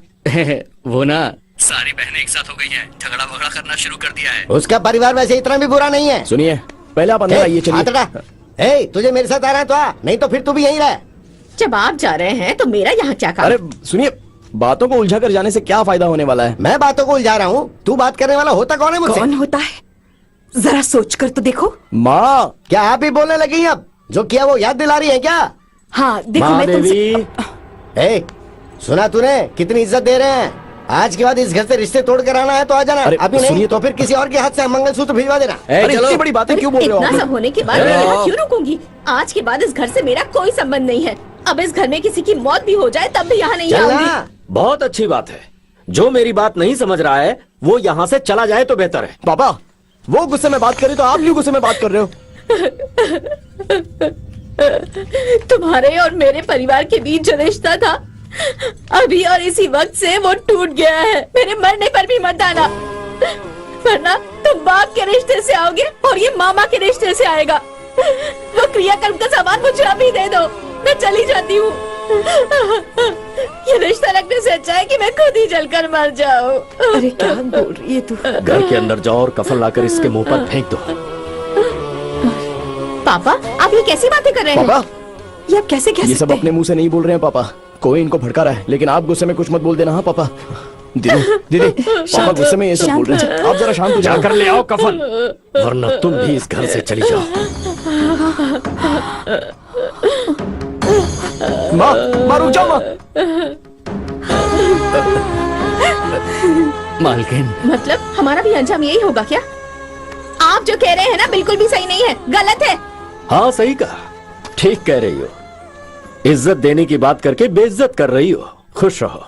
वो ना, सारी बहनें एक साथ हो गई हैं, झगड़ा वगड़ा करना शुरू कर दिया है। उसका परिवार वैसे इतना भी बुरा नहीं है। सुनिए, पहले आप अंदर आइए। चलिए। तुझे मेरे साथ आ रहा है तो आ, नहीं तो फिर तू भी यहीं रह। जब आप जा रहे हैं तो मेरा यहाँ क्या काम? अरे सुनिए, बातों को उलझा कर जाने से क्या फायदा होने वाला है? मैं बातों को उलझा रहा हूँ, तू बात करने वाला होता कौन है मुझसे? कौन होता है? जरा सोच कर तो देखो। माँ, क्या आप ही बोलने लगी हैं अब? जो किया वो याद दिला रही है क्या? हाँ देखो, मैं तुमसे। सुना तूने कितनी इज्जत दे रहे हैं? आज के बाद इस घर से रिश्ते तोड़ कर आना है तो आ जाना, अभी नहीं तो फिर किसी और के हाथ से मंगलसूत्र भिजवा देना। इतनी बड़ी बातें क्यों बोल रहे हो? इतना सब होने के बाद मैं यहाँ क्यों रुकूंगी? आज के बाद इस घर से मेरा कोई संबंध नहीं है। अब इस घर में किसी की मौत भी हो जाए तब भी यहाँ नहीं आऊंगी। बहुत अच्छी बात है। जो मेरी बात नहीं समझ रहा है वो यहाँ से चला जाए तो बेहतर है। पापा, वो गुस्से में बात करे तो आप क्यों गुस्से में बात कर रहे हो? तुम्हारे और मेरे परिवार के बीच जो रिश्ता था, अभी और इसी वक्त से वो टूट गया है। मेरे मरने पर भी मत आना, वरना तुम बाप के रिश्ते से आओगे और ये मामा के रिश्ते से आएगा। वो क्रियाकर्म का सामान मुझे अभी दे दो, मैं चली जाती हूँ। ये रिश्ता रखने से अच्छा है कि मैं खुद ही जलकर मर जाऊँ। अरे क्या बोल रही है तू? घर के अंदर जाओ और कफन लाकर इसके मुंह पर फेंक दो। पापा, आप ये कैसी बातें कर रहे हैं? पापा, ये आप कैसे कह ये सब सकते अपने मुंह से नहीं बोल रहे हैं पापा। कोई इनको भड़का रहा है, लेकिन आप गुस्से में कुछ मत बोल देना। हाँ पापा। दीदी, पापा गुस्से में ये सब बोल रहे हैं, आप जरा शांत हो जाओ। जाकर ले आओ कफन, वरना तुम भी इस घर से चली जाओ। माँ, रुक जाओ माँ। मालकिन, मतलब हमारा भी अंजाम यही होगा क्या? आप जो कह रहे हैं ना बिल्कुल भी सही नहीं है, गलत है। हाँ सही कहा, ठीक कह रही हो। इज्जत देने की बात करके बेइज्जत कर रही हो। खुश रहो।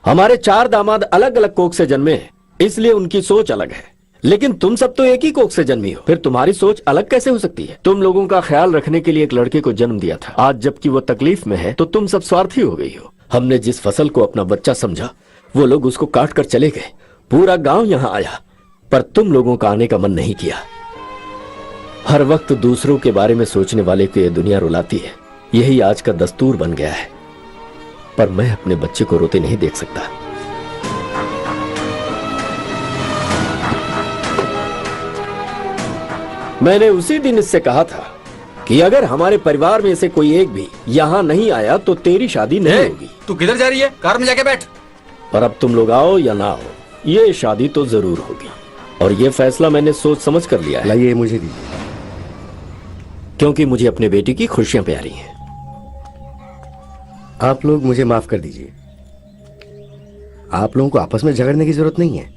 हमारे 4 दामाद अलग अलग कोख से जन्मे हैं, इसलिए उनकी सोच अलग है। लेकिन तुम सब तो एक ही कोख से जन्मी हो, फिर तुम्हारी सोच अलग कैसे हो सकती है? तुम लोगों का ख्याल रखने के लिए एक लड़के को जन्म दिया था। आज जबकि वो तकलीफ में है तो तुम सब स्वार्थी हो गई हो। हमने जिस फसल को अपना बच्चा समझा, वो लोग उसको काट कर चले गए। पूरा गांव यहाँ आया, पर तुम लोगों का आने का मन नहीं किया। हर वक्त दूसरों के बारे में सोचने वाले को ये दुनिया रुलाती है। यही आज का दस्तूर बन गया है, पर मैं अपने बच्चे को रोते नहीं देख सकता। मैंने उसी दिन इससे कहा था कि अगर हमारे परिवार में से कोई एक भी यहाँ नहीं आया तो तेरी शादी नहीं होगी। तू किधर जा रही है? कार में जाके बैठ। पर अब तुम लोग आओ या ना आओ, ये शादी तो जरूर होगी, और ये फैसला मैंने सोच समझ कर लिया है। लाइए मुझे दीजिए, क्योंकि मुझे अपने बेटी की खुशियां प्यारी हैं। आप लोग मुझे माफ कर दीजिए। आप लोगों को आपस में झगड़ने की जरूरत नहीं है।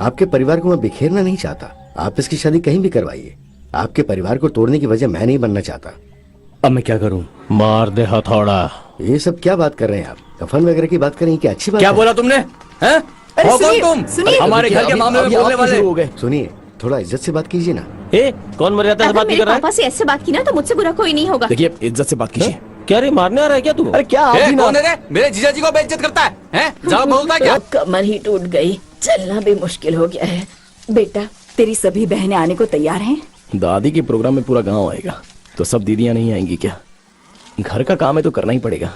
आपके परिवार को मैं बिखेरना नहीं चाहता। आप इसकी शादी कहीं भी करवाइए, आपके परिवार को तोड़ने की वजह मैं नहीं बनना चाहता। अब मैं क्या करूं? मार दे हथौड़ा। ये सब क्या बात कर रहे हैं आप? कफन वगैरह की बात करें, क्या अच्छी बात क्या है? बोला तुमने? हैं? हो कौन तुम? सुनिए। हमारे घर के मामले में बोलने वाले हो गए। सुनिए, थोड़ा इज्जत से बात कीजिए ना। कौन मर्यादा से अगर बात नहीं मेरे कर रहा है? पापा से ऐसे बात की ना तो मुझसे बुरा कोई नहीं होगा। देखिए, इज्जत से बात कीजिए। क्या रे, मारने आ रहा है क्या तू? अरे क्या आप भी ना। कौन है रे? मेरे जीजा जी को बेइज्जत करता है? हैं? जरा बोलता है क्या? कमर ही टूट गई, चलना भी मुश्किल हो गया है। बेटा, तेरी सभी बहनें आने को तैयार हैं? दादी के प्रोग्राम में पूरा गांव आएगा, तो सब दीदियां नहीं आएंगी क्या? घर का काम है तो करना ही पड़ेगा।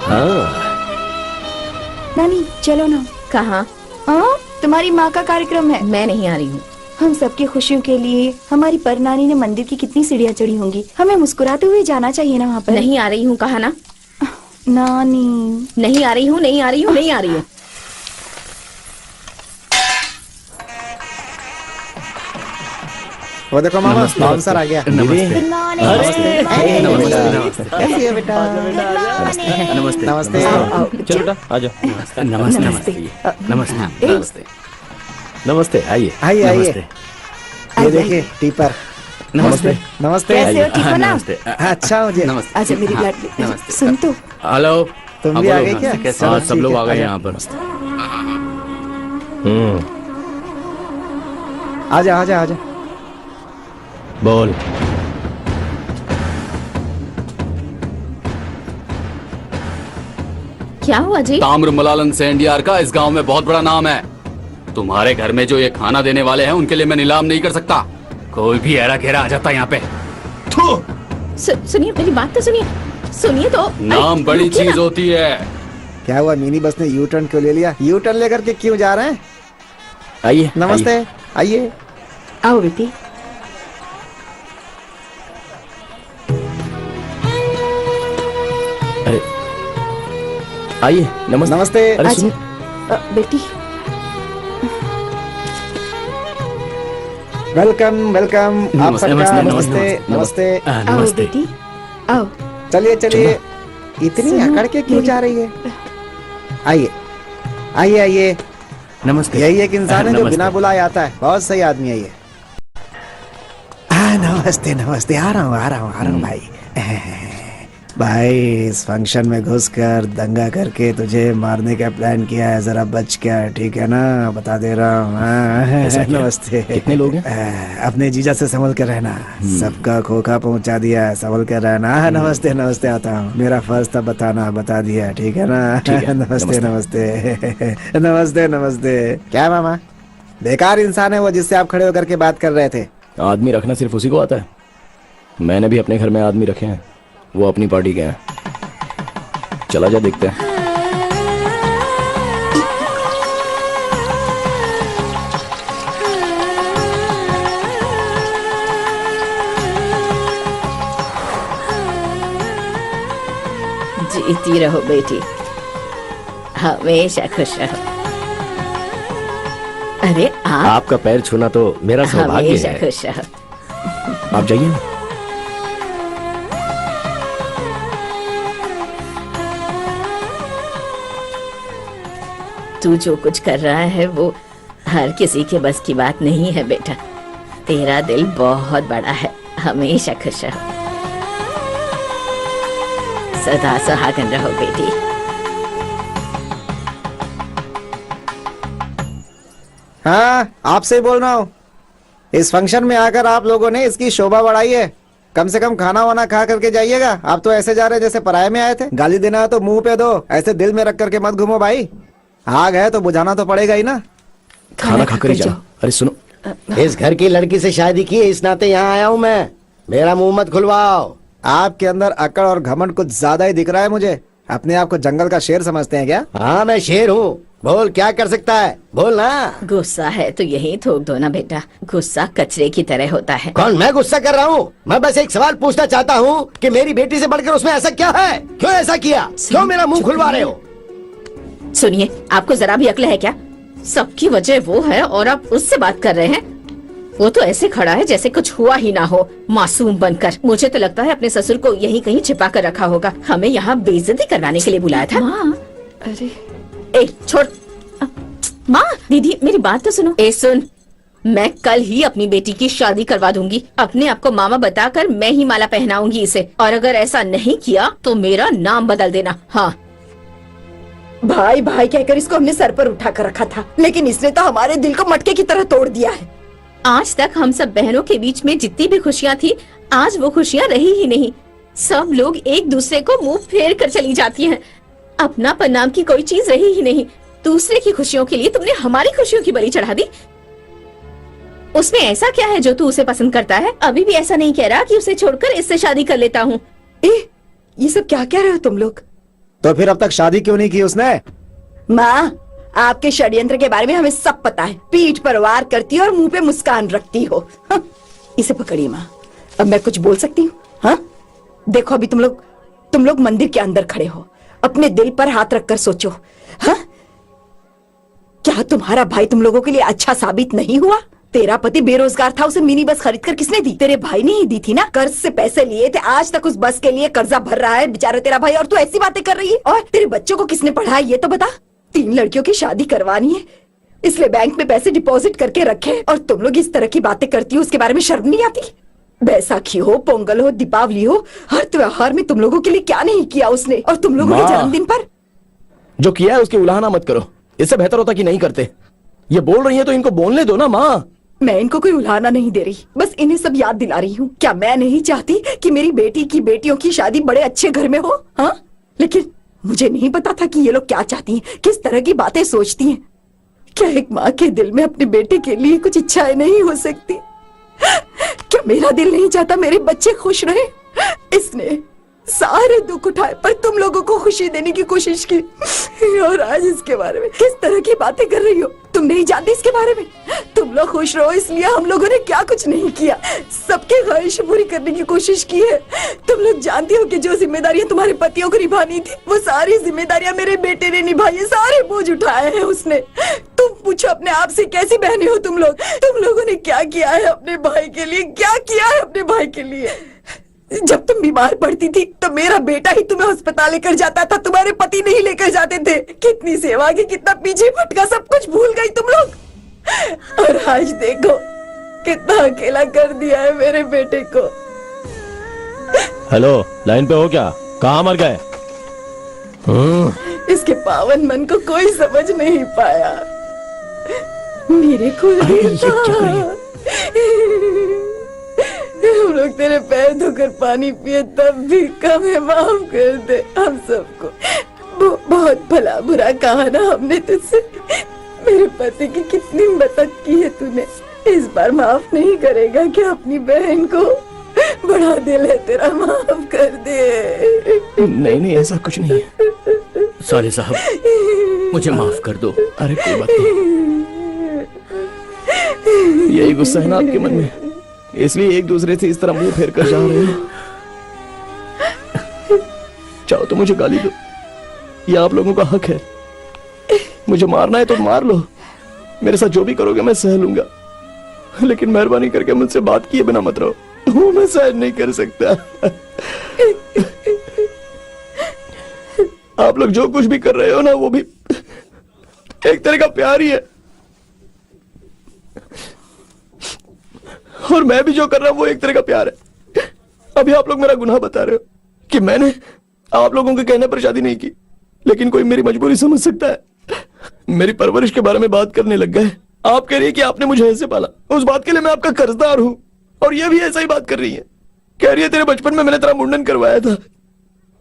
हाँ, नानी चलो ना। कहाँ? हाँ, तुम्हारी माँ का कार्यक्रम है। मैं नहीं आ रही हूँ। हम सबकी खुशियों के लिए हमारी परनानी ने मंदिर की कितनी सीढ़ियाँ चढ़ी होंगी, हमें मुस्कुराते हुए जाना चाहिए ना वहाँ पर। नहीं आ रही हूँ कहा ना। नानी नहीं आ रही हूँ, नहीं आ रही हूँ, नहीं आ रही हूँ। वो देखो मामा, बाउंसर आ गया। नमस्ते। कैसी है बेटा? नमस्ते। नमस्ते। चलो बेटा, आ जाओ। नमस्ते। नमस्ते। नमस्ते। नमस्ते, आइए आइए आइए। नमस्ते। ये देखिए टीपर। नमस्ते। नमस्ते। कैसे हो? ठीक हो ना? नमस्ते। अच्छा मुझे। नमस्ते। अच्छा मेरी लाडली, सुन तो। हेलो। तुम भी आ गए क्या? हाँ, सब लोग आ गए आजा। यहाँ पर। आजा आजा आजा। बोल। क्या हुआ जी? ताम्र मलालन सेंडियार का इस गांव में बहुत बड़ा नाम है। तुम्हारे घर में जो ये खाना देने वाले हैं उनके लिए मैं नीलाम नहीं कर सकता। कोई भी ऐरा घेरा आ जाता है यहाँ पे। सुनिए मेरी बात तो सुनिए। सुनिए तो। नाम बड़ी रुकिए ना। चीज होती है। क्या हुआ, मिनी बस ने यू टर्न क्यों ले लिया? यू टर्न लेकर के क्यों जा रहे हैं? आइए। नमस्ते, आइए। आओ बेटी। अरे आइए। नमस्ते। नमस्ते। अरे सुनिए, बेटी वेलकम वेलकम। आप नमस्ते, सबका नमस्ते, नमस्ते नमस्ते। आओ बेटी आओ। चलिए चलिए, इतनी सुनो, अकड़ के क्यों मेरी- जा रही है? आइए आइए आइए। नमस्ते। यही एक इंसान है जो नमस्ते। बिना बुलाए आता है। बहुत सही आदमी है ये। नमस्ते नमस्ते। आ रहा हूँ भाई। भाई इस फंक्शन में घुसकर दंगा करके तुझे मारने का प्लान किया है, जरा बच क्या, ठीक है ना? बता दे रहा हूँ। ऐसा क्या? नमस्ते। कितने लोग हैं? अपने जीजा से संभल कर रहना, सबका खोखा पहुंचा दिया है, संभल कर रहना। नमस्ते नमस्ते, आता हूँ। मेरा फर्ज था बताना, बता दिया, ठीक है ना? ठीक है। नमस्ते नमस्ते। नमस्ते नमस्ते। क्या मामा, बेकार इंसान है वो जिससे आप खड़े होकर के बात कर रहे थे। आदमी रखना सिर्फ उसी को आता है। मैंने भी अपने घर में आदमी रखे हैं, वो अपनी पार्टी के हैं। चला जा, देखते हैं। जीती रहो बेटी, हमेशा खुश रहो। अरे आप आपका पैर छूना तो मेरा सौभाग्य हमेशा है। खुश रहो। आप जाइए ना। तू जो कुछ कर रहा है वो हर किसी के बस की बात नहीं है बेटा। तेरा दिल बहुत बड़ा है, हमेशा खुश रहो, सदा सुहागन रहो बेटी। हाँ, आपसे ही बोल रहा हूँ। इस फंक्शन में आकर आप लोगों ने इसकी शोभा बढ़ाई है। कम से कम खाना वाना खा करके जाइएगा। आप तो ऐसे जा रहे जैसे पराये में आए थे। गाली देना है तो मुंह पे दो, ऐसे दिल में रख करके मत घूमो भाई। आग है तो बुझाना तो पड़ेगा ही ना। खाना खाकर ही जाओ। अरे सुनो, इस घर की लड़की से शादी की, इस नाते यहाँ आया हूँ मैं। मेरा मुंह मत खुलवाओ। आपके अंदर अकड़ और घमंड कुछ ज्यादा ही दिख रहा है मुझे। अपने आप को जंगल का शेर समझते हैं क्या? हाँ मैं शेर हूँ, बोल क्या कर सकता है, बोल ना। गुस्सा है तो यही थोक दो ना बेटा, गुस्सा कचरे की तरह होता है। कौन मैं गुस्सा कर रहा हूँ? मैं बस एक सवाल पूछना चाहता हूँ कि मेरी बेटी से बढ़कर उसमें ऐसा क्या है? क्यों ऐसा किया? क्यों मेरा मुंह खुलवा रहे हो? सुनिए, आपको जरा भी अक्ल है क्या? सबकी वजह वो है और आप उससे बात कर रहे हैं। वो तो ऐसे खड़ा है जैसे कुछ हुआ ही ना हो, मासूम बनकर। मुझे तो लगता है अपने ससुर को यहीं कहीं छिपा कर रखा होगा। हमें यहाँ बेइज्जती करवाने के लिए बुलाया था। माँ, अरे ए छोड़। माँ, दीदी मेरी बात तो सुनो। ए सुन, मैं कल ही अपनी बेटी की शादी करवा दूंगी। अपने आप को मामा बताकर मैं ही माला पहनाऊंगी इसे, और अगर ऐसा नहीं किया तो मेरा नाम बदल देना। हाँ, भाई भाई कहकर इसको हमने सर पर उठा कर रखा था, लेकिन इसने तो हमारे दिल को मटके की तरह तोड़ दिया है। आज तक हम सब बहनों के बीच में जितनी भी खुशियाँ थी, आज वो खुशियाँ रही ही नहीं। सब लोग एक दूसरे को मुंह फेर कर चली जाती हैं। अपनापन नाम की कोई चीज रही ही नहीं। दूसरे की खुशियों के लिए तुमने हमारी खुशियों की बलि चढ़ा दी। उसमें ऐसा क्या है जो तू उसे पसंद करता है? अभी भी ऐसा नहीं कह रहा कि उसे छोड़कर इससे शादी कर लेता हूँ। ये सब क्या कह रहे हो तुम लोग? तो फिर अब तक शादी क्यों नहीं की उसने? माँ, आपके षड्यंत्र के बारे में हमें सब पता है। पीठ पर वार करती हो और मुंह पे मुस्कान रखती हो। हाँ, इसे पकड़िए माँ। अब मैं कुछ बोल सकती हूँ? हाँ, देखो अभी तुम लोग मंदिर के अंदर खड़े हो, अपने दिल पर हाथ रखकर सोचो। हाँ, क्या तुम्हारा भाई तुम लोगों के लिए अच्छा साबित नहीं हुआ? तेरा पति बेरोजगार था, उसे मिनी बस खरीद कर किसने दी? तेरे भाई ने ही दी थी ना। कर्ज से पैसे लिए थे, आज तक उस बस के लिए कर्जा भर रहा है बेचारा तेरा भाई, और तू ऐसी बातें कर रही है। और तेरे बच्चों को किसने पढ़ाया ये तो बता। 3 लड़कियों की शादी करवानी है, इसलिए बैंक में पैसे डिपॉजिट करके रखे, और तुम लोग इस तरह की बातें करती हो, उसके बारे में शर्म नहीं आती? बैसाखी हो, पोंगल हो, दीपावली हो, हर त्योहार में तुम लोगों के लिए क्या नहीं किया उसने। और तुम लोगों के जन्मदिन पर जो किया है उसकी उलाहना मत करो। इससे बेहतर होता कि नहीं करते। ये बोल रही है तो इनको बोलने दो ना माँ। मैं इनको कोई उलाहना नहीं दे रही, बस इन्हें सब याद दिला रही हूँ। क्या मैं नहीं चाहती कि मेरी बेटी की बेटियों की शादी बड़े अच्छे घर में हो? हाँ, लेकिन मुझे नहीं पता था कि ये लोग क्या चाहती हैं, किस तरह की बातें सोचती हैं। क्या एक माँ के दिल में अपने बेटे के लिए कुछ इच्छाएं नहीं हो सकती? क्या मेरा दिल नहीं चाहता मेरे बच्चे खुश रहे? इसने सारे दुख उठाए पर तुम लोगों को खुशी देने की कोशिश की, और आज इसके बारे में किस तरह की बातें कर रही हो? तुम नहीं जानती इसके बारे में। तुम लोग खुश रहो इसलिए हम लोगों ने क्या कुछ नहीं किया, सबके ख्वाहिश पूरी करने की कोशिश की है। तुम लोग जानती हो कि जो जिम्मेदारियां तुम्हारे पतियों को निभानी थी, वो सारी जिम्मेदारियां मेरे बेटे ने निभाई है। सारे बोझ उठाए हैं उसने। तुम पूछो अपने आप से, कैसी बहनें हो तुम लोग? तुम लोगों ने क्या किया है अपने भाई के लिए? क्या किया है अपने भाई के लिए? जब तुम बीमार पड़ती थी तो मेरा बेटा ही तुम्हें अस्पताल लेकर जाता था, तुम्हारे पति नहीं लेकर जाते थे। कितनी सेवा की, कितना पीछे भटका, सब कुछ भूल गई तुम लोग। और आज देखो कितना अकेला कर दिया है मेरे बेटे को। हेलो, लाइन पे हो क्या? कहाँ मर गए? इसके पावन मन को कोई समझ नहीं पाया। मेरे को हम लोग तेरे पैर धोकर पानी पिए तब भी कम है, माफ कर दे हम सबको। बहुत भला बुरा कहा ना हमने तुझसे। मेरे पति की कितनी मदद की है तूने, इस बार माफ नहीं करेगा क्या अपनी बहन को? बड़ा दिल है तेरा, माफ कर दे। नहीं नहीं, ऐसा कुछ नहीं है। साले साहब, मुझे माफ कर दो। अरे कोई बात नहीं, यही गुस्सा है ना आपके मन में, इसलिए एक दूसरे से इस तरह मुंह फेर कर जा रहे हो। चाहो तो मुझे गाली दो, ये आप लोगों का हक है। मुझे मारना है तो मार लो, मेरे साथ जो भी करोगे मैं सह लूंगा, लेकिन मेहरबानी करके मुझसे बात किए बिना मत रहो, वो मैं सहन नहीं कर सकता। आप लोग जो कुछ भी कर रहे हो ना, वो भी एक तरह का प्यार ही है, और मैं भी जो कर रहा हूं वो एक तरह का प्यार है। अभी आप लोग मेरा गुनाह बता रहे हो कि मैंने आप लोगों के कहने पर शादी नहीं की, लेकिन कोई मेरी मजबूरी समझ सकता है। मेरी परवरिश के बारे में बात करने लग गए। आप कह रही है कि आपने मुझे ऐसे पाला, उस बात के लिए मैं आपका कर्जदार हूं, और ये भी ऐसा ही बात कर रही है। कह रही है तेरे बचपन में मैंने तेरा मुंडन करवाया था।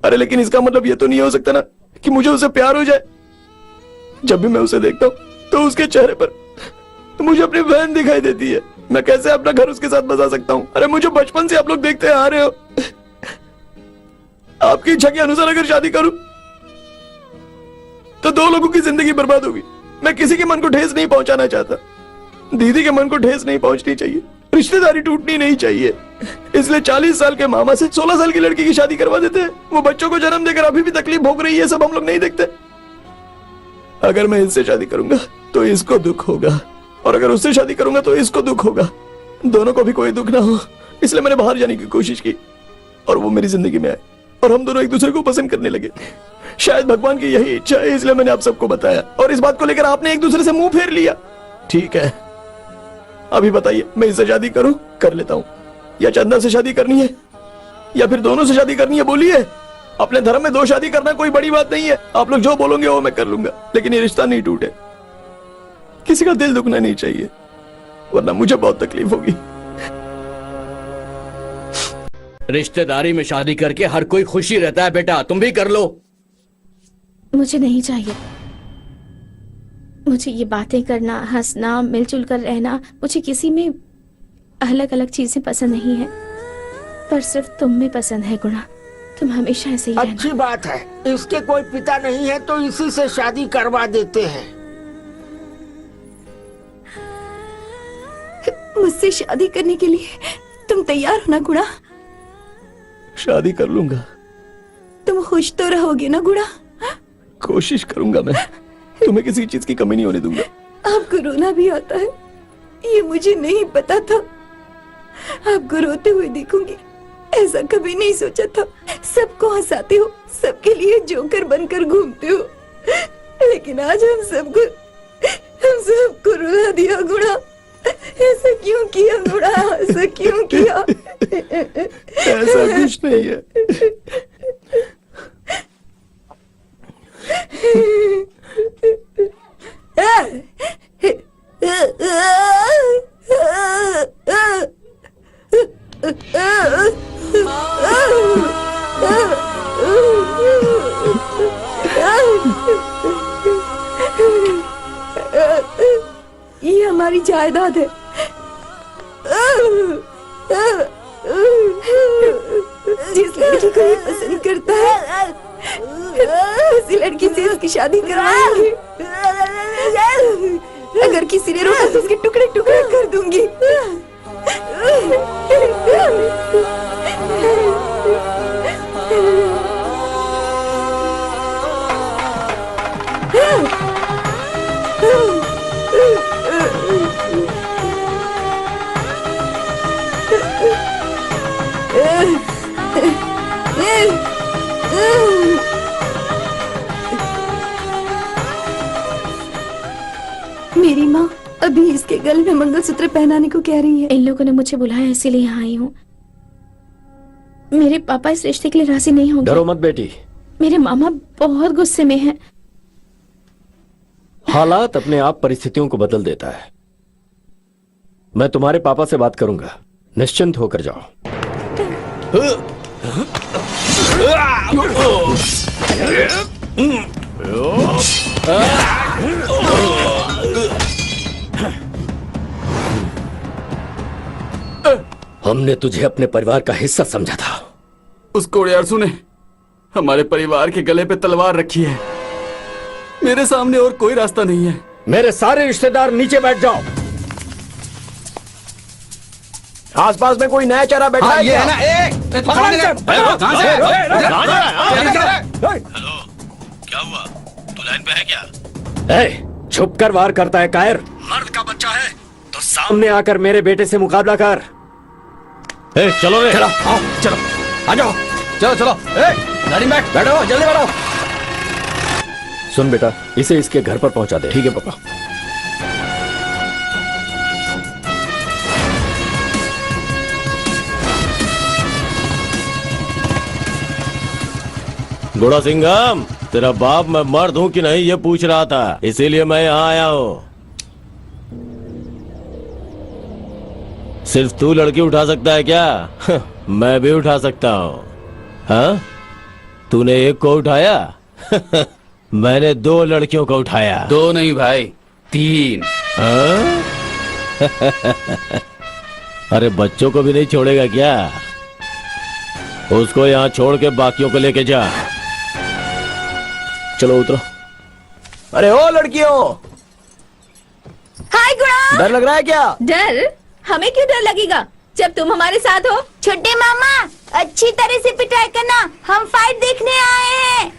अरे लेकिन इसका मतलब ये तो नहीं हो सकता ना कि मुझे उससे प्यार हो जाए। जब भी मैं उसे देखता हूं तो उसके चेहरे पर मुझे अपनी बहन दिखाई देती है। मैं कैसे अपना घर उसके साथ बसा सकता हूं? अरे मुझे बचपन से आप लोग देखते आ रहे हो। आपकी इच्छा के अनुसार अगर शादी करूं तो 2 लोगों की जिंदगी बर्बाद होगी। मैं किसी के मन को ठेस नहीं पहुंचाना चाहता, दीदी के मन को ठेस नहीं पहुंचनी चाहिए, रिश्तेदारी टूटनी नहीं चाहिए, इसलिए 40 साल के मामा से 16 साल की लड़की की शादी करवा देते हैं। वो बच्चों को जन्म देकर अभी भी तकलीफ भोग रही है, सब हम लोग नहीं देखते। अगर मैं इससे शादी करूंगा तो इसको दुख होगा, और अगर उससे शादी करूंगा तो इसको दुख होगा। दोनों को भी कोई दुख ना हो, इसलिए मैंने बाहर जाने की कोशिश की, और वो मेरी जिंदगी में आए, और हम दोनों एक दूसरे को पसंद करने लगे। शायद भगवान की यही इच्छा है, इसलिए मैंने आप सबको बताया, और इस बात को लेकर आपने एक दूसरे से मुंह फेर लिया। ठीक है, अभी बताइए, मैं इससे शादी करूं? कर लेता हूं, या चंदन से शादी करनी है, या फिर दोनों से शादी करनी है? बोलिए। अपने धर्म में 2 शादी करना कोई बड़ी बात नहीं है। आप लोग जो बोलोगे वो मैं कर लूंगा, लेकिन ये रिश्ता नहीं टूटे। किसी का दिल दुखना नहीं चाहिए, वरना मुझे बहुत तकलीफ होगी। रिश्तेदारी में शादी करके हर कोई खुशी रहता है बेटा, तुम भी कर लो। मुझे नहीं चाहिए। मुझे ये बातें करना, हंसना, मिलजुल कर रहना, मुझे किसी में अलग अलग चीजें पसंद नहीं है, पर सिर्फ तुम में पसंद है गुणा। तुम हमेशा ऐसे ही रहना। अच्छी बात है, इसके कोई पिता नहीं है तो इसी से शादी करवा देते हैं। मुझसे शादी करने के लिए तुम तैयार हो ना गुणा? शादी कर लूंगा। तुम खुश तो रहोगे ना गुणा? कोशिश करूंगा मैं, तुम्हें किसी चीज की कमी नहीं होने दूंगा। आपको रोना भी आता है, ये मुझे नहीं पता था। आपको रोते हुए देखूंगी, ऐसा कभी नहीं सोचा था। सबको हंसाते हो, सबके लिए जोकर बनकर घूमते हो, लेकिन आज हम सबको रुला दिया गुणा। ऐसा क्यों किया गुणा? ऐसा क्यों किया? ऐसा कुछ नहीं है। ये हमारी जायदाद है। जिस लड़की को ये पसंद करता है, उसी लड़की से उसकी शादी करवाएंगे। अगर किसी ने रोका तो उसके टुकड़े टुकड़े कर दूंगी। मेरी माँ अभी इसके गले में मंगलसूत्र पहनाने को कह रही है। इन लोगों ने मुझे बुलाया, इसीलिए यहाँ आई हूँ। मेरे पापा इस रिश्ते के लिए राजी नहीं होंगे। डरो मत बेटी, मेरे मामा बहुत गुस्से में हैं। हालात अपने आप परिस्थितियों को बदल देता है। मैं तुम्हारे पापा से बात करूंगा, निश्चिंत होकर जाओ। हमने तुझे अपने परिवार का हिस्सा समझा था। उस कोड़ियारसू ने हमारे परिवार के गले पे तलवार रखी है। मेरे सामने और कोई रास्ता नहीं है। मेरे सारे रिश्तेदार नीचे बैठ जाओ। आसपास में कोई नया चेहरा बैठा है क्या? क्या हुआ? तू लाइन पे है क्या? छुप कर वार करता है कायर। मर्द का बच्चा है तो सामने आकर मेरे बेटे से मुकाबला कर। चलो रे, चलो आओ, चलो आ जाओ, चलो चलो, गाड़ी में बैठो, जल्दी बैठो। सुन बेटा, इसे इसके घर पर पहुंचा दे। ठीक है पापा। गुड़ा सिंघम, तेरा बाप मैं मर्द हूँ कि नहीं ये पूछ रहा था, इसीलिए मैं यहाँ आया हूँ। सिर्फ तू लड़की उठा सकता है क्या? मैं भी उठा सकता हूँ। हाँ, तूने एक को उठाया? मैंने 2 लड़कियों को उठाया। 2 नहीं भाई, 3। हाँ? अरे बच्चों को भी नहीं छोड़ेगा क्या? उसको यहाँ छोड़ के बाकियों को लेके जा। चलो उतरो। अरे ओ लड़कियों, हाय गुणा। डर लग रहा है क्या? डर? हमें क्यों डर लगेगा जब तुम हमारे साथ हो? छोटे मामा, अच्छी तरह से पिटाई करना, हम फाइट देखने आए हैं।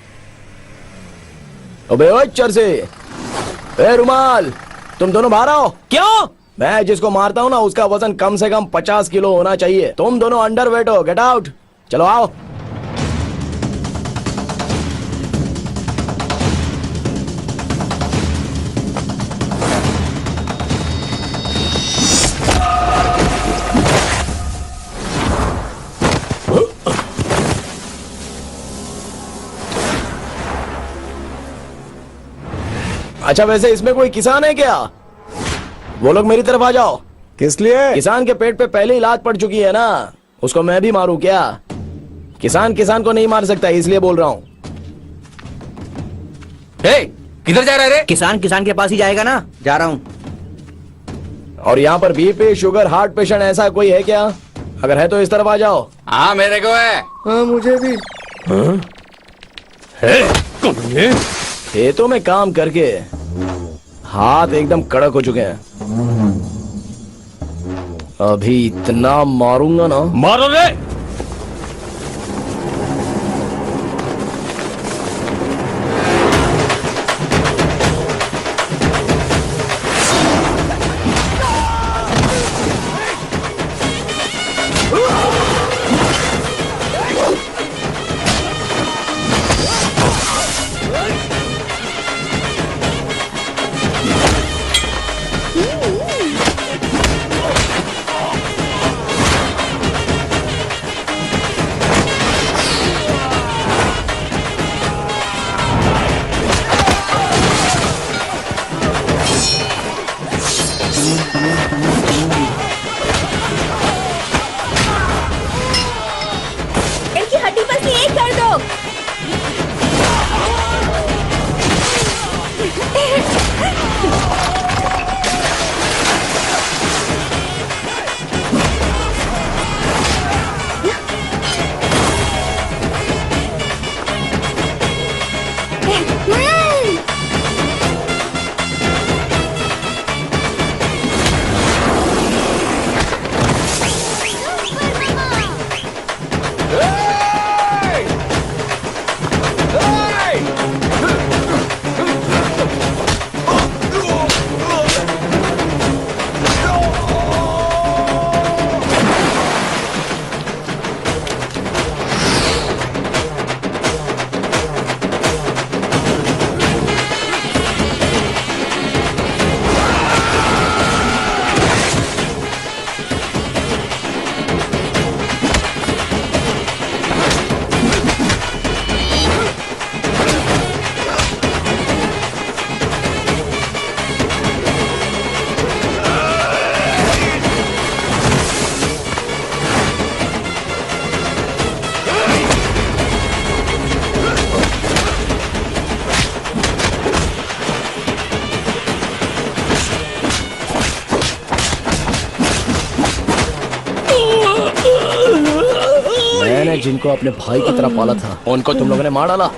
अबे ओ चरसे, ए रुमाल, तुम दोनों बाहर आओ। क्यों? मैं जिसको मारता हूँ ना उसका वजन कम से कम 50 किलो होना चाहिए। तुम दोनों अंडर वेट हो, गेट आउट। चलो आओ। अच्छा वैसे इसमें कोई किसान है क्या? वो लोग मेरी तरफ आ जाओ। किस लिए? किसान के पेट पे पहले ही लात पड़ चुकी है ना, उसको मैं भी मारूं क्या? किसान किसान को नहीं मार सकता, इसलिए बोल रहा हूँ। किधर जा रहे? किसान किसान के पास ही जाएगा ना, जा रहा हूँ। और यहाँ पर बीपी, शुगर, हार्ट पेशेंट ऐसा कोई है क्या? अगर है तो इस तरफ आ जाओ। हाँ मेरे को है। हाँ मुझे भी। खेतों में काम करके हाथ एकदम कड़क हो चुके हैं। अभी इतना मारूंगा ना। मारो रे। इनकी हड्डी बस एक कर दो। मैंने जिनको अपने भाई की तरह पाला था उनको तुम लोगों ने मार डाला।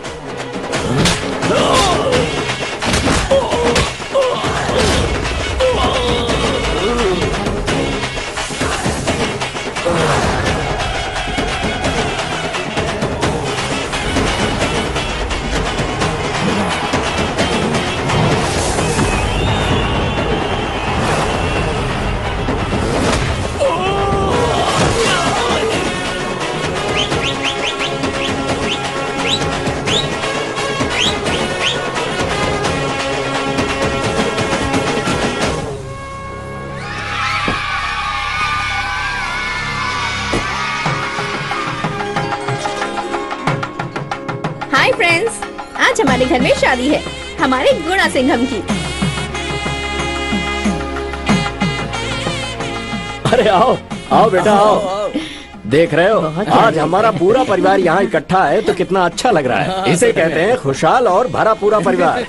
हाय फ्रेंड्स, आज हमारे घर में शादी है हमारे गुणा सिंघम की। अरे आओ आओ बेटा आओ। देख रहे हो आज हमारा पूरा परिवार यहाँ इकट्ठा है तो कितना अच्छा लग रहा है। इसे कहते हैं खुशहाल और भरा पूरा परिवार।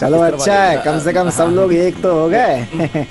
चलो अच्छा है, कम से कम सब लोग एक तो हो गए।